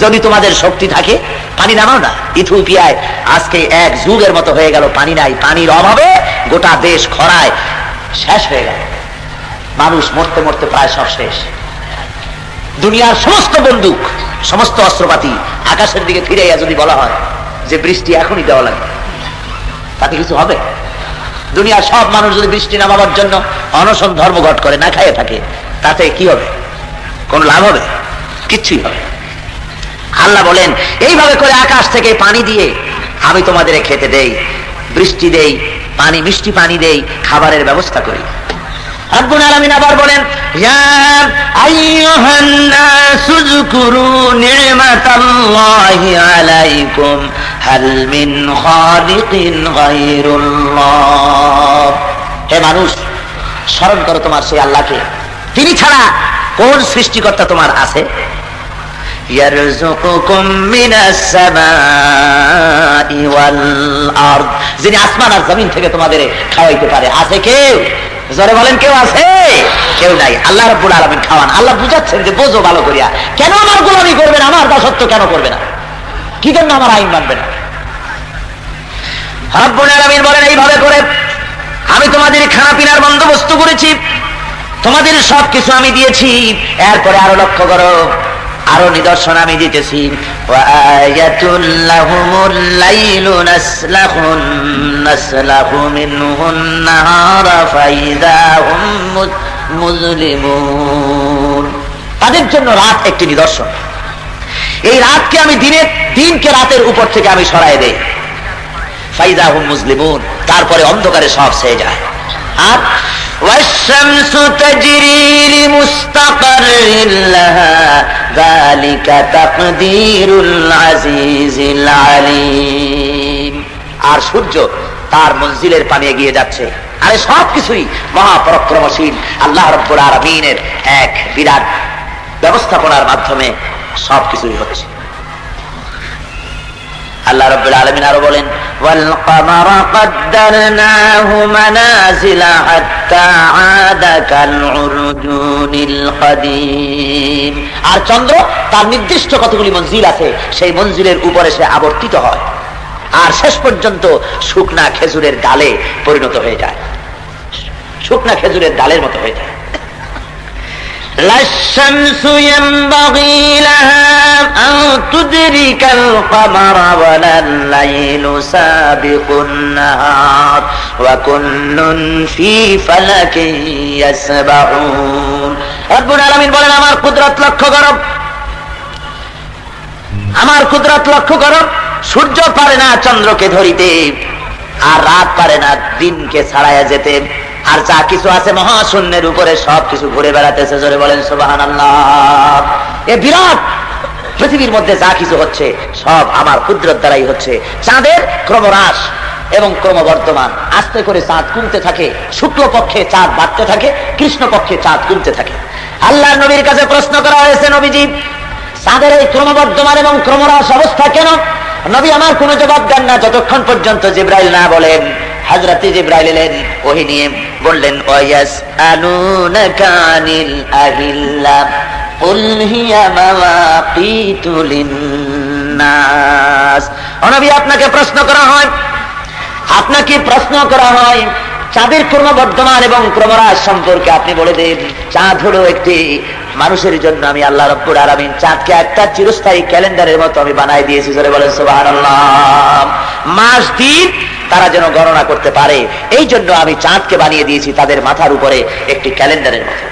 যদি তোমাদের শক্তি থাকে পানি নামাও না। ইথিওপিয়ায় আজকে এক যুগের মতো হয়ে গেল পানি নাই, পানির অভাবে গোটা দেশ খরায় শেষ হয়ে গেল, মানুষ মরতে মরতে প্রায় সব শেষ। দুনিয়ার সমস্ত বন্দুক, সমস্ত অস্ত্রপাতি আকাশের দিকে ফিরাইয়া যদি বলা হয় যে বৃষ্টি এখনই দেওয়া লাগবে, তাতে কিছু হবে? দুনিয়ার সব মানুষ যদি বৃষ্টি নামাবার জন্য অনশন ধর্মঘট করে, না খাইয়ে থাকে, তাতে কি হবে? কোন লাভ হবে? কিচ্ছুই হবে। আল্লাহ বলেন এইভাবে করে আকাশ থেকে পানি দিয়ে আমি তোমাদের খেতে দেই, বৃষ্টি দেই, পানি, মিষ্টি পানি দেই, খাবারের ব্যবস্থা করি। রব্বুল আলামিন আবার বলেন ইয়া আইয়ুহান নাসু যকুরু নি'মাতাল্লাহি আলাইকুম হাল মিন খালিকিন গায়রুল্লাহ। হে মানুষ, স্মরণ করো তোমার সেই আল্লাহকে, তিনি ছাড়া কোন সৃষ্টিকর্তা তোমার আছে? ইয়ারযুকুকুম মিনাস সামাই ওয়াল আরদ, যিনি আসমান আর জমিন থেকে তোমাদের খাওয়াইতে পারে। আছে কেউ? জোরে বলেন, কেউ আছে? কেউ নাই। আল্লাহ রাব্বুল আলামিন খাওয়ান। আল্লাহ বুঝাচ্ছেন যে বোঝো ভালো করিয়া, কেন আমার গোলামি করবে না, আমার দাসত্ব কেন করবে না, কি জন্য আমার আইন মানবে না? রাব্বুল আলামিন বলেন এইভাবে করে আমি তোমাদের খানা পিনার বন্দোবস্ত করেছি, তোমাদের সবকিছু আমি দিয়েছি। এরপরে আরো লক্ষ্য করো, আরো নিদর্শন আমি দিতেছি, ওয়ায়াতুল লাহুমুল লাইলু নাসলাহু মিনহুন নাহারা ফাইযা হুম মুজলিমুন। তাদের জন্য রাত একটি নিদর্শন। এই রাতকে আমি দিনকে রাতের উপর থেকে আমি সরায় দেই, ফাইযা হুম মুজলিমুন, তারপরে অন্ধকারে সব ছেয়ে যায়। আর والشمس تجري لمستقر لها ذلك تقدير العزيز العليم। আর সূর্য তার মঞ্জিলের পানে এগিয়ে যাচ্ছে। আরে সবকিছুই মহাপরাক্রমশীল আল্লাহ রাব্বুল আলামিনের এক বিরাট ব্যবস্থাপনার মাধ্যমে সবকিছুই হচ্ছে। আল্লাহ রাব্বুল আলামিন আরো বলেন, ওয়াল কমারা কদ্দারনাহু মানাজিলা হাত্তা আদা কাল উরজুনিল কদিম। আর চন্দ্র তার নির্দিষ্ট কতগুলি মঞ্জিল আছে, সেই মঞ্জিলের উপরে সে আবর্তিত হয় আর শেষ পর্যন্ত শুকনা খেজুরের ডালে পরিণত হয়ে যায়, শুকনা খেজুরের ডালের মতো হয়ে যায়। لا الشمس ينبغي لها أن تدرك القمر ولا الليل سابق النهار وكل في فلك يسبحون। রব্বুল আলামিন বলেন, আমার কুদরত লক্ষ্য করো, আমার কুদরত লক্ষ্য করো। সূর্য পারে না চন্দ্রকে ধরিতে, আর রাত পারে না দিনকে ছাড়াইয়া যেতে, আর যা কিছু আছে মহাশূন্যের উপরে সবকিছু ঘুরে বেড়াতেছে। জোরে বলেন সুবহানাল্লাহ। এ বিরাট পৃথিবীর মধ্যে যা কিছু হচ্ছে সব আমার কুদরত দ্বারাই হচ্ছে। চাঁদের ক্রমহ্রাস এবং ক্রমবর্ধমান, আস্তে করে চাঁদ কমতে থাকে, শুক্ল পক্ষে চাঁদ বাড়তে থাকে, কৃষ্ণ পক্ষে চাঁদ কমতে থাকে। আল্লাহর নবীর কাছে প্রশ্ন করা হয়েছে, নবীজি চাঁদের এই ক্রমবর্ধমান এবং ক্রমহ্রাস অবস্থা কেন? নবী আমার কোনো জবাব দেন না যতক্ষণ পর্যন্ত জিবরাইল না বলেন। হযরতে জিবরাইল এলেন, ওহী নিয়ে বললেন, ওয়ায়াসআলুনাকা আনিল আহিল্লা কুল হিয়া মাওয়াকিতু লিন্নাস। ও নবী, আপনাকে প্রশ্ন করা হয়, আপনাকে প্রশ্ন করা হয় চাঁদের ক্রমবর্ধমান এবং ক্রমহ্রাস সম্পর্কে আপনি বলে দেন। চাঁদ হলো একটি মানুষের জন্য আমি আল্লাহ রাব্বুল আলামিন চাঁদকে একটা চিরস্থায়ী ক্যালেন্ডারের মতো আমি বানাই দিয়েছি। জোরে বলেন সুবহানাল্লাহ। মাস দিন তারা যেন গণনা করতে পারে, এই জন্য আমি চাঁদকে বানিয়ে দিয়েছি তাদের মাথার উপরে একটি ক্যালেন্ডারের মতো।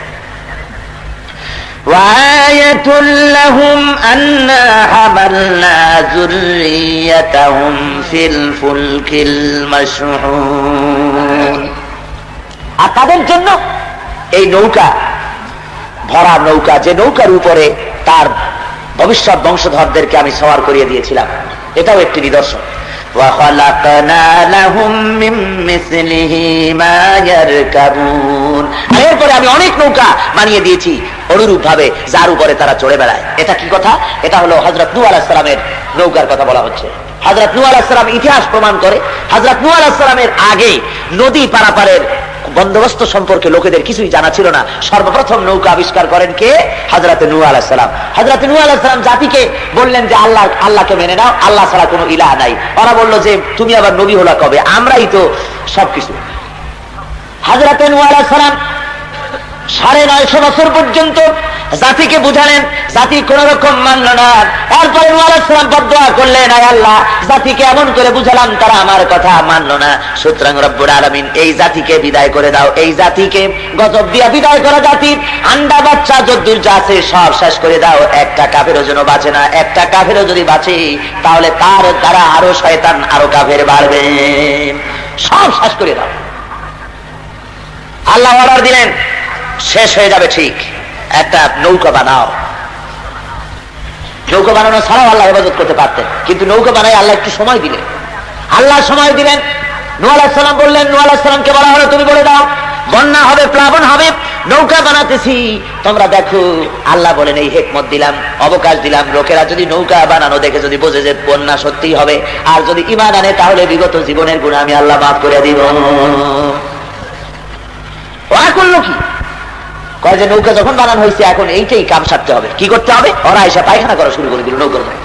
وآية لهم أنا حملنا ذريتهم في الفلك المشحون। আর তাদের জন্য এই নৌকা, ভরা নৌকা, যে নৌকার উপরে তার ভবিষ্যৎ বংশধরদেরকে আমি সওয়ার করিয়ে দিয়েছিলাম, এটাও একটি নিদর্শন। وخلقنا لهم من مثله ما يركبون। এরপরে আমি অনেক নৌকা বানিয়ে দিয়েছি অনুরূপ ভাবে যার উপরে তারা চড়ে বেড়ায়। এটা কি কথা? এটা হলো হযরত নূহ আলাইহিস সালামের নৌকার কথা বলা হচ্ছে। হযরত নূহ আলাইহিস সালাম ইতিহাস প্রমাণ করে হযরত নূহ আলাইহিস সালামের আগে নদী পারাপারের বন্দোবস্ত সম্পর্কে লোকেদের কিছুই জানা ছিল না। সর্বপ্রথম নৌকা আবিষ্কার করেন কে? হযরত নূহ আলাইহিস সালাম। হযরত নূহ আলাইহিস সালাম জাতিকে বললেন যে আল্লাহকে মেনে নাও, আল্লাহ ছাড়া কোনো ইলাহ নাই। ওরা বলল যে তুমি আবার নবী হলা কবে? আমরাই তো সবকিছু। হযরত নূহ আলাইহিস সালাম 950 বছর পর্যন্ত জাতিকে বুঝালেন, জাতি কোন রকম মানল না। তারপরে নূহ আলাইহিস সালাম বদদোয়া করলেন, আয় আল্লাহ, জাতিকে এমন করে বুঝালাম তারা আমার কথা মানল না, সুতরাং রব্বুল আলামিন এই জাতিকে বিদায় করে দাও। এই জাতিকে গজব দিয়া বিদায় করা জাতি, আন্ডা বাচ্চা যদ্দুর যা আছে সব শেষ করে দাও। একটা কাফেরও যেন বাঁচে না। একটা কাফেরও যদি বাঁচে তাহলে তার দ্বারা আরো শয়তান, আরো কাফের বাড়বে, সব শেষ করে দাও। আল্লাহ অর্ডার দিলেন, শেষ হয়ে যাবে ঠিক, একটা নৌকা বানাও। নৌকা বানানো ছাড়াও আল্লাহ ইবাদত করতে পারতেন, কিন্তু নৌকা বানাই আল্লাহ একটু সময় দিলেন। আল্লাহ সময় দিলেন। নূহ আলাইহিস সালাম বললেন, নূহ আলাইহিস সালামকে বলা হলো তুমি বলে দাও বন্যা হবে, প্লাবন হবে, নৌকা বানাতেছি তোমরা দেখো। আল্লাহ বলেন এই হিকমত দিলাম, অবকাশ দিলাম, লোকেরা যদি নৌকা বানানো দেখে যদি বোঝে যে বন্যা সত্যিই হবে, আর যদি ঈমান আনে তাহলে বিগত জীবনের গুনাহ আমি আল্লাহ মাফ করে দিব। ওরা করলো কি? কয় যে নৌকা যখন বানানো হয়েছে এখন এইটাই কাম সারতে হবে। কি করতে হবে? ওরা এসে পায়খানা করা শুরু করে দিল নৌকার মধ্যে।